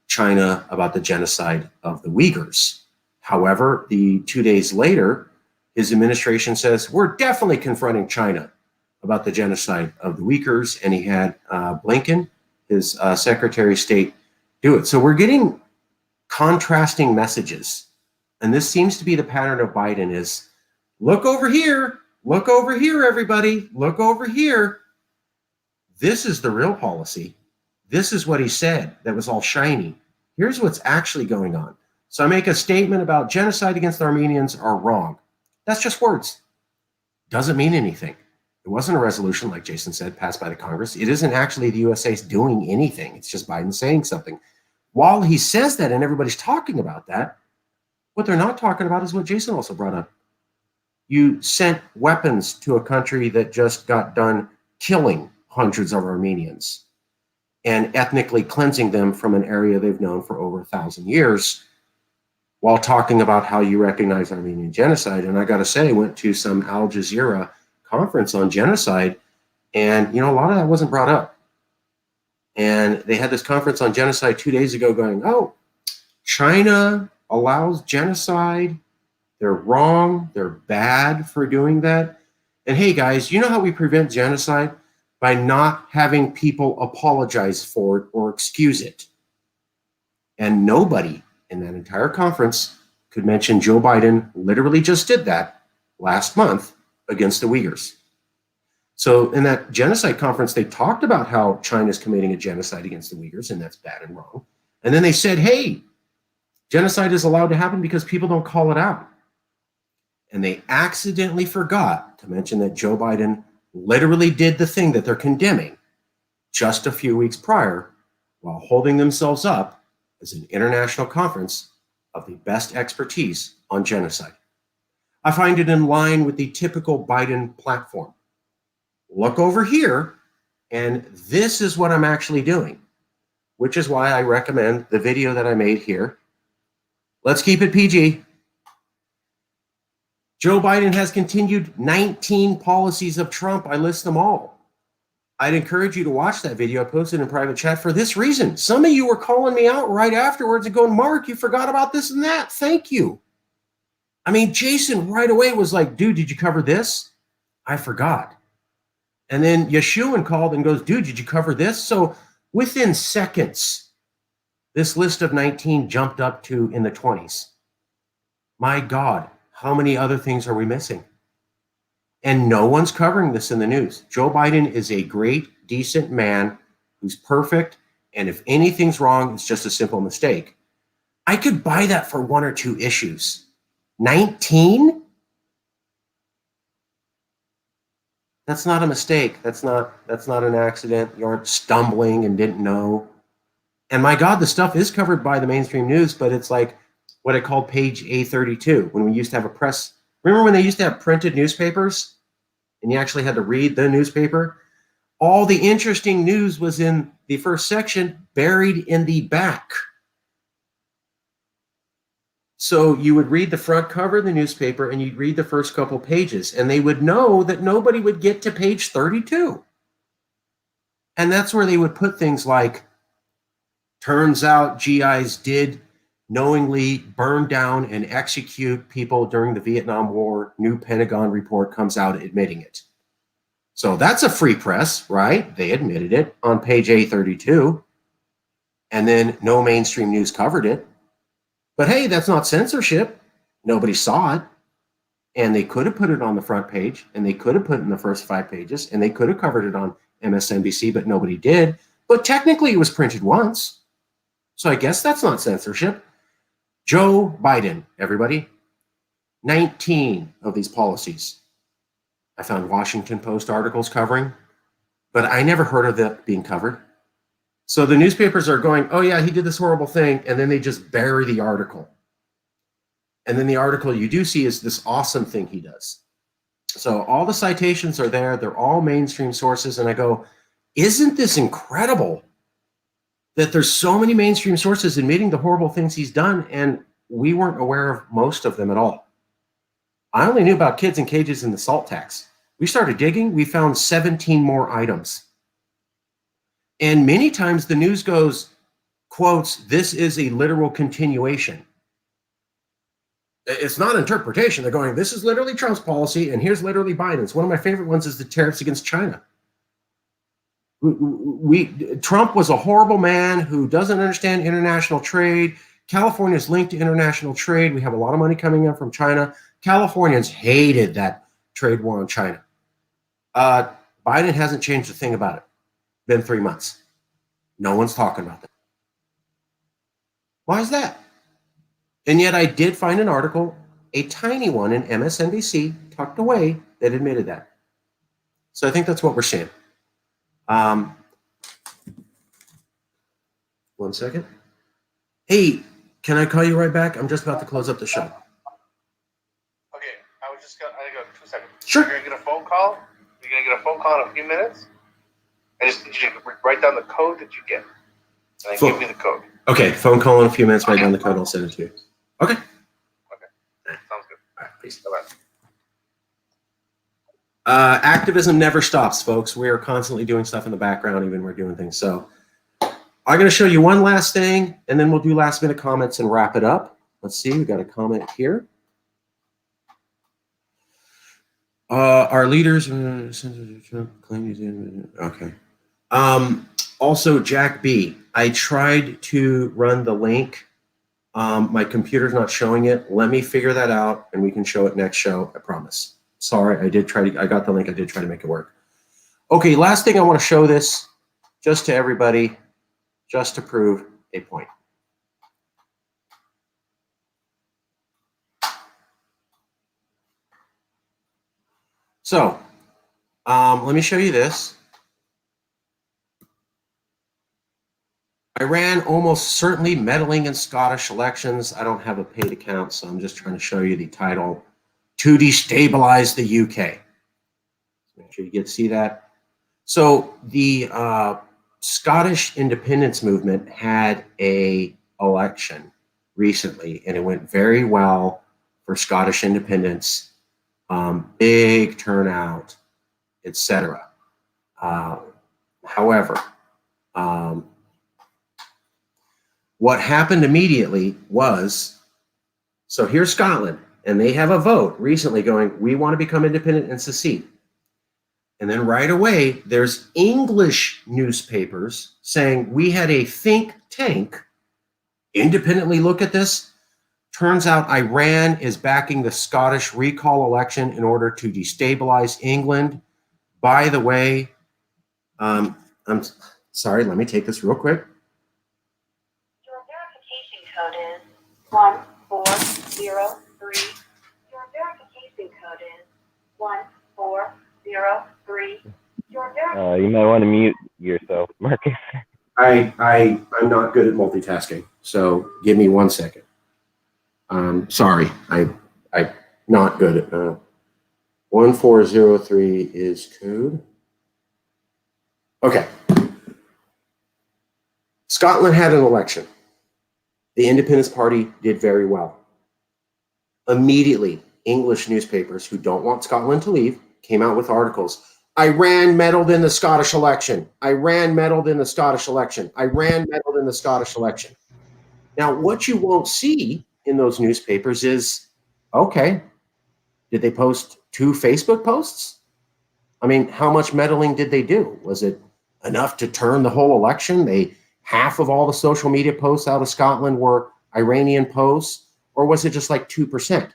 [SPEAKER 1] China about the genocide of the Uyghurs. However, 2 days later, his administration says, we're definitely confronting China about the genocide of the Uyghurs, and he had Blinken, his Secretary of State, do it. So we're getting contrasting messages. And this seems to be the pattern of Biden is, look over here, everybody, look over here. This is the real policy. This is what he said that was all shiny. Here's what's actually going on. So I make a statement about genocide against the Armenians are wrong. That's just words. Doesn't mean anything. It wasn't a resolution, like Jason said, passed by the Congress. It isn't actually the USA doing anything. It's just Biden saying something. While he says that and everybody's talking about that, what they're not talking about is what Jason also brought up. You sent weapons to a country that just got done killing hundreds of Armenians and ethnically cleansing them from an area they've known for over 1,000 years, while talking about how you recognize Armenian genocide. And I got to say, I went to some Al Jazeera conference on genocide, and a lot of that wasn't brought up. And they had this conference on genocide 2 days ago going, oh, China allows genocide. They're wrong. They're bad for doing that. And hey, guys, you know how we prevent genocide? By not having people apologize for it or excuse it. And nobody in that entire conference could mention Joe Biden literally just did that last month against the Uyghurs. So in that genocide conference, they talked about how China's committing a genocide against the Uyghurs, and that's bad and wrong. And then they said, hey, genocide is allowed to happen because people don't call it out. And they accidentally forgot to mention that Joe Biden literally did the thing that they're condemning just a few weeks prior while holding themselves up as an international conference of the best expertise on genocide. I find it in line with the typical Biden platform. Look over here, and this is what I'm actually doing, which is why I recommend the video that I made here. Let's keep it PG. Joe Biden has continued 19 policies of Trump. I list them all. I'd encourage you to watch that video. I posted in private chat for this reason. Some of you were calling me out right afterwards and going, Mark, you forgot about this and that. Thank you. I mean, Jason right away was like, dude, did you cover this? I forgot. And then Yeshuan called and goes, dude, did you cover this? So within seconds, this list of 19 jumped up to in the 20s. My God, how many other things are we missing? And no one's covering this in the news. Joe Biden is a great, decent man who's perfect. And if anything's wrong, it's just a simple mistake. I could buy that for 1 or 2 issues. 19? That's not a mistake. That's not an accident. You aren't stumbling and didn't know. And my God, the stuff is covered by the mainstream news, but it's like what I called page A32 when we used to have a press. Remember when they used to have printed newspapers and you actually had to read the newspaper? All the interesting news was in the first section, buried in the back. So you would read the front cover of the newspaper and you'd read the first couple pages, and they would know that nobody would get to page 32. And that's where they would put things like, turns out GIs did knowingly burn down and execute people during the Vietnam War. New Pentagon report comes out admitting it. So that's a free press, right? They admitted it on page A32. And then no mainstream news covered it. But hey, that's not censorship. Nobody saw it. And they could have put it on the front page, and they could have put it in the first 5 pages, and they could have covered it on MSNBC, but nobody did. But technically it was printed once. So I guess that's not censorship. Joe Biden, everybody, 19 of these policies I found Washington Post articles covering, but I never heard of that being covered. So the newspapers are going, oh yeah, he did this horrible thing, and then they just bury the article. And then the article you do see is this awesome thing he does. So all the citations are there. They're all mainstream sources. And I go, isn't this incredible that there's so many mainstream sources admitting the horrible things he's done, and we weren't aware of most of them at all? I only knew about kids in cages and the salt tax. We started digging. We found 17 more items. And many times the news goes, quotes, this is a literal continuation. It's not interpretation. They're going, this is literally Trump's policy, and here's literally Biden's. One of my favorite ones is the tariffs against China. Trump was a horrible man who doesn't understand international trade. California is linked to international trade. We have a lot of money coming in from China. Californians hated that trade war on China. Biden hasn't changed a thing about it. Been 3 months. No one's talking about that. Why is that? And yet I did find an article, a tiny one in MSNBC, tucked away, that admitted that. So I think that's what we're seeing. 1 second. Hey, can I call you right back? I'm just about to close up the show.
[SPEAKER 3] Okay, I got 2 seconds.
[SPEAKER 1] Sure.
[SPEAKER 3] You're gonna get a phone call. You're gonna get a phone call in a few minutes. I just need you to write down the code that you get, and then give me the code.
[SPEAKER 1] Okay, phone call in a few minutes. Write down the code. I'll send it to you. Okay.
[SPEAKER 3] Okay. Sounds good.
[SPEAKER 1] All right, peace.
[SPEAKER 3] Bye-bye.
[SPEAKER 1] Activism never stops, folks. We are constantly doing stuff in the background, even we're doing things. So I'm going to show you one last thing, and then we'll do last minute comments and wrap it up. Let's see, we got a comment here. Our leaders, okay. Also, Jack B, I tried to run the link. My computer's not showing it. Let me figure that out, and we can show it next show, I promise. Sorry, I got the link. I did try to make it work. Okay, last thing I want to show this just to everybody, just to prove a point. So, let me show you this. Iran almost certainly meddling in Scottish elections. I don't have a paid account, so I'm just trying to show you the title. To destabilize the UK. Make sure you get to see that. So the Scottish independence movement had a election recently, and it went very well for Scottish independence. Big turnout, etc. However, what happened immediately was, so here's Scotland. And they have a vote recently going, we want to become independent and secede. And then right away, there's English newspapers saying we had a think tank independently look at this. Turns out Iran is backing the Scottish recall election in order to destabilize England. By the way, I'm sorry, let me take this real quick.
[SPEAKER 8] Your verification code is 1403. Your verification code is 1403.
[SPEAKER 4] You might want to mute yourself, Marcus.
[SPEAKER 1] I'm not good at multitasking, so give me 1 second. Sorry, I'm not good at 1403 is code. Okay. Scotland had an election. The Independence Party did very well. Immediately, English newspapers who don't want Scotland to leave came out with articles. Iran meddled in the Scottish election. Iran meddled in the Scottish election. Iran meddled in the Scottish election. Now, what you won't see in those newspapers is, okay, did they post 2 Facebook posts? I mean, how much meddling did they do? Was it enough to turn the whole election? Half of all the social media posts out of Scotland were Iranian posts, or was it just like 2%?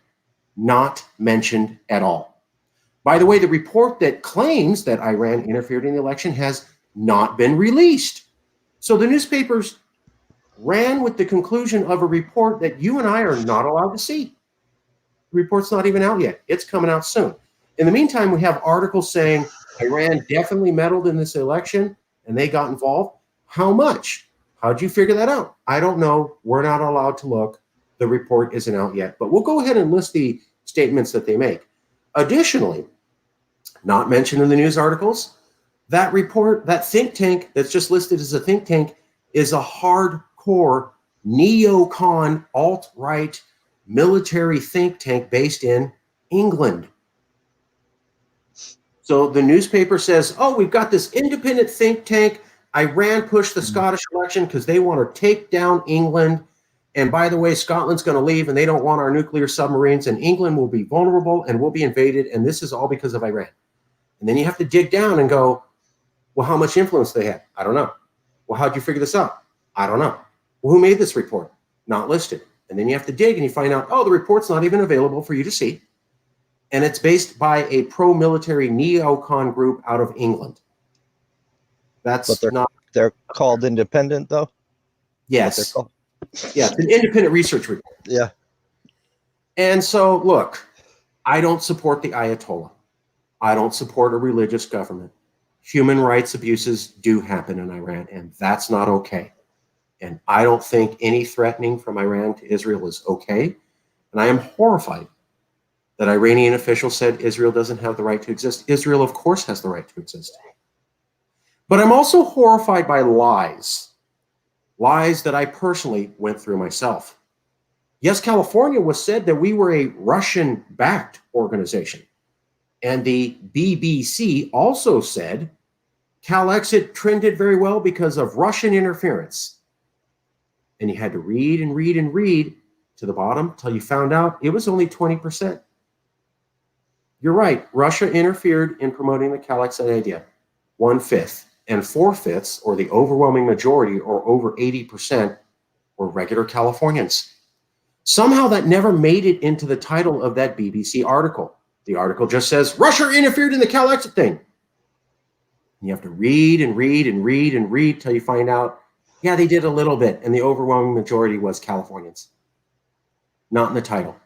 [SPEAKER 1] Not mentioned at all. By the way, the report that claims that Iran interfered in the election has not been released. So the newspapers ran with the conclusion of a report that you and I are not allowed to see. The report's not even out yet. It's coming out soon. In the meantime, we have articles saying Iran definitely meddled in this election and they got involved. How much? How'd you figure that out? I don't know. We're not allowed to look. The report isn't out yet, but we'll go ahead and list the statements that they make. Additionally, not mentioned in the news articles, that report, that think tank that's just listed as a think tank is a hardcore neocon alt-right military think tank based in England. So the newspaper says, oh, we've got this independent think tank. Iran pushed the Scottish election because they want to take down England. And by the way, Scotland's going to leave and they don't want our nuclear submarines and England will be vulnerable and will be invaded. And this is all because of Iran. And then you have to dig down and go, well, how much influence they had? I don't know. Well, how'd you figure this out? I don't know. Well, who made this report? Not listed. And then you have to dig and you find out, oh, the report's not even available for you to see. And it's based by a pro-military neocon group out of England. That's
[SPEAKER 6] they're called independent, though?
[SPEAKER 1] Yes. Yeah, it's an independent research report.
[SPEAKER 6] Yeah.
[SPEAKER 1] And so, look, I don't support the Ayatollah. I don't support a religious government. Human rights abuses do happen in Iran, and that's not okay. And I don't think any threatening from Iran to Israel is okay. And I am horrified that Iranian officials said Israel doesn't have the right to exist. Israel, of course, has the right to exist. But I'm also horrified by lies that I personally went through myself. Yes, California was said that we were a Russian-backed organization. And the BBC also said Calexit trended very well because of Russian interference. And you had to read and read and read to the bottom until you found out it was only 20%. You're right. Russia interfered in promoting the Calexit idea. 1/5 and 4/5, or the overwhelming majority, or over 80%, were regular Californians. Somehow that never made it into the title of that BBC article. The article just says, Russia interfered in the Calexit thing. And you have to read and read and read and read till you find out, yeah, they did a little bit, and the overwhelming majority was Californians. Not in the title.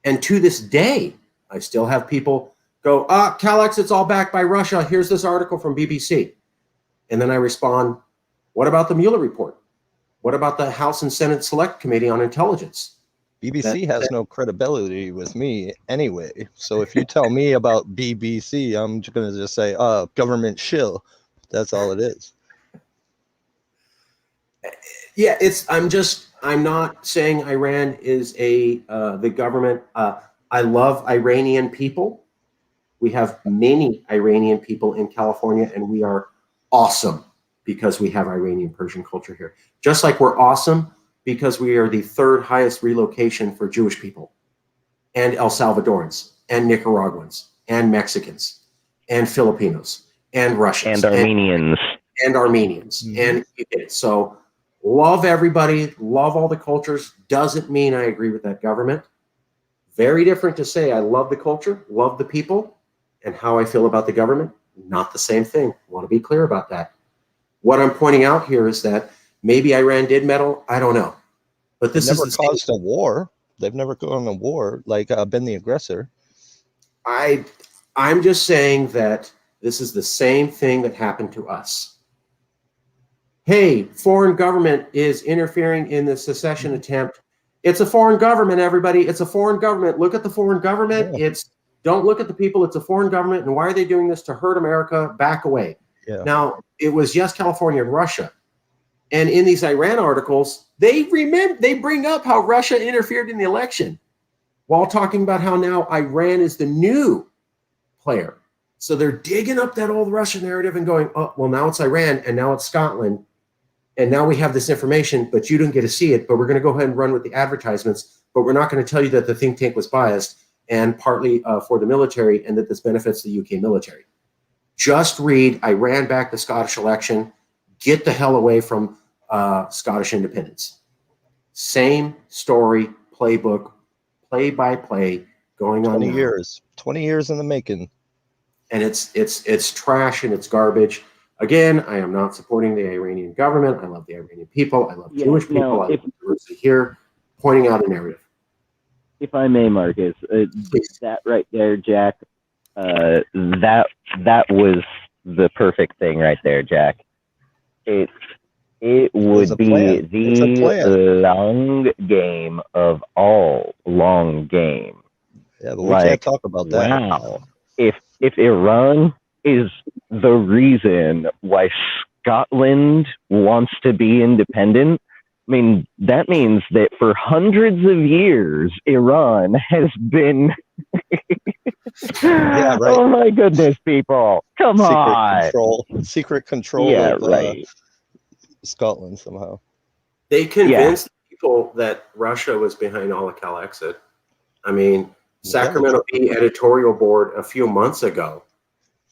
[SPEAKER 1] And to this day, I still have people go, Calexit's all backed by Russia. Here's this article from BBC. And then I respond, what about the Mueller report? What about the House and Senate Select Committee on Intelligence?
[SPEAKER 6] BBC has no credibility with me anyway. So if you tell me about BBC, I'm just going to just say, government shill. That's all it is.
[SPEAKER 1] Yeah, I'm not saying Iran is the government. I love Iranian people. We have many Iranian people in California, and we are awesome because we have Iranian Persian culture here. Just like we're awesome because we are the third highest relocation for Jewish people, and El Salvadorans, and Nicaraguans, and Mexicans, and Filipinos, and Russians,
[SPEAKER 4] and Armenians.
[SPEAKER 1] And Armenians. Mm-hmm. And you get it. So love everybody, love all the cultures. Doesn't mean I agree with that government. Very different to say I love the culture, love the people, and how I feel about the government. Not the same thing. I want to be clear about that. What I'm pointing out here is that maybe Iran did meddle. I don't know. But this
[SPEAKER 6] never caused a war. They've never gone to war, like been the aggressor.
[SPEAKER 1] I'm just saying that this is the same thing that happened to us. Hey, foreign government is interfering in the secession attempt. It's a foreign government, everybody. It's a foreign government. Look at the foreign government. Yeah. Don't look at the people. It's a foreign government. And why are they doing this? To hurt America? Back away. Yeah. Now, it was yes, California and Russia. And in these Iran articles, they bring up how Russia interfered in the election while talking about how now Iran is the new player. So they're digging up that old Russian narrative and going, oh, well, now it's Iran and now it's Scotland. And now we have this information, but you didn't get to see it. But we're going to go ahead and run with the advertisements. But we're not going to tell you that the think tank was biased and partly for the military and that this benefits the UK military. Just read Iran backed the Scottish election. Get the hell away from Scottish independence. Same story, playbook, play by play going on.
[SPEAKER 6] 20 years in the making.
[SPEAKER 1] And it's trash and it's garbage. Again, I am not supporting the Iranian government. I love the Iranian people. I love Jewish people. I love diversity here. Pointing out a narrative.
[SPEAKER 4] If I may, Marcus, that right there, Jack, that was the perfect thing right there, Jack. It would be the long game of all long game.
[SPEAKER 6] Yeah, but we can't talk about that.
[SPEAKER 4] Wow. If Iran is the reason why Scotland wants to be independent, I mean, that means that for hundreds of years, Iran has been...
[SPEAKER 6] Yeah, right.
[SPEAKER 4] Oh, my goodness, people. Come on.
[SPEAKER 6] Secret control of Scotland somehow.
[SPEAKER 1] They convinced people that Russia was behind all of Calexit. I mean, Sacramento Bee editorial board a few months ago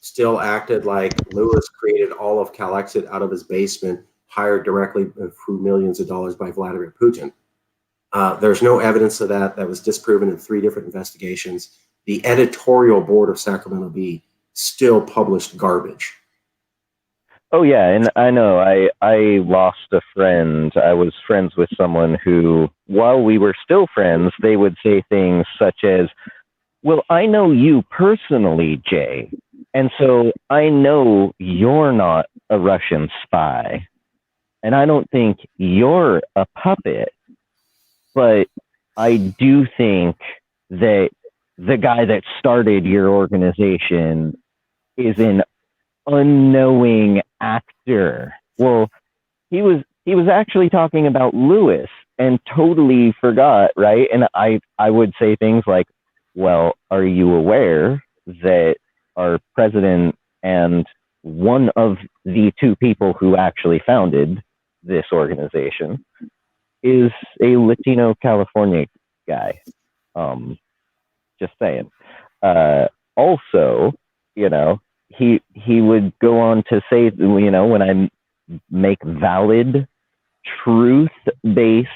[SPEAKER 1] still acted like Lewis created all of Calexit out of his basement, hired directly through millions of dollars by Vladimir Putin. There's no evidence of that. That was disproven in 3 different investigations. The editorial board of Sacramento Bee still published garbage.
[SPEAKER 4] Oh, yeah, and I know I lost a friend. I was friends with someone who, while we were still friends, they would say things such as, well, I know you personally, Jay, and so I know you're not a Russian spy, and I don't think you're a puppet, but I do think that the guy that started your organization is an unknowing actor. Well, he was actually talking about Lewis and totally forgot, right? And I would say things like, well, are you aware that our president and one of the two people who actually founded this organization is a Latino California guy. Just saying. Also, you know, he would go on to say, you know, when I make valid, truth-based,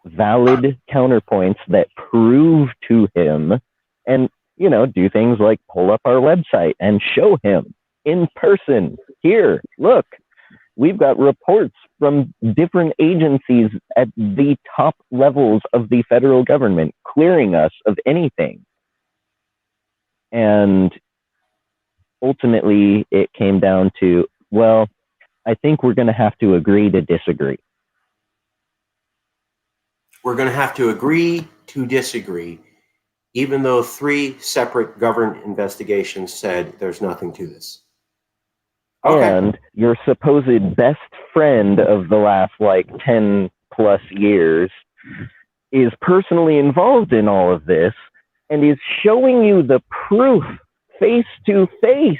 [SPEAKER 4] valid counterpoints that prove to him, and, you know, do things like pull up our website and show him in person, here, look, we've got reports from different agencies at the top levels of the federal government clearing us of anything. And ultimately, it came down to, well, I think we're going to have to agree to disagree.
[SPEAKER 1] We're going to have to agree to disagree, even though 3 separate government investigations said there's nothing to this. Okay.
[SPEAKER 4] And your supposed best friend of the last, like, 10 plus years is personally involved in all of this and is showing you the proof face to face.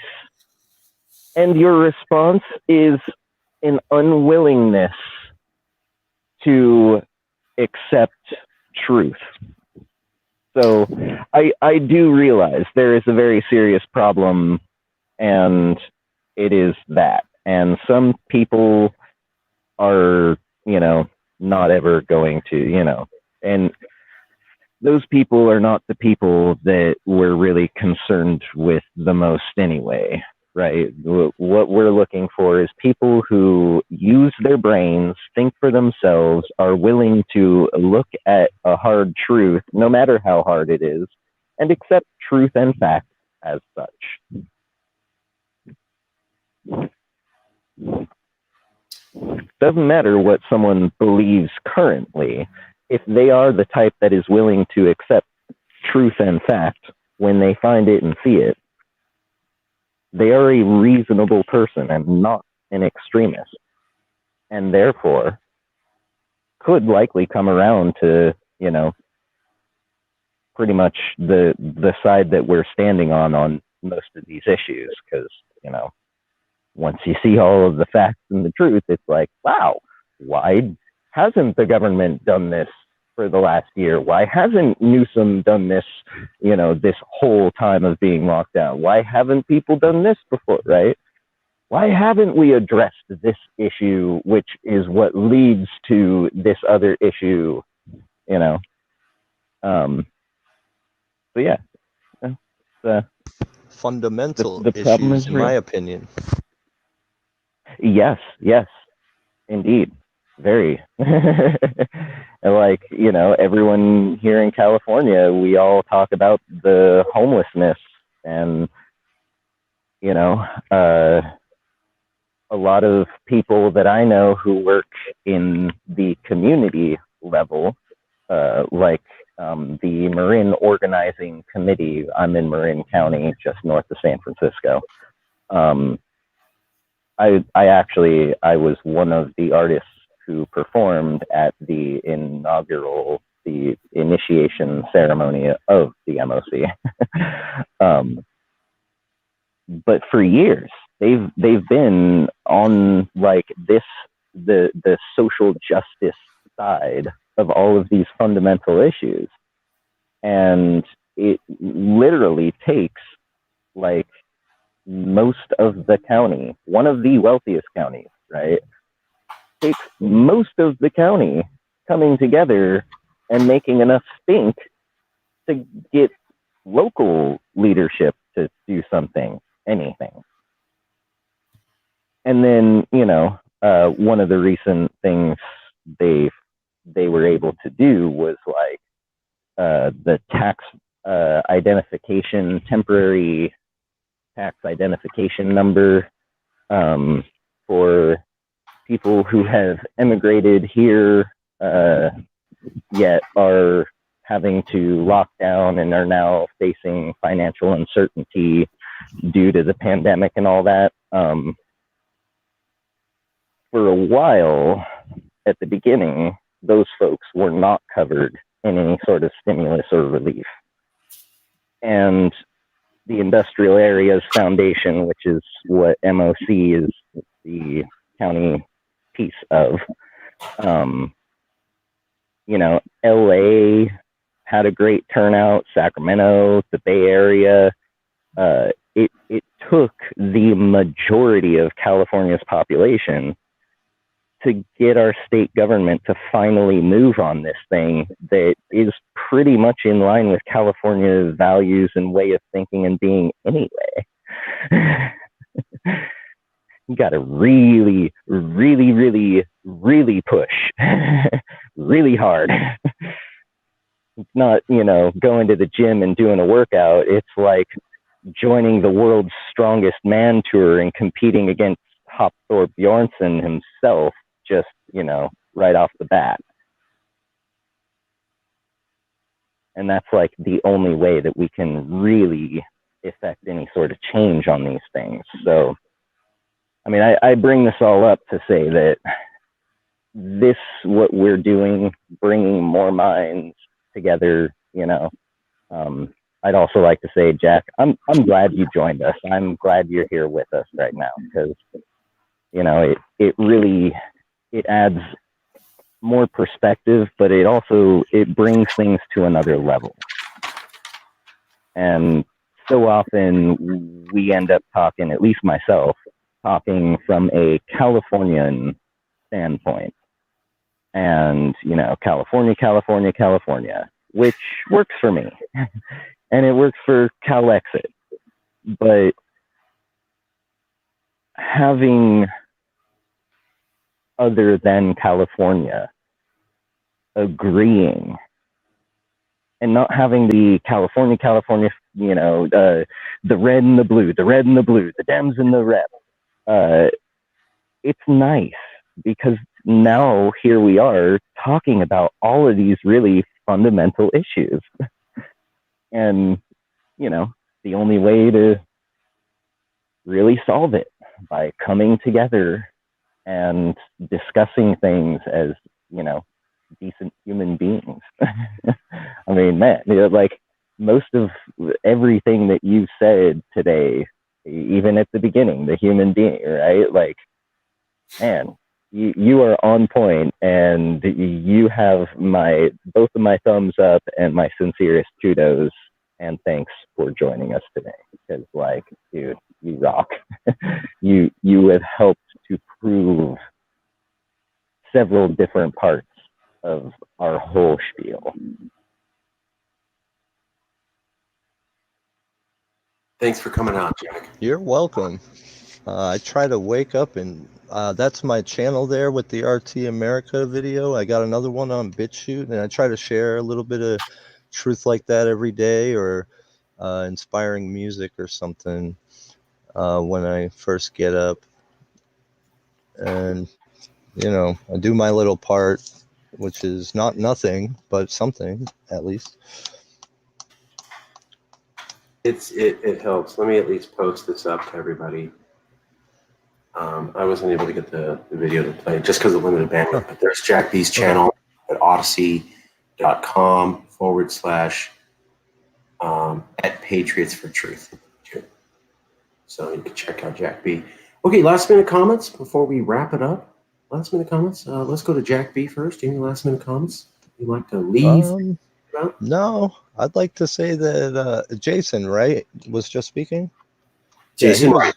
[SPEAKER 4] And your response is an unwillingness to accept truth. So I do realize there is a very serious problem, and it is that. And some people are, you know, not ever going to, you know, and those people are not the people that we're really concerned with the most anyway, right? What we're looking for is people who use their brains, think for themselves, are willing to look at a hard truth, no matter how hard it is, and accept truth and fact as such. Doesn't matter what someone believes currently, if they are the type that is willing to accept truth and fact when they find it and see it, they are a reasonable person and not an extremist, and therefore could likely come around to, you know, pretty much the side that we're standing on most of these issues, because, you know, once you see all of the facts and the truth, it's like, wow, why hasn't the government done this for the last year? Why hasn't Newsom done this, you know, this whole time of being locked down? Why haven't people done this before, right? Why haven't we addressed this issue, which is what leads to this other issue, you know? So yeah.
[SPEAKER 6] Fundamental
[SPEAKER 4] the problem
[SPEAKER 6] issues,
[SPEAKER 4] is
[SPEAKER 6] in
[SPEAKER 4] real.
[SPEAKER 6] my opinion.
[SPEAKER 4] Yes, indeed. Very. Like, you know, everyone here in California, we all talk about the homelessness, and, you know, a lot of people that I know who work in the community level, like the Marin Organizing Committee. I'm in Marin County, just north of San Francisco. I was one of the artists who performed at the initiation ceremony of the MOC. But for years, they've been on, like, the social justice side of all of these fundamental issues. And it literally takes, like, most of the county, one of the wealthiest counties, right? Takes most of the county coming together and making enough stink to get local leadership to do something, anything. And then, you know, one of the recent things they were able to do was, like, the tax identification, temporary tax identification number for people who have immigrated here, yet are having to lock down and are now facing financial uncertainty due to the pandemic and all that. For a while, at the beginning, those folks were not covered in any sort of stimulus or relief. And the industrial areas foundation, which is what MOC is the county piece of. You know, LA had a great turnout, Sacramento, the Bay Area. It took the majority of California's population to get our state government to finally move on this thing that is pretty much in line with California's values and way of thinking and being anyway. You got to really, really, really, really push really hard. It's not, you know, going to the gym and doing a workout. It's like joining the world's strongest man tour and competing against Hafthor Bjornsson himself, just, you know, right off the bat. And that's like the only way that we can really effect any sort of change on these things. So, I mean, I bring this all up to say that this, what we're doing, bringing more minds together, you know, I'd also like to say, Jack, I'm glad you joined us. I'm glad you're here with us right now, because, you know, it really, it adds more perspective, but it brings things to another level. And so often we end up talking, at least myself, talking from a Californian standpoint. And, you know, California, which works for me. And it works for Calexit. But having other than California agreeing and not having the California, you know, the red and the blue, the Dems and the rep. It's nice because now here we are talking about all of these really fundamental issues. And, you know, the only way to really solve it by coming together and discussing things as, you know, decent human beings. I mean, man, you know, like most of everything that you've said today, even at the beginning, the human being, right? Like, man, you are on point, and you have both of my thumbs up and my sincerest kudos and thanks for joining us today. Because, like, dude, you rock. you have helped to prove several different parts of our whole spiel.
[SPEAKER 1] Thanks for coming out, Jack.
[SPEAKER 6] You're welcome. I try to wake up, and that's my channel there with the RT America video. I got another one on BitChute, and I try to share a little bit of truth like that every day, or inspiring music or something when I first get up. And, you know, I do my little part, which is not nothing, but something at least.
[SPEAKER 1] It helps. Let me at least post this up to everybody. I wasn't able to get the video to play just because of limited bandwidth, but there's Jack B's channel at odyssey.com / at Patriots for Truth. So you can check out Jack B. Okay, last minute comments before we wrap it up. Last minute comments. Let's go to Jack B first. Any last minute comments you'd like to leave?
[SPEAKER 6] No, I'd like to say that Jason, right, was just speaking.
[SPEAKER 1] Jason,
[SPEAKER 6] yeah,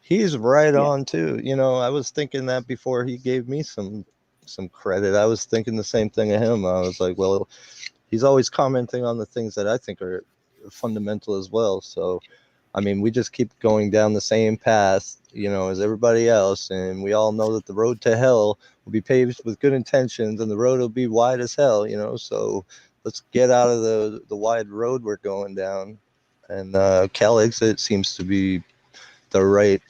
[SPEAKER 6] he's right on too. You know, I was thinking that before he gave me some credit. I was thinking the same thing of him. I was like, well, he's always commenting on the things that I think are fundamental as well. So, I mean, we just keep going down the same path, you know, as everybody else, and we all know that the road to hell will be paved with good intentions, and the road will be wide as hell, you know. So let's get out of the wide road we're going down, and Calexit seems to be the right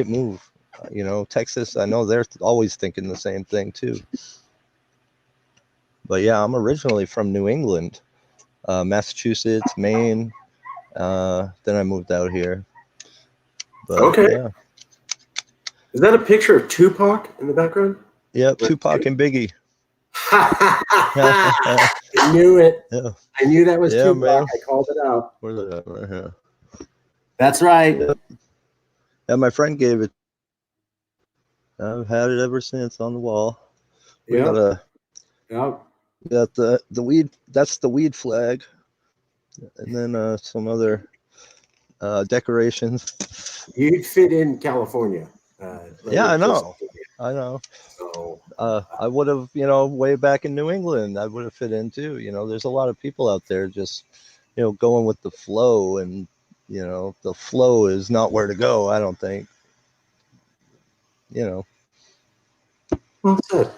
[SPEAKER 6] move. You know, Texas, I know they're always thinking the same thing too. But yeah, I'm originally from New England, Massachusetts, Maine. Then I moved out here. But,
[SPEAKER 1] okay.
[SPEAKER 6] Yeah.
[SPEAKER 1] Is that a picture of Tupac in the background?
[SPEAKER 6] Yep, Tupac and Biggie.
[SPEAKER 1] I knew it.
[SPEAKER 6] Yeah.
[SPEAKER 1] I knew that was Tupac.
[SPEAKER 6] Man.
[SPEAKER 1] I called it out.
[SPEAKER 6] Where's that right here?
[SPEAKER 1] That's right.
[SPEAKER 6] Yeah, my friend gave it. I've had it ever since on the wall. We
[SPEAKER 1] Yep.
[SPEAKER 6] got a
[SPEAKER 1] Yep.
[SPEAKER 6] got the weed. That's the weed flag, and then some other decorations.
[SPEAKER 1] You'd fit in California.
[SPEAKER 6] Yeah, I know. I know.
[SPEAKER 1] So
[SPEAKER 6] I would have, way back in New England, I would have fit in too. There's a lot of people out there just, going with the flow, and the flow is not where to go. I don't think.
[SPEAKER 1] well said.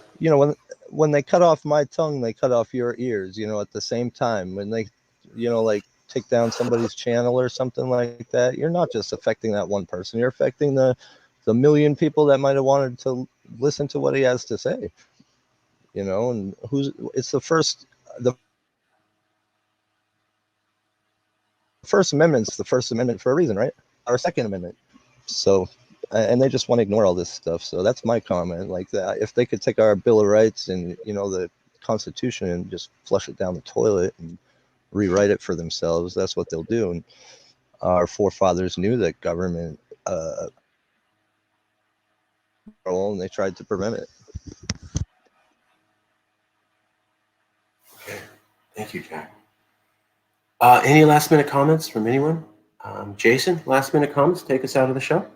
[SPEAKER 6] When they cut off my tongue, they cut off your ears. At the same time, when they, like take down somebody's channel or something like that, you're not just affecting that one person. You're affecting the million people that might have wanted to listen to what he has to say. And it's the First Amendment's the First Amendment for a reason, right? Our Second Amendment. So, and they just want to ignore all this stuff. So that's my comment. Like that, if they could take our Bill of Rights and the Constitution and just flush it down the toilet and rewrite it for themselves, that's what they'll do. And our forefathers knew that government, and they tried to prevent it.
[SPEAKER 1] Okay. Thank you, Jack. Any last minute comments from anyone? Jason, last minute comments. Take us out of the show.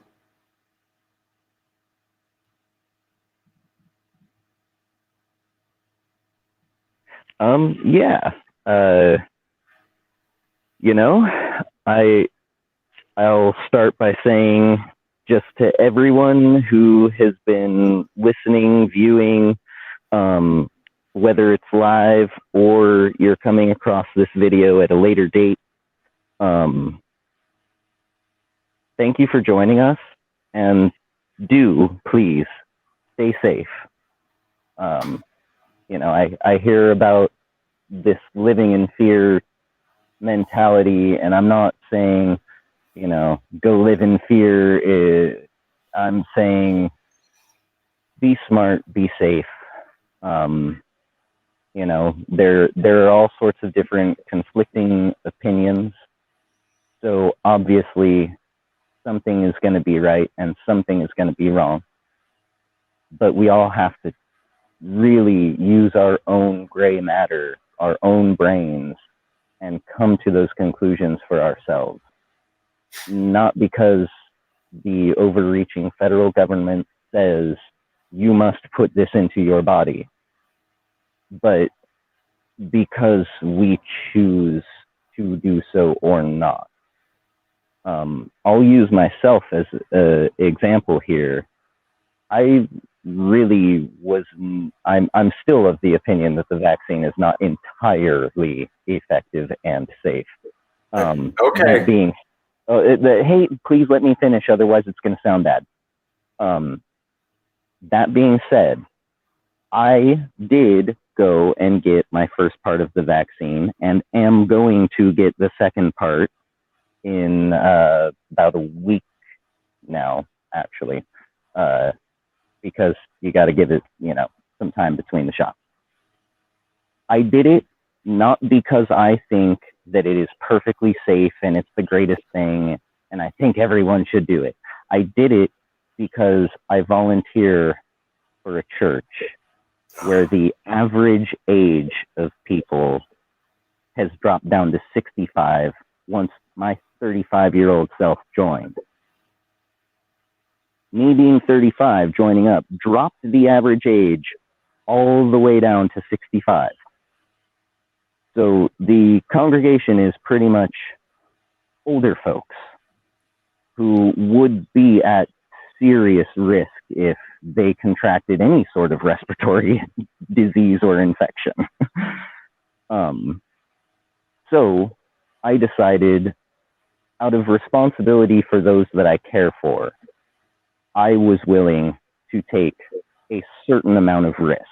[SPEAKER 4] Yeah. I'll start by saying, just to everyone who has been listening, viewing, whether it's live or you're coming across this video at a later date, thank you for joining us, and do please stay safe. I hear about this living in fear mentality, and I'm not saying, go live in fear. I'm saying be smart, be safe. There are all sorts of different conflicting opinions. So obviously something is going to be right and something is going to be wrong. But we all have to really use our own gray matter, our own brains, and come to those conclusions for ourselves. Not because the overreaching federal government says you must put this into your body, but because we choose to do so or not. I'll use myself as an example here. I'm still of the opinion that the vaccine is not entirely effective and safe.
[SPEAKER 1] Okay.
[SPEAKER 4] Hey, please let me finish, otherwise it's going to sound bad. That being said, I did go and get my first part of the vaccine and am going to get the second part in about a week now, actually, because you got to give it, some time between the shots. I did it not because I think that it is perfectly safe and it's the greatest thing, and I think everyone should do it. I did it because I volunteer for a church where the average age of people has dropped down to 65 once my 35-year-old self joined. Me being 35, joining up, dropped the average age all the way down to 65. So the congregation is pretty much older folks who would be at serious risk if they contracted any sort of respiratory disease or infection. So I decided, out of responsibility for those that I care for, I was willing to take a certain amount of risk.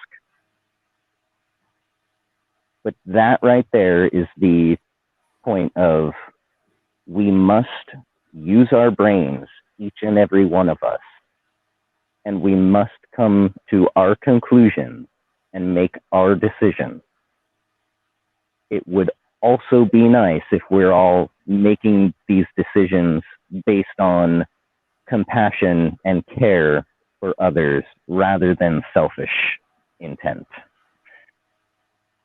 [SPEAKER 4] But that right there is the point of, we must use our brains, each and every one of us, and we must come to our conclusion and make our decision. It would also be nice if we're all making these decisions based on compassion and care for others rather than selfish intent.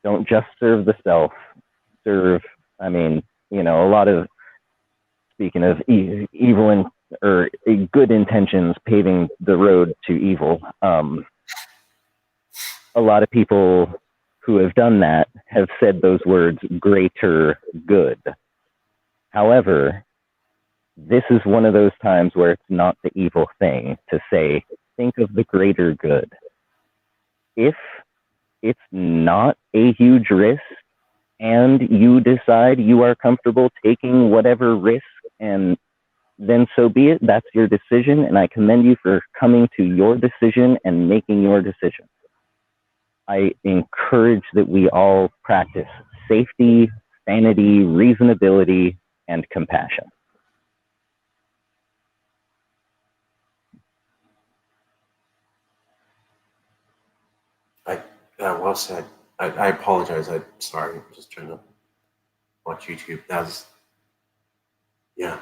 [SPEAKER 4] Don't just serve the self, serve, I mean, you know, a lot of, speaking of evil or good intentions paving the road to evil, a lot of people who have done that have said those words, greater good. However, this is one of those times where it's not the evil thing to say, think of the greater good. If it's not a huge risk and you decide you are comfortable taking whatever risk, and then so be it, that's your decision, and I commend you for coming to your decision and making your decision. I encourage that we all practice safety, sanity, reasonability, and compassion.
[SPEAKER 1] Well said. I apologize. I'm sorry. I'm just trying to watch YouTube. Yeah.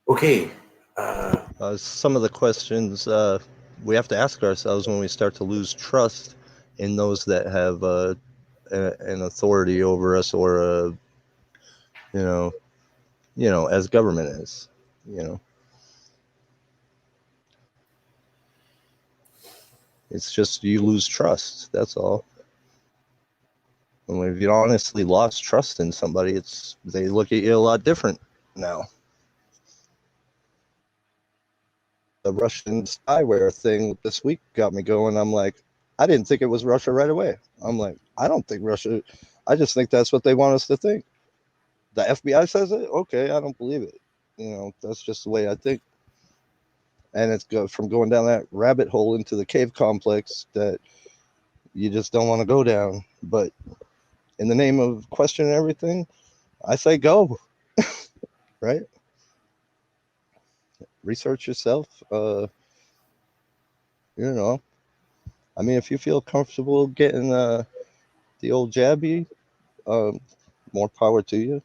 [SPEAKER 1] Okay.
[SPEAKER 6] Some of the questions we have to ask ourselves when we start to lose trust in those that have an authority over us, or you know, as government is, you know. It's just you lose trust. That's all. And if you honestly lost trust in somebody, they look at you a lot different now. The Russian spyware thing this week got me going. I'm like, I didn't think it was Russia right away. I'm like, I don't think Russia. I just think that's what they want us to think. The FBI says it. Okay, I don't believe it. You know, that's just the way I think. And it's from going down that rabbit hole into the cave complex that you just don't want to go down. But in the name of questioning everything, I say go. Right? Research yourself. You know, I mean, if you feel comfortable getting the old jabby, more power to you.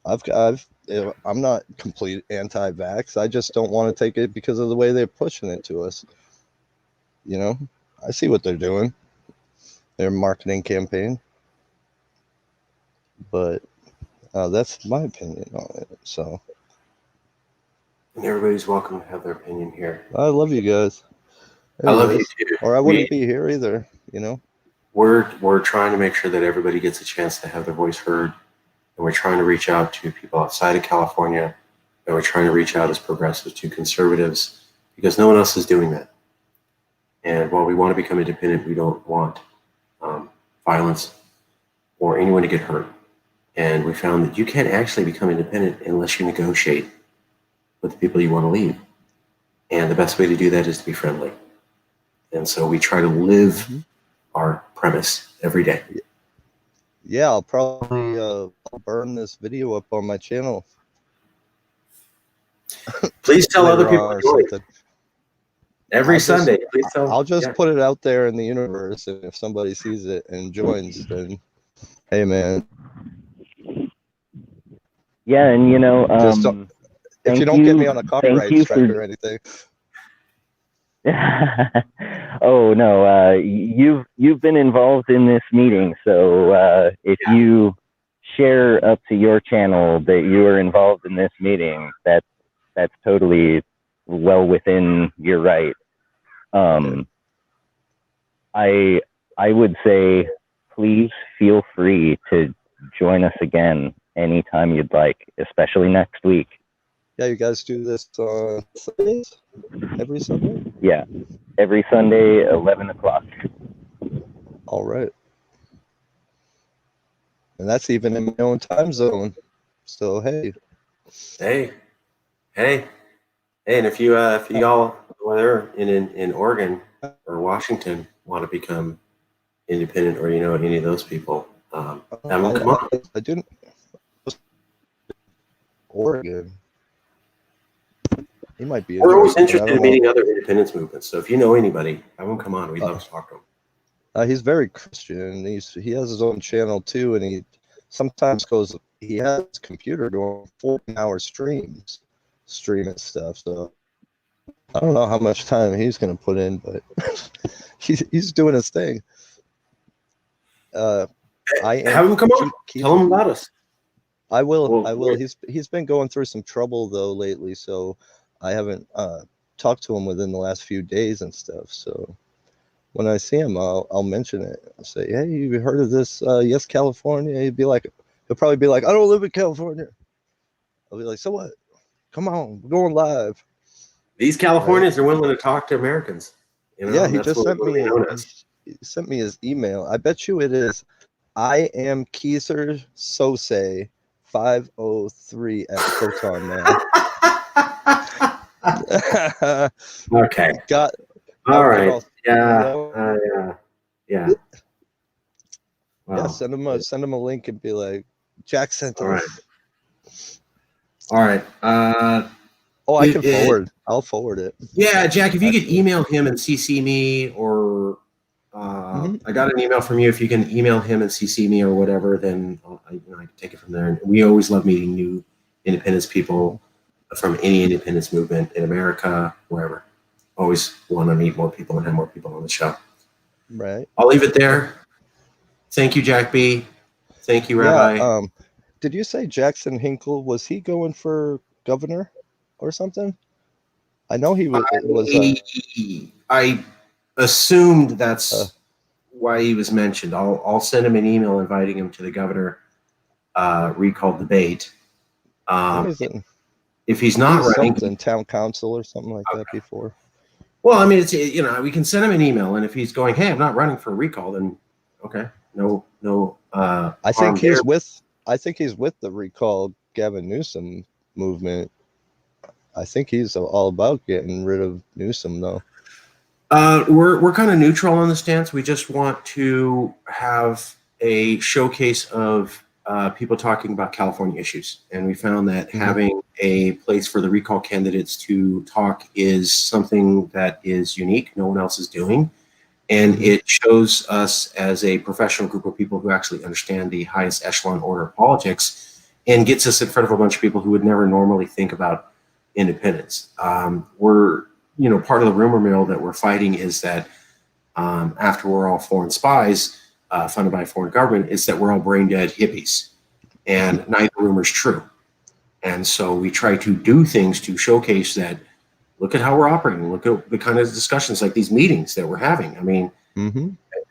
[SPEAKER 6] I'm not complete anti-vax. I just don't want to take it because of the way they're pushing it to us. You know, I see what they're doing, their marketing campaign, but that's my opinion on it. So,
[SPEAKER 1] and everybody's welcome to have their opinion here.
[SPEAKER 6] I love you guys.
[SPEAKER 1] Anyways, I love you too.
[SPEAKER 6] Or I wouldn't be here either. You know,
[SPEAKER 1] we're trying to make sure that everybody gets a chance to have their voice heard. And we're trying to reach out to people outside of California, and we're trying to reach out as progressives to conservatives, because no one else is doing that. And while we want to become independent, we don't want violence or anyone to get hurt. And we found that you can't actually become independent unless you negotiate with the people you want to leave. And the best way to do that is to be friendly. And so we try to live our premise every day.
[SPEAKER 6] Yeah, I'll probably burn this video up on my channel.
[SPEAKER 1] Please tell other people to join. Every Sunday. Please tell.
[SPEAKER 6] I'll just put it out there in the universe, and if somebody sees it and joins, then hey, man.
[SPEAKER 4] Yeah, and you know,
[SPEAKER 6] if you don't get me on a copyright strike or anything.
[SPEAKER 4] Oh no, you've been involved in this meeting, so if you share up to your channel that you are involved in this meeting, that's totally well within your right. I would say please feel free to join us again anytime you'd like, especially next week.
[SPEAKER 6] Yeah, you guys do this on Sundays? Every Sunday?
[SPEAKER 4] Yeah, every Sunday, 11 o'clock.
[SPEAKER 6] All right. And that's even in my own time zone. So, hey.
[SPEAKER 1] And if you all whether in Oregon or Washington want to become independent, or you know any of those people, have them come on.
[SPEAKER 6] I didn't. Oregon. He might be.
[SPEAKER 1] We're always interested in meeting other independence movements. So if you know anybody, have them come on. We'd love to talk to him.
[SPEAKER 6] He's very Christian. He has his own channel too, and he sometimes goes. he has his computer doing 14-hour streams, streaming stuff. So I don't know how much time he's going to put in, but he's doing his thing. I am.
[SPEAKER 1] Have him come on. Tell him about us.
[SPEAKER 6] I will.
[SPEAKER 1] Well,
[SPEAKER 6] I will. He's been going through some trouble though lately, so I haven't talked to him within the last few days and stuff. So when I see him, I'll mention it. I'll say, "Hey, you heard of this? Yes, California." He'll probably be like, "I don't live in California." I'll be like, "So what? Come on, we're going live."
[SPEAKER 1] These Californians are willing to talk to Americans. You know,
[SPEAKER 6] Yeah, he
[SPEAKER 1] that's
[SPEAKER 6] just
[SPEAKER 1] what
[SPEAKER 6] sent
[SPEAKER 1] we're
[SPEAKER 6] me.
[SPEAKER 1] known as.
[SPEAKER 6] He sent me his email. I bet you it is. I am Keiser Sose 503 at Proton Mail.
[SPEAKER 1] Okay.
[SPEAKER 6] Got
[SPEAKER 1] All right.
[SPEAKER 6] all,
[SPEAKER 1] Yeah. Yeah. Wow.
[SPEAKER 6] Yeah, send him a link and be like, Jack sent
[SPEAKER 1] All
[SPEAKER 6] us.
[SPEAKER 1] All right.
[SPEAKER 6] I can forward. I'll forward it.
[SPEAKER 1] Yeah, Jack, if you could email him and CC me, or I got an email from you. If you can email him and CC me or whatever, then I can take it from there. And we always love meeting new independence people from any independence movement in America, wherever. Always want to meet more people and have more people on the show.
[SPEAKER 6] Right.
[SPEAKER 1] I'll leave it there. Thank you, Jack B. Thank you, Rabbi.
[SPEAKER 6] Yeah, did you say Jackson Hinkle, was he going for governor or something? I know he was.
[SPEAKER 1] I assumed that's why he was mentioned. I'll send him an email inviting him to the governor recall debate. If he's not running,
[SPEAKER 6] something town council or something like that before.
[SPEAKER 1] Well, I mean, it's we can send him an email, and if he's going, hey, I'm not running for recall, then okay, no.
[SPEAKER 6] I think he's with the recall Gavin Newsom movement. I think he's all about getting rid of Newsom, though.
[SPEAKER 1] We're kind of neutral on the stance. We just want to have a showcase of people talking about California issues, and we found that having a place for the recall candidates to talk is something that is unique. No one else is doing, and it shows us as a professional group of people who actually understand the highest echelon order of politics, and gets us in front of a bunch of people who would never normally think about independence. We're part of the rumor mill that we're fighting is that after we're all foreign spies funded by a foreign government, is that we're all brain dead hippies, and neither rumor is true. And so we try to do things to showcase that. Look at how we're operating. Look at the kind of discussions like these meetings that we're having. I mean,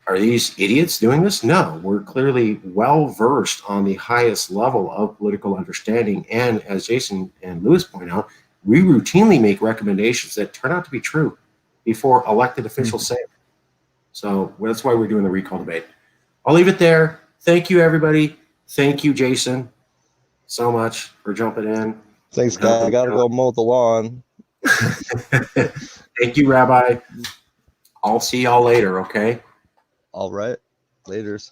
[SPEAKER 1] are these idiots doing this? No, we're clearly well versed on the highest level of political understanding. And as Jason and Lewis point out, we routinely make recommendations that turn out to be true before elected officials say it. So that's why we're doing the recall debate. I'll leave it there. Thank you, everybody. Thank you, Jason, so much for jumping in.
[SPEAKER 6] Thanks, guys. I got to go mow the lawn.
[SPEAKER 1] Thank you, Rabbi. I'll see y'all later, okay?
[SPEAKER 6] All right. Laters.